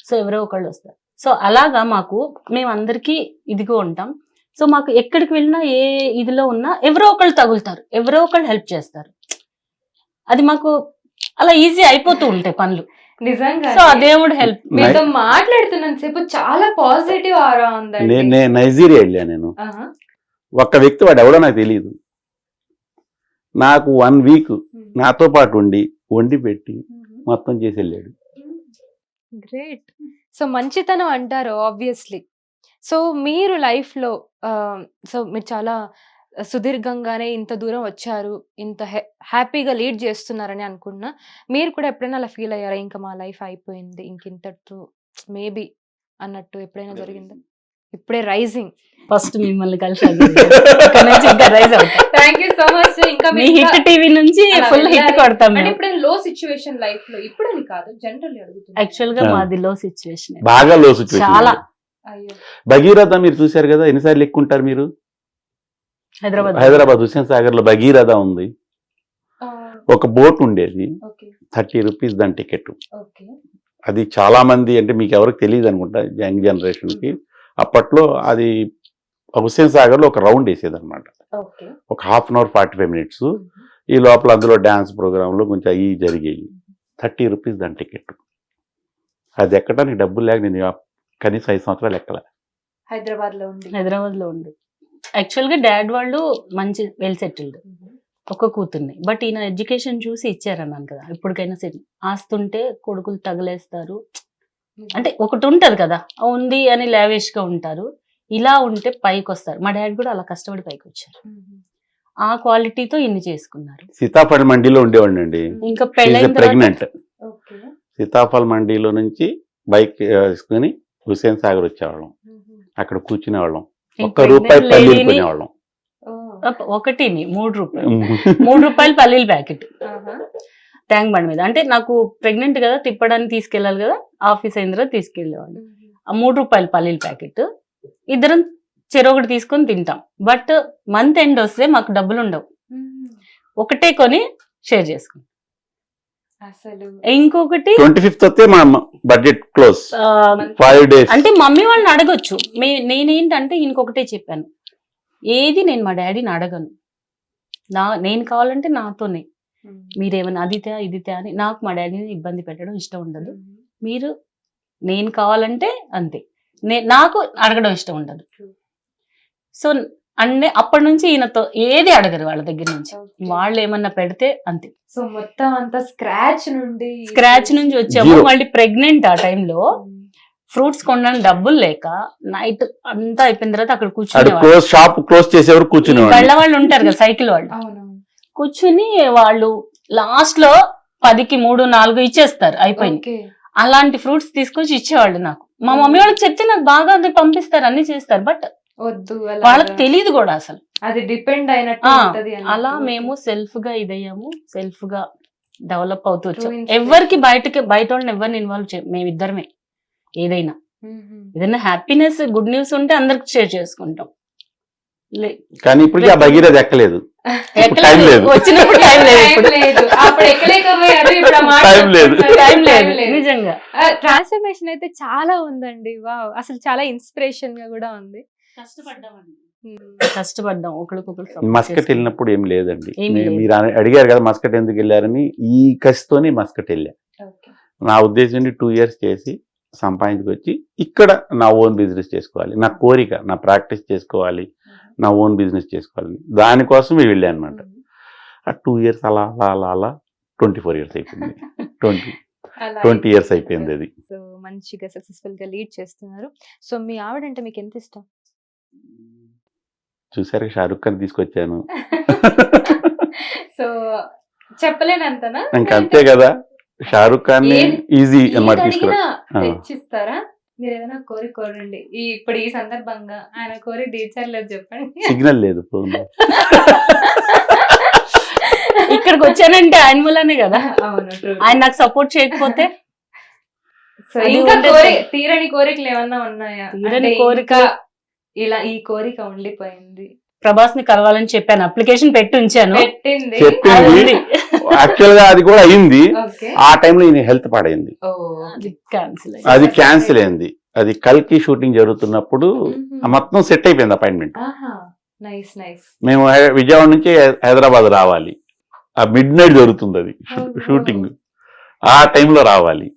సో ఎవరో ఒకళ్ళు వస్తారు. సో అలాగా మాకు మేమందరికీ ఇదిగో ఉంటాం. సో మాకు ఎక్కడికి వెళ్ళినా ఏ ఇదిలో ఉన్నా ఎవరో ఒకళ్ళు తగులుతారు, ఎవరో ఒకళ్ళు హెల్ప్ చేస్తారు. అది మాకు అలా ఈజీ అయిపోతూ ఉంటాయి పనులు. నిజంగా. సో దేవుడు హెల్ప్. మీతో మాట్లాడుతున్నంత సేపు చాలా పాజిటివ్ ఆరా ఉందండి. నేను నైజీరియా వెళ్ళా. నేను ఒక్క వ్యక్తి, వాడు ఎవడో నాకు తెలియదు, నాకు 1 week నాతో పాటు ఉండి వండి పెట్టి మొత్తం చేసి వెళ్ళాడు. గ్రేట్. సో మంచితనం అంటారు ఆబ్వియస్లీ. సో మీరు లైఫ్ లో సో మీరు చాలా సుదీర్ఘంగానే ఇంత దూరం వచ్చారు, ఇంత హ్యాపీగా లీడ్ చేస్తున్నారని అనుకున్నా. మీరు కూడా ఎప్పుడైనా అలా ఫీల్ అయ్యారా, ఇంకా మా లైఫ్ అయిపోయింది ఇంకింతటితో మేబీ అన్నట్టు ఎప్పుడైనా జరిగిందా? ఇప్పుడే రైజింగ్ ఫస్ట్ మిమ్మల్ని కలిసి రైజ్ అవుతాం. Thank you so much. ఇంకా మీ హిట్ టీవీ నుంచి ఫుల్ హిట్ కొడతాం. ఇప్పుడు లో సిచ్యువేషన్ లైఫ్ లో, ఇప్పుడని కాదు జనరల్లీ అడుగుతున్నా. యాక్చువల్ గా మాది లో సిచ్యువేషన్, బాగా లో సిచ్యువేషన్. చాలా. భగీరథ మీరు చూశారు కదా, ఎన్నిసార్లు ఎక్కుంటారు మీరు? హైదరాబాద్ హుస్సేన్ సాగర్ లో భగీరథ ఉంది. ఒక బోట్ ఉండేది, 30 rupees దాని టికెట్. అది చాలా మంది, అంటే మీకు ఎవరికి తెలియదు అనుకుంటా యంగ్ జనరేషన్ కి, అప్పట్లో అది హుస్సేన్ సాగర్ లో ఒక రౌండ్ వేసేది అనమాట. ఓకే. ఒక 1/2 అవర్ 45 మినిట్స్. ఈ లోపల అందులో డ్యాన్స్ ప్రోగ్రాంలు కొంచెం అవి జరిగాయి. 30 రూపీస్ దాని టికెట్. అది ఎక్కడానికి డబ్బులు లేక నేను కనీసం 5 సంవత్సరాలు ఎక్కల. హైదరాబాద్ లో ఉంది. యాక్చువల్ గా డాడ్ వాళ్ళు మంచి వెల్ సెటిల్డ్, ఒక కూతుర్ని. బట్ ఈయన ఎడ్యుకేషన్ చూసి ఇచ్చారన్నాను కదా, ఇప్పటికైనా సరే ఆస్తుంటే కొడుకులు తగలేస్తారు అంటే ఒకటి ఉంటది కదా, ఉంది అని లావిష్ గా ఉంటారు. ఇలా ఉంటే పైకి వస్తారు. మా డాడీ కూడా అలా కష్టపడి పైకి వచ్చారు. ఆ క్వాలిటీతో ఇన్ని చేసుకున్నారు. సీతాఫల్ మండీలో ఉండేవాడిని అండి. ఇంకా పెళ్ళైన ప్రెగ్నెంట్. సీతాఫల్ మండీలో నుంచి బైక్ వేసుకుని హుసేన్ సాగర్ వచ్చేవాళ్ళం. అక్కడ కూర్చునేవాళ్ళం. ₹1 పల్లీలు కొనేవాళ్ళం. ఒకటిని 3 రూపాయలు 3 రూపాయలు పల్లీల ప్యాకెట్ ట్యాంక్ బండి మీద. అంటే నాకు ప్రెగ్నెంట్ కదా, తిప్పడానికి తీసుకెళ్ళాలి కదా, ఆఫీస్ అయిన తర్వాత తీసుకెళ్ళేవాళ్ళు. ఆ 3 రూపాయలు పల్లీల ప్యాకెట్ ఇద్దరం చెరొకటి తీసుకొని తింటాం. బట్ మంత్ ఎండ్ వస్తే మాకు డబ్బులు ఉండవు, ఒకటే కొని షేర్ చేసుకుంటాం. ఇంకొకటి 25th వస్తే మా బడ్జెట్ క్లోజ్ 5 days. అంటే మమ్మీ వాళ్ళని అడగొచ్చు. నేనేంటంటే ఇంకొకటే చెప్పాను, ఏది నేను మా డాడీని అడగను. నేను కావాలంటే నాతోనే, మీరేమన్నా అదితే ఇదితే అని. నాకు మా డాడీని ఇబ్బంది పెట్టడం ఇష్టం ఉండదు. మీరు నేను కావాలంటే అంతే, నాకు అడగడం ఇష్టం ఉండదు. సో అప్పటి నుంచి ఈయనతో ఏది అడగరు వాళ్ళ దగ్గర నుంచి. వాళ్ళు ఏమన్నా పెడితే అంతే. సో మొత్తం అంతా స్క్రాచ్ నుంచి వచ్చాము. మళ్ళీ ప్రెగ్నెంట్ ఆ టైంలో ఫ్రూట్స్ కొనడానికి డబ్బులు లేక నైట్ అంతా అయిపోయిన తర్వాత అక్కడ కూర్చుని షాప్ క్లోజ్ చేసేవారు కూర్చుని వెళ్ళ వాళ్ళు ఉంటారు కదా, సైకిల్ వాళ్ళు కూర్చుని వాళ్ళు లాస్ట్ లో 10కి 3, 4 ఇచ్చేస్తారు, అయిపోయింది. అలాంటి ఫ్రూట్స్ తీసుకొచ్చి ఇచ్చేవాళ్ళు నాకు. మా మమ్మీ వాళ్ళకి చెప్తే నాకు బాగా అది పంపిస్తారు, అన్ని చేస్తారు. బట్ వద్దు, వాళ్ళకి తెలియదు కూడా అసలు. అది డిపెండ్ అయినట్టు. అలా మేము సెల్ఫ్ గా ఇదయ్యాము, సెల్ఫ్ గా డెవలప్ అవుతూ వచ్చాం. ఎవరికి బయట వాళ్ళని ఎవరిని ఇన్వాల్వ్ చేయం, మేమిద్దరమే. ఏదైనా హ్యాపీనెస్, గుడ్ న్యూస్ ఉంటే అందరికి షేర్ చేసుకుంటాం. కానీ ఇప్పుడు ఆ భగీరథ ఎక్కలేదు, వచ్చినప్పుడు టైం లేదు. నిజంగా ట్రాన్స్ఫర్మేషన్ అయితే చాలా ఉందండి. వావ్, అసలు చాలా ఇన్స్పిరేషన్ గా కూడా ఉంది. కష్టపడ్డాం ఒకరికొకరు. మస్కట్ వెళ్ళినప్పుడు ఏం లేదండి. మీరు అడిగారు కదా మస్కట్ ఎందుకు వెళ్ళారని, ఈ కసితోనే మస్కట్ వెళ్ళా. నా ఉద్దేశం 2 years చేసి సంపాదించుకొచ్చి ఇక్కడ నా ఓన్ బిజినెస్ చేసుకోవాలి, నా కోరిక, నా ప్రాక్టీస్ చేసుకోవాలి, నా ఓన్ బిజినెస్ చేసుకోవాలి. దానికోసం వెళ్ళాను అనమాట. ఆ 2 years అలా అలా అలా అలా 24 years అయిపోయింది. 20 years అయిపోయింది అది. సో మంచిగా సక్సెస్ఫుల్ గా లీడ్ చేస్తున్నారు. సో మీ ఆవిడంటే మీకు ఎంత ఇష్టం? చూసారు, షారుఖ్ ఖాన్ తీసుకొచ్చాను. సో చెప్పలేనంతనా? ఇంకా అంతే కదా, షారుఖ్ ఖాన్ ఈజీ అన్నమాట తెచ్చిస్తారా? మీరు ఏదైనా కోరండి. ఇప్పుడు ఈ సందర్భంగా ఆయన కోరి తీర్చలేదు చెప్పండి. సిగ్నల్ లేదు ఫోన్. ఇక్కడికి వచ్చానంటే ఆయన మూలనే కదా. ఆయన నాకు సపోర్ట్ చేయకపోతే. ఇంకా తీరని కోరికలు ఏమన్నా ఉన్నాయా? తీరని కోరిక ఇలా ఈ కోరిక ఉండిపోయింది. ప్రభాస్ ని కలవాలని చెప్పాను, అప్లికేషన్ పెట్టి ఉంచాను. చెప్పింది యాక్చువల్ గా అది కూడా అయింది. ఆ టైంలో ఈయన హెల్త్ పాడైంది, అది క్యాన్సిల్ అయింది. అది కల్కి షూటింగ్ జరుగుతున్నప్పుడు మొత్తం సెట్ అయిపోయింది అపాయింట్మెంట్. మేము విజయవాడ నుంచి హైదరాబాద్ రావాలి, ఆ మిడ్ నైట్ జరుగుతుంది అది షూటింగ్, ఆ టైంలో రావాలి.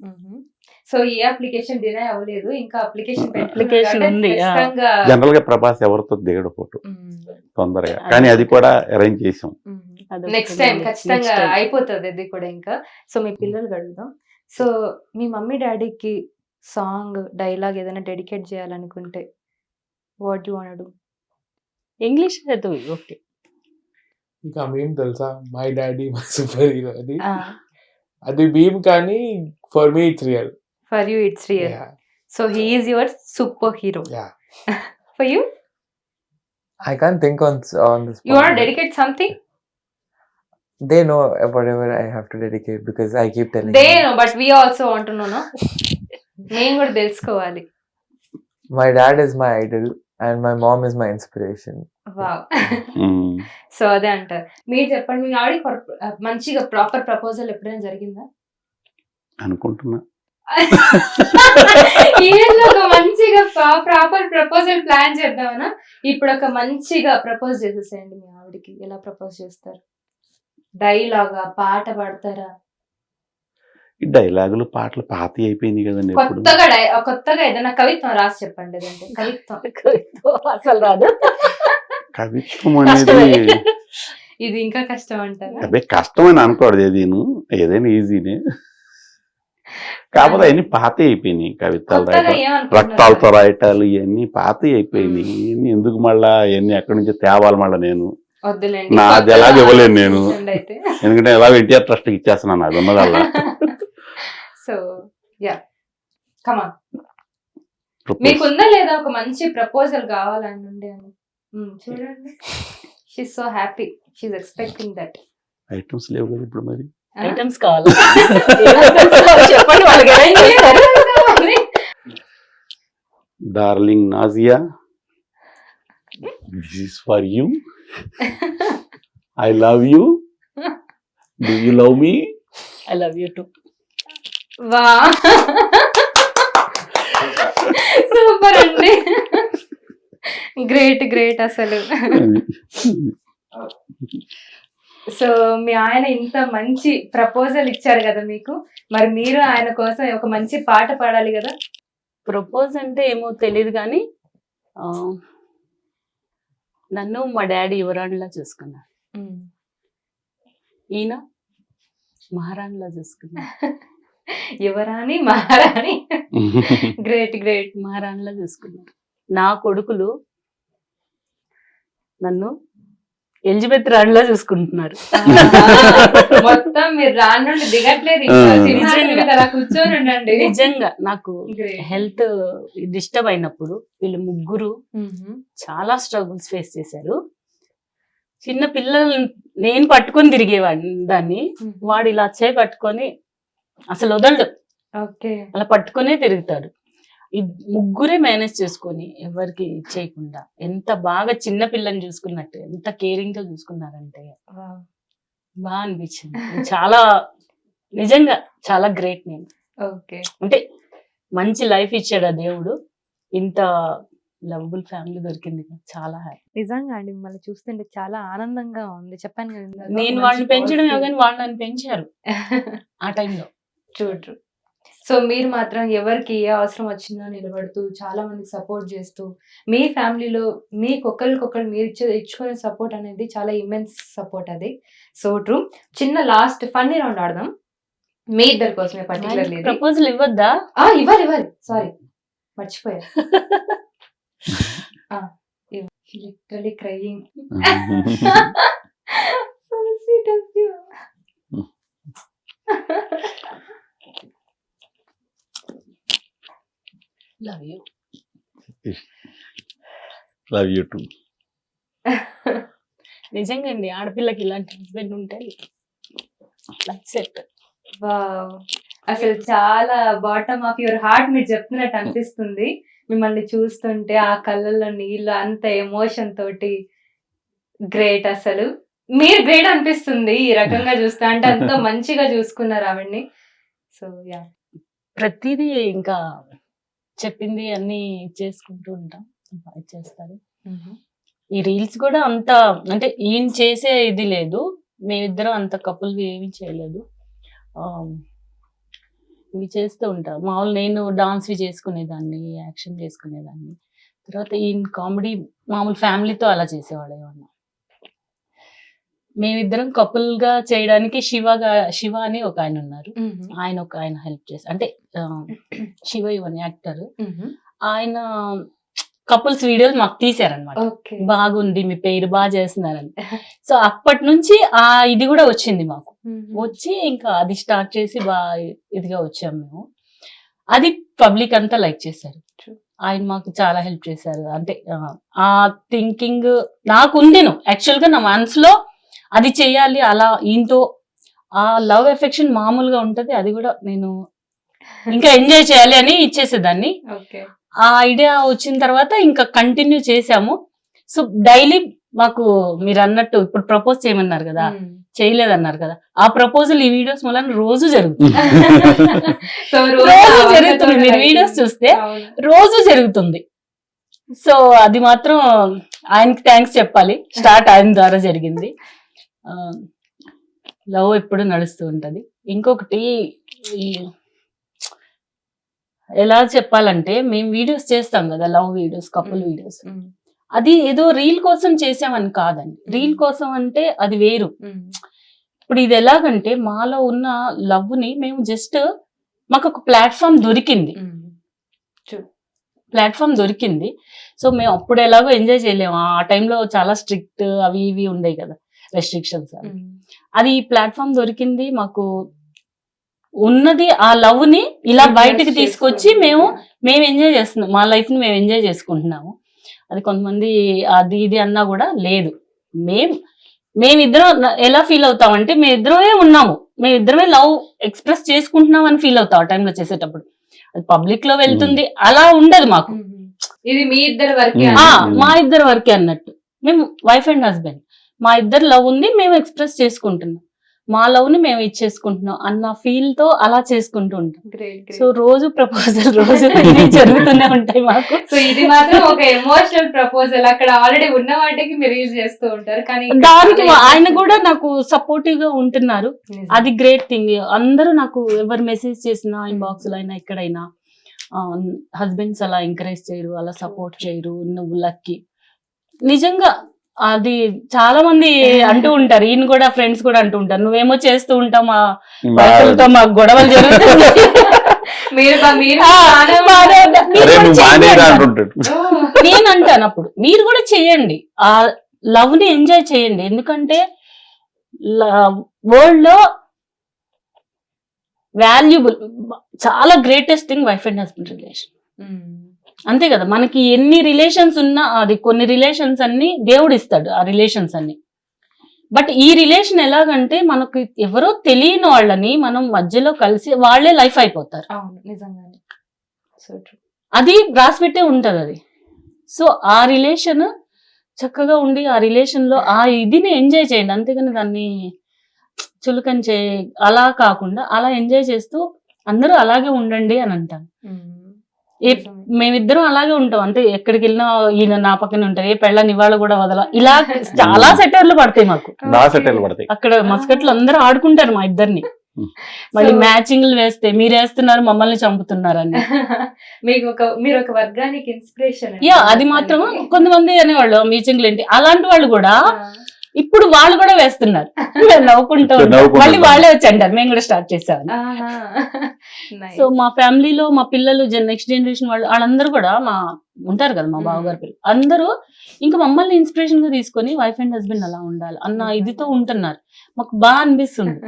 సో ఈ అప్లికేషన్ డినై అవ్వలేదు, ఇంకా అప్లికేషన్ ఉంది. జనరల్ గా ప్రభాస్ ఎవరితో దిగడు ఫోటో తొందరగా, కానీ అది కూడా అరేంజ్ చేసాం. నెక్స్ట్ టైం ఖచ్చితంగా అయిపోతుంది అది కూడా. ఇంకా సో మీ పిల్లలు అడుగుదాం. సో మీ మమ్మీ డాడీకి సాంగ్, డైలాగ్ ఏదైనా డెడికేట్ చేయాలనుకుంటే what you want to do? English అయితే ఓకే. ఇంకా మేము తెలుసా, my daddy my super hero అది. అది భీమ్, కానీ for me it's real. For you it's real. Yeah. So he is your superhero. Yeah. For you? I can't think on this. You want to dedicate something? They know whatever I have to dedicate because I keep telling They know, but we also want to know, no? నేను కూడా తెలుసుకోవాలి. My dad is my idol and my mom is my inspiration. Wow. So అదే అంటారు. మీరు చెప్పండి, మీ ఆవిడ మంచిగా proper proposal ఎప్పుడైనా జరిగిందా? అనుకుంటున్నా మంచిగా ప్రాపర్ ప్రపోజల్ ప్లాన్ చేద్దామనా? ఇప్పుడు ఒక మంచిగా ప్రపోజ్ చేసేసేయండి మీ ఆవిడకి. ఎలా ప్రపోజ్ చేస్తారు? డైలాగా, పాట పాడతారా? ఈ డైలాగులు పాటలు పాత అయిపోయినాయి కదండి. ఎప్పుడు కొత్తగా ఏదైనా కవిత్వం రాసి చెప్పండి. ఏదంటే కవిత్వం అసలు రాదు. కవిత్వం అనేది ఇది ఇంకా కష్టం అంటారా? అదే కష్టం అని అనుకోవడదు. ఏదైనా ఈజీనే, కాకపోతే అవన్నీ పాత అయిపోయినాయి. కవిత్వాలు రాయటాలు, రక్తాలతో రాయటాలు ఇవన్నీ పాత అయిపోయినాయి. ఇవన్నీ ఎందుకు మళ్ళా ఇవన్నీ ఎక్కడి నుంచి తేవాలి మళ్ళా? నేను నాది ఎలాగ ఇవ్వలేను నేను, ఎందుకంటే ఎలాగో ఎన్టీఆర్ ట్రస్ట్ ఇచ్చేస్తున్నాను అది ఉన్నదల్లా. సో యా కమాన్, మీకుందా లేదా ఒక మంచి ప్రపోజల్ కావాలండి అని? చూడండి, she's so happy, she's expecting that. Items లేవు కదా ఇప్పుడు మరి. ఐటమ్స్ కావాలి చెప్పండి, వాళ్ళకి అరేంజ్ చేస్తారు. Darling Nazia, this is for you. I love you. Do you love me? I love you too. Wow, super అండి, గ్రేట్ గ్రేట్ అసలు. సో మీ ఆయన ఇంత మంచి ప్రపోజల్ ఇచ్చారు కదా మీకు, మరి మీరు ఆయన కోసం ఒక మంచి పాట పాడాలి కదా? ప్రపోజ్ అంటే ఏమో తెలియదు కానీ నన్ను మా డాడీ యువరాణిలా చూసుకున్నారు, ఈయన మహారాణిలా చూసుకున్నారు. యువరాణి, మహారాణి, గ్రేట్ గ్రేట్. మహారాణిలా చూసుకున్నారు. నా కొడుకులు నన్ను ఎలిజబెత్ రాణిలా చూసుకుంటున్నారు. మొత్తం మీరు రాణి నుండి దిగట్లేదు, కూర్చొని ఉండండి. నిజంగా నాకు హెల్త్ డిస్టర్బ్ అయినప్పుడు వీళ్ళు ముగ్గురు చాలా స్ట్రగుల్స్ ఫేస్ చేశారు. చిన్న పిల్లలు నేను పట్టుకొని తిరిగేవాడిని, దాన్ని వాడు ఇలా చేయి పట్టుకొని అసలు వదలడు, అలా పట్టుకునే తిరుగుతాడు. ఈ ముగ్గురే మేనేజ్ చేసుకొని ఎవరికి చేయకుండా ఎంత బాగా చిన్న పిల్లని చూసుకున్నట్టు ఎంత కేరింగ్ గా చూసుకున్నారంటే బాగా అనిపించింది. చాలా నిజంగా చాలా గ్రేట్. నేను అంటే మంచి లైఫ్ ఇచ్చాడు ఆ దేవుడు, ఇంత లవబుల్ ఫ్యామిలీ దొరికింది, చాలా హ్యాపీ. నిజంగా అండి, మిమ్మల్ని చూస్తుంటే చాలా ఆనందంగా ఉంది. చెప్పాను కదా, నేను వాళ్ళని పెంచడం కానీ వాళ్ళు నన్ను పెంచారు ఆ టైంలో. ట్రూ. సో మీరు మాత్రం ఎవరికి ఏ అవసరం వచ్చినా నిలబడుతూ, చాలా మందికి సపోర్ట్ చేస్తూ, మీ ఫ్యామిలీలో మీకొకరికొకరు మీరు ఇచ్చుకునే సపోర్ట్ అనేది చాలా ఇమెన్స్ సపోర్ట్ అది. So true. చిన్న లాస్ట్ ఫన్నీ రౌండ్ ఆడదాం మీ ఇద్దరి కోసమే పర్టికులర్లీ. ప్రపోజల్ ఇవ్వద్దా? ఇవ్వాలి, సారీ మర్చిపోయా. Literally crying. Love you. Love you to. నిజంగా అండి, ఆడపిల్లకి ఇలాంటి హస్బెండ్ ఉంటే లైఫ్ సెట్. వావ్, అసలు చాలా బాటమ్ ఆఫ్ యువర్ హార్ట్ మీరు చెప్తున్నట్టు అనిపిస్తుంది. మిమ్మల్ని చూస్తుంటే ఆ కళ్ళల్లో నీళ్ళు, అంత ఎమోషన్ తోటి గ్రేట్. అసలు మీరు గ్రేట్ అనిపిస్తుంది ఈ రకంగా చూస్తా, అంటే అంత మంచిగా చూసుకున్నారు ఆవిడ్ని. సో యా, ప్రతిదీ ఇంకా చెప్పింది అన్ని చేసుకుంటూ ఉంటాం, చేస్తారు. ఈ రీల్స్ కూడా అంత అంటే ఈయన చేసే ఇది లేదు, మేమిద్దరం అంత కపుల్ ఏమి చేయలేదు. ఇవి చేస్తూ ఉంటాం మామూలు. నేను డాన్స్ చేసుకునేదాన్ని, యాక్షన్ చేసుకునేదాన్ని. తర్వాత ఈయన కామెడీ మామూలు ఫ్యామిలీతో అలా చేసేవాడు. ఏమన్నా మేమిద్దరం కపుల్ గా చేయడానికి శివ అని ఒక ఆయన ఉన్నారు, ఆయన హెల్ప్ చేస్తారు. అంటే శివ యువన్ యాక్టర్, ఆయన కపుల్స్ వీడియోలు మాకు తీసారనమాట. బాగుంది, మీ పేరు బాగా చేస్తున్నారని. సో అప్పటి నుంచి ఆ ఇది కూడా వచ్చింది మాకు. వచ్చి ఇంకా అది స్టార్ట్ చేసి బాగా ఇదిగా వచ్చాము మేము. అది పబ్లిక్ అంతా లైక్ చేశారు. ఆయన మాకు చాలా హెల్ప్ చేశారు. అంటే ఆ థింకింగ్ నాకు ఉండేను యాక్చువల్ గా, నా మనసులో అది చెయ్యాలి, అలా ఈయనతో ఆ లవ్ ఎఫెక్షన్ మామూలుగా ఉంటది, అది కూడా నేను ఇంకా ఎంజాయ్ చేయాలి అని ఇచ్చేసేదాన్ని. ఆ ఐడియా వచ్చిన తర్వాత ఇంకా కంటిన్యూ చేసాము. సో డైలీ మాకు మీరు అన్నట్టు ఇప్పుడు ప్రపోజ్ చేయమన్నారు కదా, చేయలేదన్నారు కదా, ఆ ప్రపోజల్ ఈ వీడియోస్ వల్ల రోజు జరుగుతుంది. మీరు వీడియోస్ చూస్తే రోజు జరుగుతుంది. సో అది మాత్రం ఆయనకి థ్యాంక్స్ చెప్పాలి. స్టార్ట్ ఆయన ద్వారా జరిగింది. లవ్ ఎప్పుడు నడుస్తూ ఉంటది. ఇంకొకటి ఎలా చెప్పాలంటే, మేము వీడియోస్ చేస్తాం కదా, లవ్ వీడియోస్, కపుల్ వీడియోస్. అది ఏదో రీల్ కోసం చేసామని కాదండి. రీల్ కోసం అంటే అది వేరు. ఇప్పుడు ఇది ఎలాగంటే, మాలో ఉన్న లవ్ ని మేము జస్ట్, మాకు ఒక ప్లాట్ఫామ్ దొరికింది. సో మేము అప్పుడు ఎలాగో ఎంజాయ్ చేయలేము. ఆ టైంలో చాలా స్ట్రిక్ట్ అవి ఇవి ఉండేవి కదా, రెస్ట్రిక్షన్స్. అది ఈ ప్లాట్ఫామ్ దొరికింది మాకు. ఉన్నది ఆ లవ్ ని ఇలా బయటికి తీసుకొచ్చి మేము ఎంజాయ్ చేస్తున్నాం. మా లైఫ్ ని మేము ఎంజాయ్ చేసుకుంటున్నాము. అది కొంతమంది అది ఇది అన్నా కూడా లేదు. మేమిద్దరం ఎలా ఫీల్ అవుతామంటే, మేమిద్దరమే ఉన్నాము, మేమిద్దరమే లవ్ ఎక్స్ప్రెస్ చేసుకుంటున్నాం అని ఫీల్ అవుతాం ఆ టైంలో చేసేటప్పుడు. అది పబ్లిక్ లో వెళ్తుంది అలా ఉండదు మాకు. ఇది మీ ఇద్దరు వరకే, మా ఇద్దరు వరకే అన్నట్టు. మేము వైఫ్ అండ్ హస్బెండ్, మా ఇద్దరు లవ్ ఉంది, మేము ఎక్స్ప్రెస్ చేసుకుంటున్నాం, మా లవ్ ని మేము ఇచ్చేసుకుంటున్నాం అన్న ఫీల్ తో అలా చేసుకుంటూ ఉంటాం. సో రోజు ప్రపోజల్ రోజు జరుగుతూనే ఉంటాయి మాకు. సో ఇది మాత్రం ఒక ఎమోషనల్ ప్రపోజల్. అక్కడ ఆల్రెడీ ఉన్న వాటికి మీరు యూజ్ చేస్తూ ఉంటారు, కానీ దానికి ఆయన కూడా నాకు సపోర్టివ్ గా ఉంటున్నారు. అది గ్రేట్ థింగ్. అందరూ నాకు ఎవరు మెసేజ్ చేసినా, ఇన్బాక్స్ లో అయినా ఎక్కడైనా, హస్బెండ్స్ అలా ఎంకరేజ్ చేయరు, అలా సపోర్ట్ చేయరు, నువ్వు లక్కీ. నిజంగా అది చాలా మంది అంటూ ఉంటారు. ఈయన కూడా ఫ్రెండ్స్ కూడా అంటూ ఉంటారు, నువ్వేమో చేస్తూ ఉంటావు, మా వైఫ్లతో మాకు గొడవలు జరుగుతున్నాయి. నేను అంటాను అప్పుడు, మీరు కూడా చెయ్యండి, ఆ లవ్ ని ఎంజాయ్ చేయండి. ఎందుకంటే వరల్డ్ లో వాల్యుబుల్, చాలా greatest thing wife and husband relation. అంతే కదా, మనకి ఎన్ని రిలేషన్స్ ఉన్నా అది కొన్ని రిలేషన్స్ అన్ని దేవుడు ఇస్తాడు, ఆ రిలేషన్స్ అన్ని. బట్ ఈ రిలేషన్ ఎలాగంటే, మనకు ఎవరో తెలియని వాళ్ళని మనం మధ్యలో కలిసి వాళ్ళే లైఫ్ అయిపోతారు. అది రాసిపెట్టే ఉంటది అది. సో ఆ రిలేషన్ చక్కగా ఉండి, ఆ రిలేషన్ లో ఆ ఇదిని ఎంజాయ్ చేయండి. అంతేగాని దాన్ని చులకని అలా కాకుండా అలా ఎంజాయ్ చేస్తూ అందరూ అలాగే ఉండండి అని అంటాను. మేమిద్దరం అలాగే ఉంటాం. అంటే ఎక్కడికి వెళ్ళినా ఈయన నా పక్కన ఉంటారు, ఏ పెళ్ళని ఇవాళ కూడా వదల, ఇలా చాలా సెటర్లు పడతాయి మాకు. అక్కడ మస్కట్లు అందరూ ఆడుకుంటారు మా ఇద్దరిని. మళ్ళీ మ్యాచింగ్లు వేస్తే మీరు వేస్తున్నారు, మమ్మల్ని చంపుతున్నారని. మీరు ఒక వర్గానికి ఇన్స్పిరేషన్. అది మాత్రం కొంతమంది అనేవాళ్ళు మ్యాచింగ్లు ఏంటి, అలాంటి వాళ్ళు కూడా ఇప్పుడు వాళ్ళు కూడా వేస్తున్నారు, నవ్వుకుంటూ మళ్ళీ వాళ్ళే వచ్చి అంటారు మేము కూడా స్టార్ట్ చేసామని. సో మా ఫ్యామిలీలో మా పిల్లలు, నెక్స్ట్ జనరేషన్ వాళ్ళందరూ కూడా ఉంటారు కదా, మా బావగారి పిల్లలు అందరూ ఇంకా మమ్మల్ని ఇన్స్పిరేషన్ గా తీసుకొని వైఫ్ అండ్ హస్బెండ్ అలా ఉండాలి అన్న ఇదితో ఉంటున్నారు. మాకు బాగా అనిపిస్తుంది.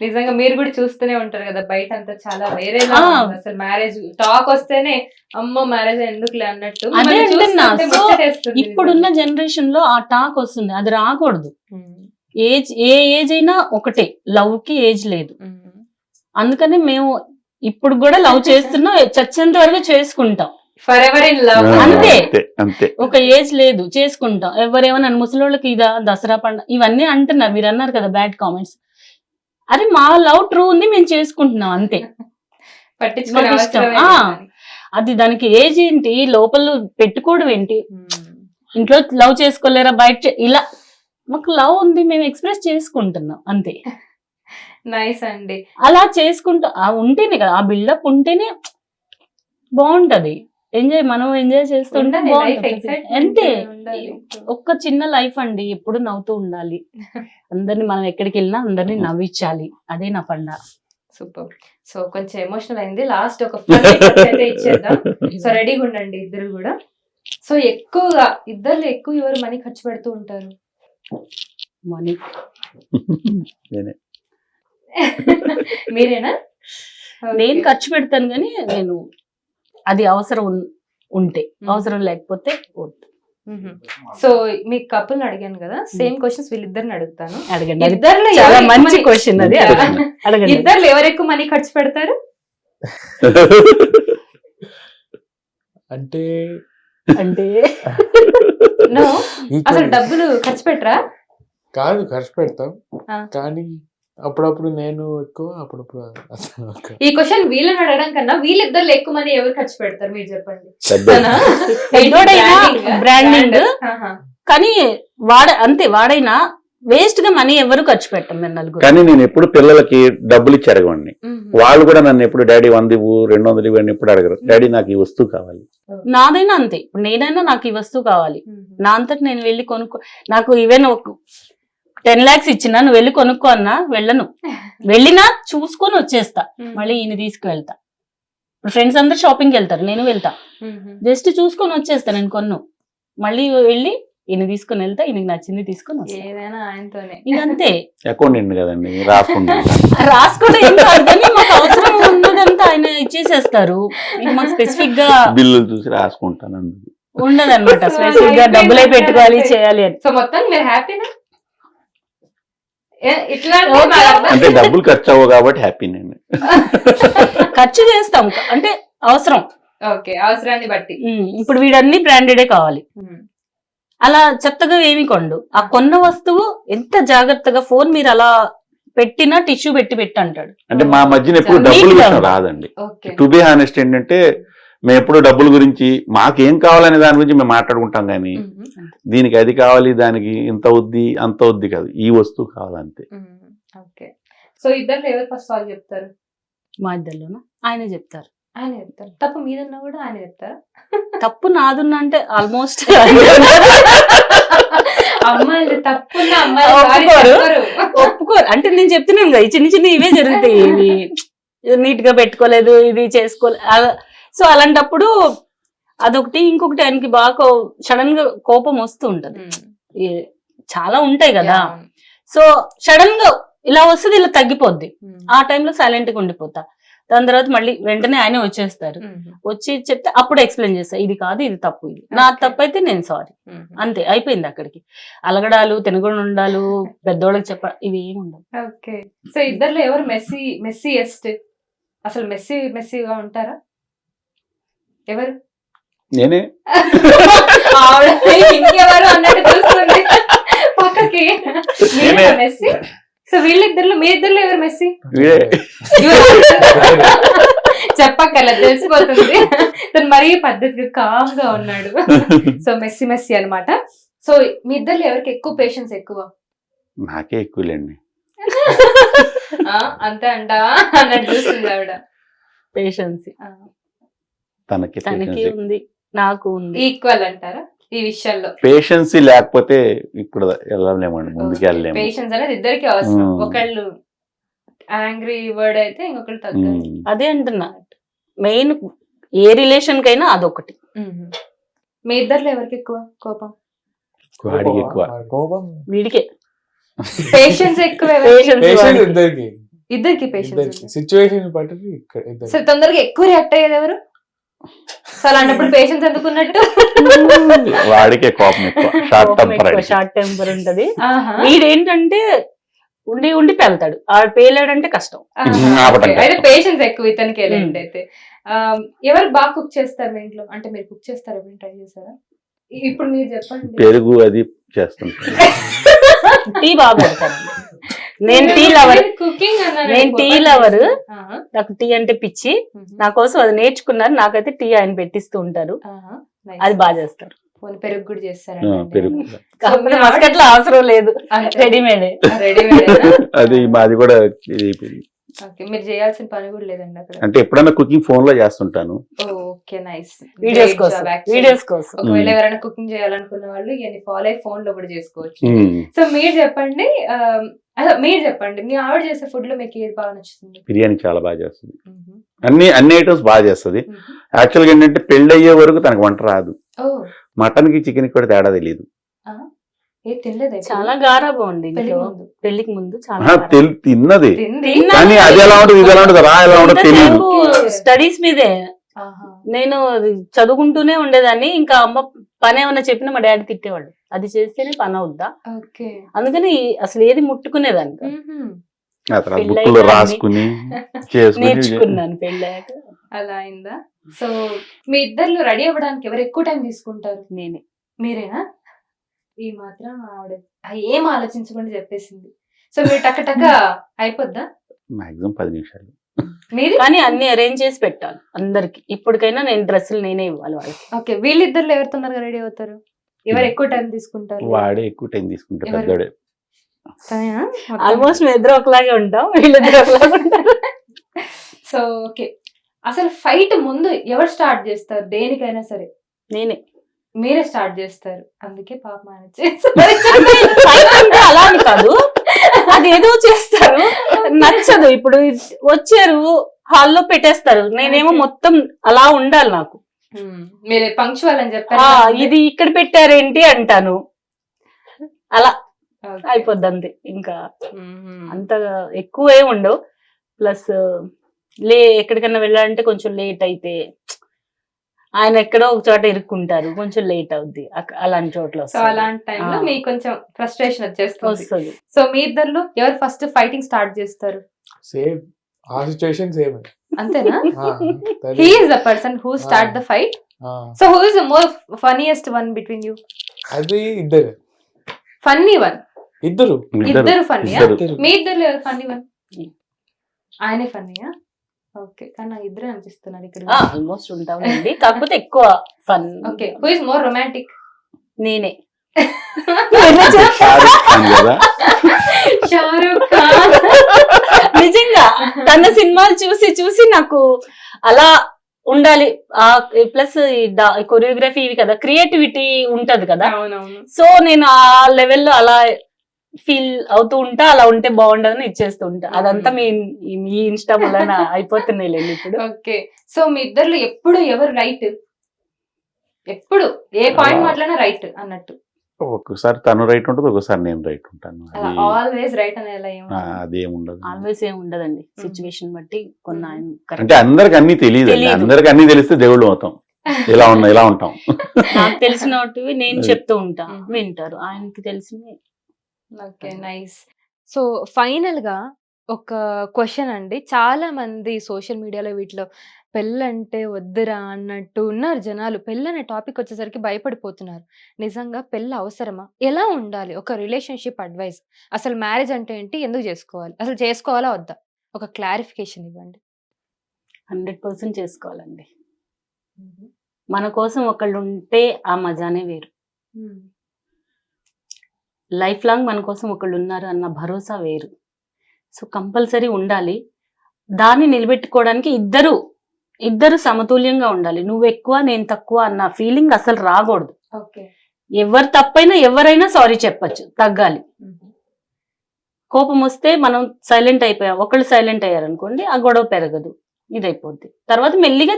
నిజంగా మీరు కూడా చూస్తూనే ఉంటారు కదా, బయట అంతా చాలా వేరే అసలు. మ్యారేజ్ టాక్ వస్తేనే అమ్మో మ్యారేజ్ ఎందుకులే అన్నట్టు. అదే అంటున్నా. సో ఇప్పుడున్న జనరేషన్ లో ఆ టాక్ వస్తుంది, అది రాకూడదు. ఏజ్ ఏ ఏజ్ అయినా ఒకటే, లవ్ కి ఏజ్ లేదు. అందుకని మేము ఇప్పుడు కూడా లవ్ చేస్తున్నాం, చచ్చేంత వరకు చేసుకుంటాం. Forever in love. అంతే, ఒక ఏజ్ లేదు, చేసుకుంటాం. ఎవరేమన్నా ముసలోళ్ళకి ఇదా దసరా పండుగ ఇవన్నీ అంటున్నారు, మీరు అన్నారు కదా బ్యాడ్ కామెంట్స్. అరే మా లవ్ ట్రూ ఉంది, మేము చేసుకుంటున్నాం అంతే. అది దానికి ఏజ్ ఏంటి, లోపల పెట్టుకోవడం ఏంటి, ఇంట్లో లవ్ చేసుకోలేరా బయట, ఇలా మాకు లవ్ ఉంది, మేము ఎక్స్ప్రెస్ చేసుకుంటున్నాం అంతే. నైస్ అండి. అలా చేసుకుంటూ ఉంటేనే కదా, ఆ బిల్డప్ ఉంటేనే బాగుంటది. మనం ఎంజాయ్ చేస్తుంటే అంతే. ఒక్క చిన్న లైఫ్ అండి, ఎప్పుడు నవ్వుతూ ఉండాలి. అందరిని మనం ఎక్కడికి వెళ్ళినా అందరినీ నవ్వించాలి, అదే నా పండ. సూపర్. సో కొంచెం ఎమోషనల్ అయింది, లాస్ట్ ఒక ఇచ్చేద్దాం. సో రెడీగా ఉండండి ఇద్దరు కూడా. సో ఎక్కువగా ఇద్దరు ఎక్కువ ఎవరు మనీ ఖర్చు పెడుతూ ఉంటారు? మనీ మీరేనా? నేను ఖర్చు పెడతాను, కానీ నేను అది అవసరం ఉంటే, అవసరం లేకపోతే వద్దు. సో మీ కపుల్ అడిగాను కదా, సేమ్ క్వశ్చన్స్ వీళ్ళిద్దరిని అడుగుతాను. అడగండి. చాలా మంచి క్వశ్చన్ అది. ఇద్దరు ఎవరు ఎక్కువ మనీ ఖర్చు పెడతారు? అంటే అసలు డబ్బులు ఖర్చు పెట్టరా? కాదు, ఖర్చు పెడతాం, కానీ అప్పుడప్పుడు నేను ఎక్కువ, అప్పుడప్పుడు అతను ఎక్కువ. ఈ క్వశ్చన్ వీళ్ళని అడగడం కన్నా వీళ్ళిద్దరు ఎక్కువ మనీ ఎవరు ఖర్చు పెడతారు మీరు చెప్పండి. పెద్ద పెద్దోడైనా బ్రాండింగ్ ఆహా. కానీ వాడైనా వేస్ట్ గా మనీ ఎవరు ఖర్చు పెట్టం మేము నలుగురు. కానీ నేను ఎప్పుడు పిల్లలకి డబ్బులు ఇచ్చి అడగండి, మ్మ్. వాళ్ళు కూడా నన్ను ఎప్పుడు డాడీ 100 ఇవ్వు 200 ఇవ్వు అని ఎప్పుడు అడగరు. డాడీ నాకు ఈ వస్తువు కావాలి. నాదైనా అంతే, ఇప్పుడు నేనైనా నాకు ఈ వస్తువు కావాలి, మ్మ్. నా అంతటి నేను వెళ్ళి కొనుక్కో. నాకు ఈవెన్ 10 lakhs ఇచ్చినా నువ్వు వెళ్ళి కొనుక్కో అన్నా వెళ్ళను, వెళ్ళినా చూసుకొని వచ్చేస్తా, మళ్ళీ ఈయన తీసుకువెళ్తా. ఇప్పుడు ఫ్రెండ్స్ అందరు షాపింగ్కి వెళ్తారు, నేను వెళ్తా, మ్మ్. జస్ట్ చూసుకొని వచ్చేస్తా. నేను కొన్ను మళ్ళీ వెళ్ళి ఈయన తీసుకొని వెళ్తా, ఈయనకి నచ్చింది తీసుకొని వస్తా. ఏదైనా ఆయనతోనే. ఇంకంతే. అకౌంటెంట్ కదండి, రాసుకుంటా. రాసుకోవడం ఏం కాదు కానీ మాకు అవసరం ఉన్నదంతా ఆయన ఇచ్చేసేస్తారు. ఇంక మాకు స్పెసిఫిక్ గా బిల్లులు చూసి రాసుకుంటాను అందుకు. ఉండదన్నమాట, స్పెసిఫిక్ గా డబ్బులే పెట్టుకోవాలి చేయాలి అని. సో మొత్తం మీరు హ్యాపీనా? ఇట్లా అంటే డబ్బులు ఖర్చు అవ్వవు కాబట్టి హ్యాపీ నేను. ఖర్చు చేస్తాం అంటే అవసరం. ఓకే, అవసరాన్ని బట్టి. ఇప్పుడు వీడన్ని బ్రాండెడే కావాలి, అలా చెత్తగా ఏమి కొండు. ఆ కొన్న వస్తువు ఎంత జాగ్రత్తగా, ఫోన్ మీరు అలా పెట్టినా టిష్యూ పెట్టి అంటాడు. అంటే మా మధ్యన ఎప్పుడు డబ్బుల విషయం రాదండి. ఓకే. టు బి హానెస్ట్ ఏంటంటే మేము ఎప్పుడు డబ్బుల గురించి మాకేం కావాలనే దాని గురించి మేము మాట్లాడుకుంటాం కానీ దీనికి అది కావాలి, దానికి ఇంత వద్ది అంత వద్ది కాదు, ఈ వస్తువు కావాలంతే. ఓకే. సో ఇద్దరు ఎవరు ఫస్ట్ సాల్వ్ చెప్తారు? మా ఇద్దరిలోనా ఆయనే చెప్తారు. ఆయన చెప్తారు. తప్పు మీదన్నా కూడా ఆయన చెప్తారా? తప్పు నాదున్నా అంటే ఆల్మోస్ట్ అమ్మాయిలు తప్పు ఒప్పుకోరు. అంటే నేను చెప్తున్నాను కదా, ఈ చిన్న ఇవే జరుగుతాయి, ఇవి నీట్ గా పెట్టుకోలేదు, ఇది చేసుకోలేదు. సో అలాంటప్పుడు అదొకటి. ఇంకొకటి ఆయనకి బాగా సడన్ గా కోపం వస్తూ ఉంటది, చాలా ఉంటాయి కదా. సో సడన్ గా ఇలా వస్తుంది, ఇలా తగ్గిపోద్ది. ఆ టైంలో సైలెంట్ గా ఉండిపోతా. దాని తర్వాత మళ్ళీ వెంటనే ఆయన వచ్చేస్తారు, వచ్చి చెప్తే అప్పుడు ఎక్స్ప్లెయిన్ చేస్తా, ఇది కాదు, ఇది తప్పు, ఇది నా తప్పు అయితే నేను సారీ, అంతే అయిపోయింది. అక్కడికి అలగడాలు, తినకుండా ఉండాలు, పెద్దోళ్ళకి చెప్ప ఇవి ఏమి ఉండవు. ఓకే. సో ఇద్దర్లో ఎవరు మెస్సీయెస్ట్? అసలు మెస్సీగా ఉంటారా? ఎవరు? నేనే. ఇంకెవరు అన్నట్టు చూస్తుంది పక్కకి. మెస్సీ. సో వీళ్ళిద్దరిలో మీ ఇద్దరిలో ఎవరు మెస్సీ? చెప్పక్కర్లేదు, తెలిసిపోతుంది. తను మరీ పద్ధతిగా కామ్ గా ఉన్నాడు. సో మెస్సీ అన్నమాట. సో మీ ఇద్దరిలో ఎవరికి ఎక్కువ పేషెన్స్ ఎక్కువ? నాకే ఎక్కువలేండి. అంతే అంటా అన్నట్టు చూస్తుంది ఆవిడ. పేషెన్స్ తనకి ఉంది, నాకు ఉంది. ఈక్వల్ అంటారా ఈ విషయంలో? పేషెన్స్ లేకపోతే ఇప్పుడు వెళ్ళలేమండి, ముందుకు వెళ్ళలేము. పేషెన్స్ అనేది ఇద్దరికి అవసరం. ఒకళ్ళు యాంగ్రీ వర్డ్ అయితే ఇంకొకళ్ళు తగ్గాలి. అదే అంటున్నా, మెయిన్ ఏ రిలేషన్ కైనా అదొకటి. మీ ఇద్దరిలో ఎవరికి ఎక్కువ కోపం? వాడికి ఎక్కువ కోపం వీడికే. పేషెన్స్ ఎక్కువ. ఇద్దరికి పేషెన్స్. సిచ్యువేషన్ బట్టి సరే, తొందరగా ఎక్కువ రియాక్ట్ అయ్యేది ఎవరు? సో అలాంటప్పుడు పేషెన్స్ ఎందుకున్నట్టు? వాడికే కోపం ఎక్కువ, షార్ట్ టెంపర్ ఉంటది. వీడేంటంటే ఉండి పెళ్తాడు, ఆడు పేలాడంటే కష్టం. అయితే పేషెన్స్ ఎక్కువ ఇతనికి. అయితే ఎవరు బాగా కుక్ చేస్తారు మీ ఇంట్లో? అంటే మీరు కుక్ చేస్తారా, ట్రై చేస్తారా? ఇప్పుడు మీరు చెప్పండి. పెరుగు అది చేస్తుంటారు. టీ బాగా పెడతాను నేను. టీ లవర్, నేను టీ లవర్. నాకు టీ అంటే పిచ్చి. నా కోసం అది నేర్చుకున్నారు. నాకైతే టీ ఆయన పెట్టిస్తూ ఉంటారు, అది బాగా చేస్తారు. పెరుగు కూడా చేస్తారా? కాకపోతే మస్కట్లో అవసరం లేదు, రెడీమేడ్. అది మాది కూడా. మీరు చేయాల్సిన పని కూడా లేదండి అక్కడ. అంటే ఎప్పుడైనా కుకింగ్ ఫోన్ లో చేస్తుంటాను. Okay, nice. వీడియోస్ కోసం ఒకవేళ ఎవరైనా కుకింగ్ చేయాలనుకున్న వాళ్ళు ఇవన్నీ ఫాలో అయ్యి ఫోన్ లో కూడా చేసుకోవచ్చు. సో మీరు చెప్పండి, మీ ఆవిడ చేసే ఫుడ్ లో మీకు ఏది బాగా నచ్చుతుంది? బిర్యానీ చాలా బాగా చేస్తుంది, అన్ని ఐటమ్స్ బాగా చేస్తుంది. యాక్చువల్గా ఏంటంటే పెళ్లి అయ్యే వరకు తనకు వంట రాదు. మటన్ కి చికెన్ కూడా తేడా తెలియదు. చాలా గారాబం ఉంది పెళ్లికి ముందు. చాలా తిన్నది కానీ అది ఎలా ఉంటుంది, ఇది ఎలా ఉంటుంది, రా ఎలా ఉంటుంది తెలియదు. స్టడీస్ మీదే నేను చదువుకుంటూనే ఉండేదాన్ని. ఇంకా అమ్మ పని ఏమన్నా చెప్పినా మా డాడీ తిట్టేవాడు, అది చేస్తేనే పని అవుద్దా, అందుకని అసలు ఏది ముట్టుకునేదాన్ని. బుక్కులు రాసుకుని నేర్చుకున్నాను పెళ్ళాక. అలా అయిందా? సో మీ ఇద్దరు రెడీ అవ్వడానికి ఎవరు ఎక్కువ టైం తీసుకుంటారు? నేనే. మీరేనా? ఈ మాత్రం ఆవిడ ఏం ఆలోచించకుండా చెప్పేసింది. సో మీరు టక్క అయిపోద్దా మాక్సిమం 10 నిమిషాలు. మీది? కానీ అన్ని అరేంజ్ చేసి పెట్టాలి అందరికి. ఇప్పటికైనా నేను డ్రెస్సులు నేనే ఇవ్వాలి వాళ్ళకి. ఓకే, వీళ్ళిద్దరు ఎవరు తొందరగా రెడీ అవుతారు? ఎవరు ఎక్కువ టైం తీసుకుంటారు? వాడే ఎక్కువ టైం తీసుకుంటాడు, ఎవరు? పెద్దోడే. తనేనా? ఆల్మోస్ట్ మేము ఇద్దరు ఒకలాగే ఉంటాం, వీళ్ళిద్దరు ఒకలాగే ఉంటారు. సో ఓకే, అసలు ఫైట్ ముందు ఎవరు స్టార్ట్ చేస్తారు? దేనికైనా సరే నేనే. మీరే స్టార్ట్ చేస్తారు, అందుకే పాప ఫైట్ అంటే అలా అని కాదు, అది ఏదో చేస్తారు నచ్చదు. ఇప్పుడు వచ్చారు హాల్లో పెట్టేస్తారు, నేనేమో మొత్తం అలా ఉండాలి నాకు. మీరే పంక్చువల్ అని చెప్పారు. ఇది ఇక్కడ పెట్టారేంటి అంటాను, అలా అయిపోద్ది అంతే. ఇంకా అంత ఎక్కువ ఏమి ఉండవు. ప్లస్ ఎక్కడికన్నా వెళ్ళాలంటే కొంచెం లేట్ అయితే, ఆయన ఎక్కడో ఒక చోట ఇరుక్కుంటారు, కొంచెం లేట్ అవుద్ది అలాంటి చోట్ల. సో అలాంటి టైంలో మీకు కొంచెం ఫ్రస్ట్రేషన్ వస్తుంది. సో మీ ఇద్దరు ఎవరు ఫస్ట్ ఫైటింగ్ స్టార్ట్ చేస్తారు? సేమ్ ఆ సిచ్యువేషన్ సేమ్. అంతేనా? He is the person who start the fight. So who is the more funniest one between you? అది ఇద్దరు ఫన్నీ వన్. ఇద్దరు ఫన్నీయా? మీ ఇద్దరు ఎవరు ఫన్నీ వన్? ఆయనే ఫన్నీయా? ఓకే, కానీ నాకు ఇద్దరే అనిపిస్తున్నారు ఇక్కడ. ఆల్మోస్ట్ ఉంటామండి, కాకపోతే ఎక్కువ fun. Okay, who is more romantic? నేనే. షారూక్ ఖాన్. నిజంగా తన సినిమాలు చూసి చూసి నాకు అలా ఉండాలి. ప్లస్ కొరియోగ్రఫీ ఇవి కదా, క్రియేటివిటీ ఉంటది కదా. అవునవును. సో నేను ఆ లెవెల్లో అలా ఫీల్ అవుతూ ఉంటా, అలా ఉంటే బాగుండదని ఇచ్చేస్తూ ఉంటా. అదంతా మీ ఇన్స్టా వల్ల అయిపోతున్నాయి ఇప్పుడు. ఓకే, సో మీ ఇద్దరు ఎప్పుడు ఎవరు రైట్? ఎప్పుడు ఏ పాయింట్ మాట్లాడినా రైట్ అన్నట్టు? ఒక్కొక్కసారి తను రైట్ ఉంటుంది, ఒక్కొక్కసారి నేను రైట్ ఉంటాను. ఆల్వేస్ రైట్ అనేలా అదేం ఉండదు. ఆల్వేస్ ఏం ఉండదండి, సిచ్యువేషన్ బట్టి కొన్ని ఆయన. అంటే అందరికి అన్ని తెలియదు, అందరికి అన్ని తెలిస్తే దేవుళ్ళు అవుతాం. ఇలా ఉంటాం. నాకు తెలిసినవి నేను చెప్తూ ఉంటా, వింటారు. ఆయనకి తెలిసిన. Okay, nice. సో ఫైనల్ గా ఒక క్వశ్చన్ అండి. చాలా మంది సోషల్ మీడియాలో వీటిలో పెళ్ళంటే వద్దురా అన్నట్టు ఉన్నారు జనాలు. పెళ్ళనే టాపిక్ వచ్చేసరికి భయపడిపోతున్నారు. నిజంగా పెళ్ళి అవసరమా? ఎలా ఉండాలి? ఒక రిలేషన్షిప్ అడ్వైస్. అసలు మ్యారేజ్ అంటే ఏంటి? ఎందుకు చేసుకోవాలి? అసలు చేసుకోవాలా వద్దా? ఒక క్లారిఫికేషన్ ఇవ్వండి. 100% చేసుకోవాలండి. మన కోసం ఒకళ్ళు ఉంటే ఆ మజానే వేరు. లైఫ్ లాంగ్ మన కోసం ఒకళ్ళు ఉన్నారు అన్న భరోసా వేరు. సో కంపల్సరీ ఉండాలి. దాన్ని నిలబెట్టుకోవడానికి ఇద్దరు సమతుల్యంగా ఉండాలి. నువ్వు ఎక్కువ నేను తక్కువ అన్న ఫీలింగ్ అసలు రాకూడదు. ఎవరు తప్పైనా ఎవరైనా సారీ చెప్పచ్చు, తగ్గాలి. కోపం వస్తే మనం సైలెంట్ అయిపోయాం, ఒకళ్ళు సైలెంట్ అయ్యారనుకోండి, ఆ గొడవ పెరగదు, ఇదైపోద్ది. తర్వాత మెల్లిగా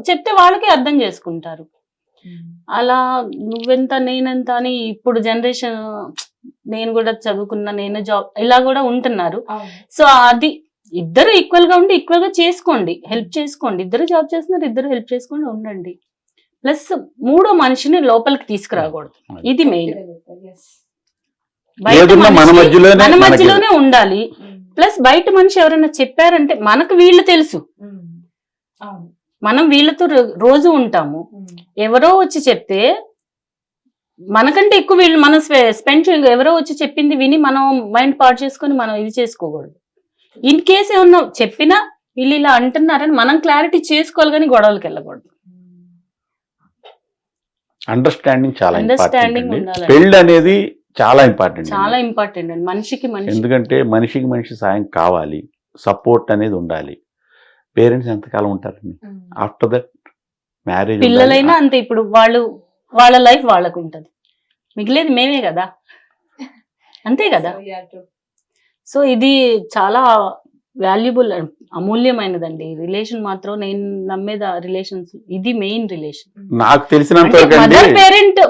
చెప్తే వాళ్ళకి అర్థం చేసుకుంటారు. అలా నువ్వెంత నేనెంత అని ఇప్పుడు జనరేషన్, నేను కూడా చదువుకున్నా, నేను జాబ్, ఇలా కూడా ఉంటున్నారు. సో అది ఇద్దరు ఈక్వల్ గా ఉండి ఈక్వల్ గా చేసుకోండి, హెల్ప్ చేసుకోండి. ఇద్దరు జాబ్ చేస్తున్నారు, ఇద్దరు హెల్ప్ చేసుకొని ఉండండి. ప్లస్ మూడో మనిషిని లోపలికి తీసుకురాకూడదు, ఇది మెయిన్. మన మధ్యలోనే ఉండాలి. ప్లస్ బయట మనిషి ఎవరైనా చెప్పారంటే మనకు వీళ్ళు తెలుసు, మనం వీళ్ళతో రోజు ఉంటాము. ఎవరో వచ్చి చెప్తే మనకంటే ఎక్కువ వీళ్ళు మనం స్పెండ్ ఎవరో వచ్చి చెప్పింది విని మనం మైండ్ పాడు చేసుకొని మనం ఇది చేసుకోకూడదు. ఇన్ కేసు ఏమన్నా చెప్పినా వీళ్ళు ఇలా అంటున్నారని మనం క్లారిటీ చేసుకోవాలి, కానీ గొడవలకు వెళ్ళకూడదు. అండర్స్టాండింగ్ చాలా అండర్స్టాండింగ్ ఉండాలి. పెళ్లి అనేది చాలా ఇంపార్టెంట్, చాలా ఇంపార్టెంట్ అండి మనిషికి మనిషి. ఎందుకంటే మనిషికి మనిషి సాయం కావాలి, సపోర్ట్ అనేది ఉండాలి. పేరెంట్స్ ఎంతకాలం ఉంటారండి? After that marriage. పిల్లలైనా అంతే, ఇప్పుడు వాళ్ళ లైఫ్ వాళ్ళకు ఉంటది, మిగిలేదు మేమే కదా, అంతే కదా. సో ఇది చాలా వాల్యుబుల్, అమూల్యమైనదండి రిలేషన్. మాత్రం నేను నమ్మేది రిలేషన్స్ ఇది మెయిన్ రిలేషన్. నాకు తెలిసినంత mother parent,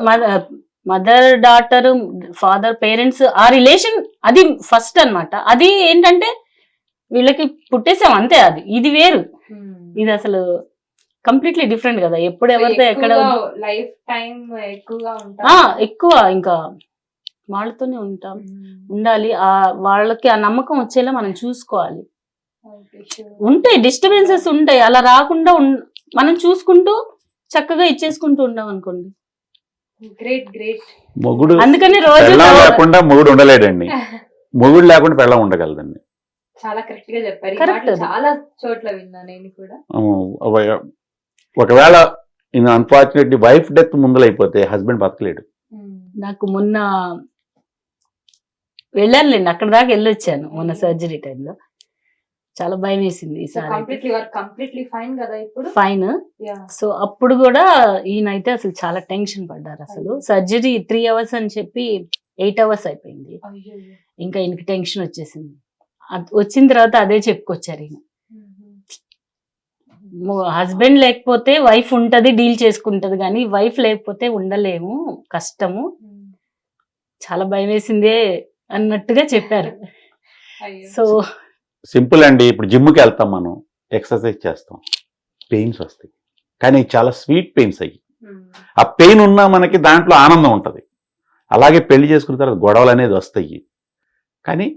mother daughter, father parents, ఆ రిలేషన్ అది ఫస్ట్ అన్నమాట. అది ఏంటంటే వీళ్ళకి పుట్టేసాం అంతే, అది ఇది వేరు. ఇది అసలు కంప్లీట్లీ డిఫరెంట్ కదా. ఎప్పుడు ఎవరితో ఎక్కడ లైఫ్ టైం ఎక్కువ ఇంకా వాళ్ళతోనే ఉండాలి. వాళ్ళకి ఆ నమ్మకం వచ్చేలా మనం చూసుకోవాలి. ఉంటాయి డిస్టర్బెన్సెస్ ఉంటాయి, అలా రాకుండా మనం చూసుకుంటూ చక్కగా ఇచ్చేసుకుంటూ ఉన్నాం అనుకోండి. Great great. మొగుడు అందుకని రోజు లేకుండా మొగుడు ఉండలేడండి. మొగుడు లేకుండా పెళ్ళం ఉండగలదండి. చాలా కరెక్ట్ గా చెప్పారు. ఈ Correct మాటలు అది. చాలా చోట్ల విన్నా నేను కూడా. ఒకవేళ అన్ఫార్చునేట్లీ వైఫ్ డెత్ ముందలైపోతే హస్బెండ్ బతకలేడు. నాకు మొన్న వెళ్ళానులేండి, అక్కడ దాకా వెళ్ళొచ్చాను మొన్న సర్జరీ టైంలో. చాలా భయం వేసింది ఈసారి. కంప్లీట్లీ ఫైన్ కదా ఇప్పుడు. ఫైన్. సో అప్పుడు కూడా ఈయనైతే అసలు చాలా టెన్షన్ పడ్డారు. అసలు సర్జరీ 3 hours అని చెప్పి 8 hours అయిపోయింది. ఇంకా ఈయనకి టెన్షన్ వచ్చేసింది. వచ్చిన తర్వాత అదే చెప్పుకొచ్చారు ఈయన. హస్బెండ్ లేకపోతే వైఫ్ ఉంటది, డీల్ చేసుకుంటది, కానీ వైఫ్ లేకపోతే ఉండలేము, కష్టము, చాలా భయం వేసిందే అన్నట్టుగా చెప్పారు. సో సింపుల్ అండి. ఇప్పుడు జిమ్కి వెళ్తాం, మనం ఎక్సర్సైజ్ చేస్తాం, పెయిన్స్ వస్తాయి, కానీ చాలా స్వీట్ పెయిన్స్ అయ్యి. ఆ పెయిన్ ఉన్నా మనకి దాంట్లో ఆనందం ఉంటుంది. అలాగే పెళ్లి చేసుకున్న తర్వాత గొడవలు అనేది వస్తాయి, కానీ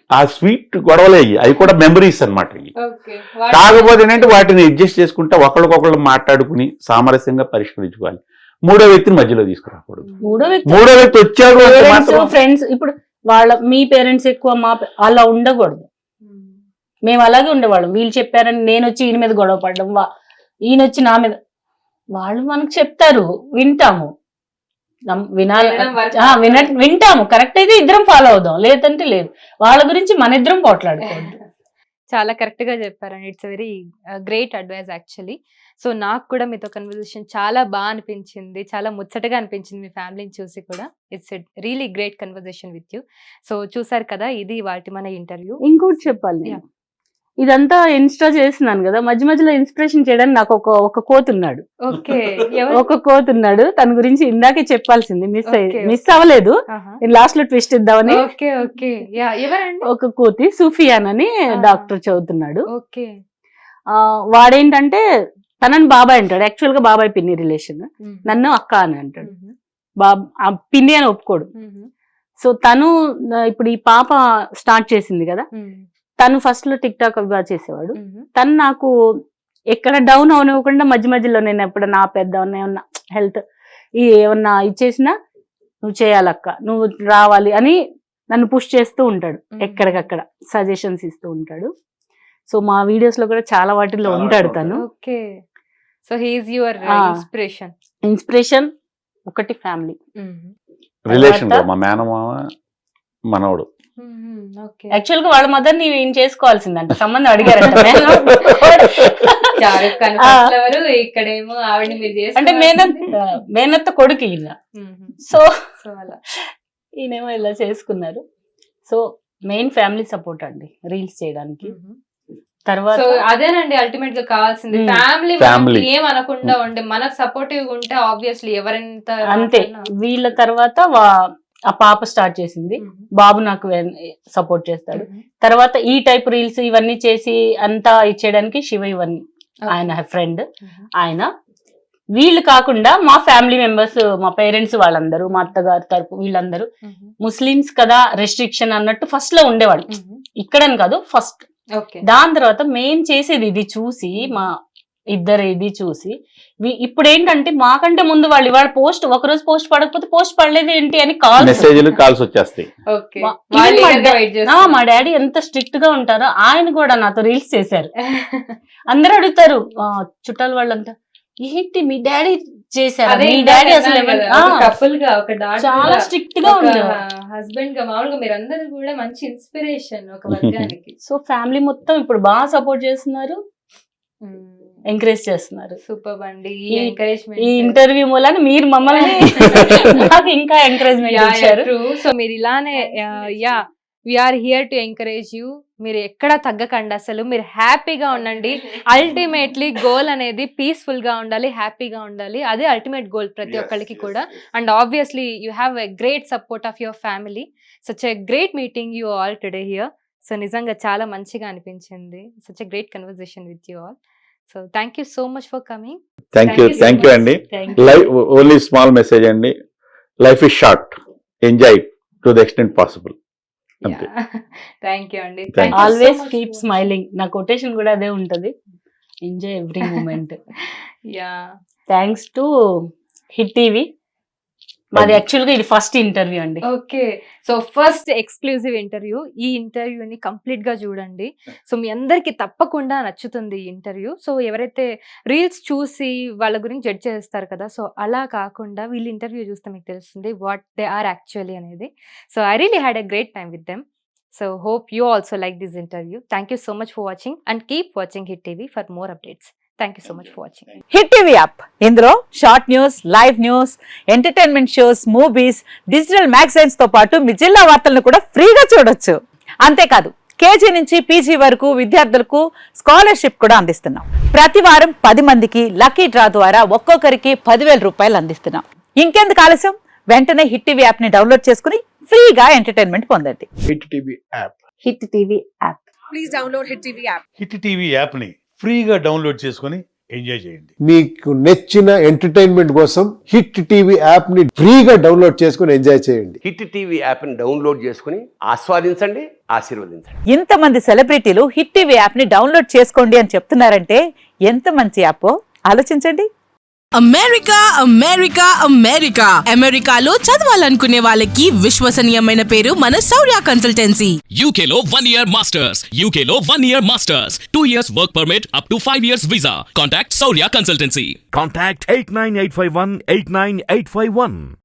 ఆ స్వీట్ గొడవలే అవి కూడా మెమరీస్ అనమాట. కాకపోతే ఏంటంటే వాటిని అడ్జస్ట్ చేసుకుంటే ఒకళ్ళకొకళ్ళు మాట్లాడుకుని సామరస్యంగా పరిష్కరించుకోవాలి. మూడో వ్యక్తిని మధ్యలో తీసుకురాకూడదు. మూడో వ్యక్తి వచ్చాడు ఫ్రెండ్స్, ఇప్పుడు మీ పేరెంట్స్ ఎక్కువ అలా ఉండకూడదు. మేము అలాగే ఉండేవాళ్ళం. వీళ్ళు చెప్పారని నేను వచ్చి ఈయన మీద గొడవ పడడం, ఈయన వచ్చి నా మీద. వాళ్ళు మనకు చెప్తారు, వింటాము, వింటాము. కరెక్ట్ అయితే ఇద్దరం ఫాలో అవుదాం, లేదంటే లేదు. వాళ్ళ గురించి మన ఇద్దరం పోట్లాడుకోవద్దు. చాలా కరెక్ట్ గా చెప్పారండి. It's very great advice actually. So నాకు కూడా మీతో కన్వర్సేషన్ చాలా బాగా అనిపించింది, చాలా ముచ్చటగా అనిపించింది మీ ఫ్యామిలీని చూసి కూడా. It's really great conversation with you. So చూసారు కదా, ఇది వాటి మన ఇంటర్వ్యూ. ఇంకోటి చెప్పాలి, నేను ఇదంతా ఇన్స్టా చేస్తున్నాను కదా, మధ్య మధ్యలో ఇన్స్పిరేషన్ చేయడానికి నాకు ఒక కోతున్నాడు. ఓకే, ఒక కోతున్నాడు, తన గురించి ఇందాకే చెప్పాల్సింది మిస్ అవ్వలేదు. లాస్ట్ లో ట్విస్ట్ ఇద్దామని. ఒక కోతి సూఫియాన్ అని డాక్టర్ చదువుతున్నాడు. ఓకే. వాడేంటంటే తనని బాబాయ్ అంటాడు, యాక్చువల్ గా బాబాయ్ పిన్ని రిలేషన్. నన్ను అక్క అని అంటాడు. పిన్ని అని ఒప్పుకోడు. సో తను ఇప్పుడు ఈ పాప స్టార్ట్ చేసింది కదా, తను ఫస్ట్ లో టిక్ టాక్ బాగా చేసేవాడు. తను నాకు ఎక్కడ డౌన్ అవనివ్వకుండా మధ్య మధ్యలో నేను ఎప్పుడన్నా ఆపేద్దామన్నా, ఏమన్నా హెల్త్ ఏమన్నా ఇచ్చేసినా నువ్వు చేయాలక్క, నువ్వు రావాలి అని నన్ను పుష్ చేస్తూ ఉంటాడు. ఎక్కడికక్కడ సజెషన్స్ ఇస్తూ ఉంటాడు. సో మా వీడియోస్ లో కూడా చాలా వాటిల్లో ఉంటాడు తను. Okay. So he is your inspiration. ఒకటి ఫ్యామిలీ రిలేషన్, మా మేనమామ మనవడు. యాక్చువల్ గా వాళ్ళ మదర్ ని ఏం చేసుకోవాల్సిందంట, సంబంధం అడిగారంట. ఇక్కడేమో ఆవిడ అంటే మేనత్త కొడుకు ఈయన. సో ఈయనేమో ఇలా చేసుకున్నారు. సో మెయిన్ ఫ్యామిలీ సపోర్ట్ అండి రీల్స్ చేయడానికి. తర్వాత అదేనండి అల్టిమేట్ గా కావాల్సింది, ఫ్యామిలీ ఏం అనకుండా ఉండే మనకు సపోర్టివ్ ఉంటే ఆబ్వియస్లీ ఎవరెంత అంతే. వీళ్ళ తర్వాత ఆ పాప స్టార్ట్ చేసింది, బాబు నాకు సపోర్ట్ చేస్తాడు. తర్వాత ఈ టైప్ రీల్స్ ఇవన్నీ చేసి అంతా ఇచ్చేయడానికి శివ ఇవన్నీ ఆయన ఫ్రెండ్ ఆయన. వీళ్ళు కాకుండా మా ఫ్యామిలీ మెంబర్స్, మా పేరెంట్స్ వాళ్ళందరూ, మా అత్తగారు తరపు వీళ్ళందరూ ముస్లిమ్స్ కదా రెస్ట్రిక్షన్ అన్నట్టు ఫస్ట్ లో ఉండేవాళ్ళు. ఇక్కడని కాదు, ఫస్ట్. దాని తర్వాత మేం చేసేది ఇది చూసి, మా ఇద్దరు ఇది చూసి ఇప్పుడు ఏంటంటే మాకంటే ముందు వాళ్ళు ఇవాళ పోస్ట్ ఒకరోజు పోస్ట్ పడకపోతే పోస్ట్ పడలేదు ఏంటి అని కాల్స్ వచ్చేస్తాయి. మా డాడీ ఎంత స్ట్రిక్ట్ గా ఉంటారో ఆయన కూడా నాతో రీల్స్ చేశారు. అందరూ అడుగుతారు చుట్టాల వాళ్ళంతా, ఏంటి మీ డాడీ చేశారు, మీ డాడీ అసలు చాలా స్ట్రిక్ట్ గా ఉంటారు. హస్బెండ్ గా మామూలుగా మీరు అందరూ కూడా మంచి ఇన్స్పిరేషన్ ఒక వర్గానికి. సో ఫ్యామిలీ మొత్తం ఇప్పుడు బాగా సపోర్ట్ చేస్తున్నారు, ఎంకరేజ్ చేస్తున్నారు. సూపర్ అండి. ఈ ఇంటర్వ్యూ మూలన మీరు మమ్మల్ని నాకు ఇంకా ఎంకరేజ్మెంట్ ఇచ్చారు. సో మీరు ఇలానే we're here to encourage you. మీరు ఎక్కడ తగ్గకండి, అసలు మీరు హ్యాపీగా ఉండండి. అల్టిమేట్లీ గోల్ అనేది పీస్ఫుల్ గా ఉండాలి, హ్యాపీగా ఉండాలి. అదే అల్టిమేట్ గోల్ ప్రతి ఒక్కరికి కూడా. And obviously you have a great support of your family. Such a great meeting you all today here. So నిజంగా చాలా మంచిగా అనిపించింది. Such a great conversation with you all. So thank you so much for coming. Thank you అండి. Only small message అండి, life is short, enjoy to the extent possible. Thank you అండి. Always keep smiling. నా quotation కూడా అదే ఉంటది, enjoy every moment. Thanks to Hit TV. మాది actual గా ఇది ఫస్ట్ ఇంటర్వ్యూ అండి. Okay. So first exclusive interview. ఈ ఇంటర్వ్యూని కంప్లీట్ గా చూడండి. సో మీ అందరికి తప్పకుండా నచ్చుతుంది ఈ ఇంటర్వ్యూ. సో ఎవరైతే రీల్స్ చూసి వాళ్ళ గురించి జడ్జ్ చేస్తారు కదా, సో అలా కాకుండా వీళ్ళు ఇంటర్వ్యూ చూస్తే మీకు తెలుస్తుంది వాట్ దే ఆర్ యాక్చువల్లీ అనేది. So I really had a great time with them. So hope you also like this interview. Thank you so much for watching and keep watching Hit TV for more updates. Thank you so much for watching. Hit TV app ఇందులో short news, live news, entertainment shows, movies, digital magazines తో పాటు మీ జిల్లా వార్తలను కూడా ఫ్రీగా చూడొచ్చు. అంతేకాదు KG నుంచి పీజీ వరకు విద్యార్థులకు స్కాలర్షిప్ కూడా అందిస్తున్నాం. ప్రతి వారం 10 మందికి లక్కీ డ్రా ద్వారా ఒక్కొక్కరికి 10,000 రూపాయలు అందిస్తున్నాం. ఇంకెందుకు ఆలస్యం, వెంటనే హిట్ టీవీ యాప్ ని డౌన్లోడ్ చేసుకుని ఫ్రీగా ఎంటర్టైన్మెంట్ పొందండి. Hit TV app. Hit TV app. Please download hit TV app. Hit TV యాప్ని ఫ్రీగా డౌన్లోడ్ చేసుకొని ఎంజాయ్ చేయండి. మీకు నచ్చిన ఎంటర్టైన్మెంట్ కోసం హిట్ టీవీ యాప్ ని ఫ్రీగా డౌన్లోడ్ చేసుకుని ఎంజాయ్ చేయండి. హిట్ టీవీ యాప్ని డౌన్లోడ్ చేసుకుని ఆస్వాదించండి, ఆశీర్వదించండి. ఇంతమంది సెలబ్రిటీలు హిట్ టీవీ యాప్ ని డౌన్లోడ్ చేసుకోండి అని చెప్తున్నారంటే ఎంత మంచి యాప్ ఆలోచించండి. అమెరికా అమెరికా అమెరికా అమెరికాలో చదవాలనుకునే వాళ్ళకి విశ్వసనీయమైన పేరు మన శౌర్య కన్సల్టెన్సీ. UK లో 1 year masters, UK లో 1 year masters, 2 years work permit up to 5 years visa. Contact Saurya Consultancy. Contact 89851 89851.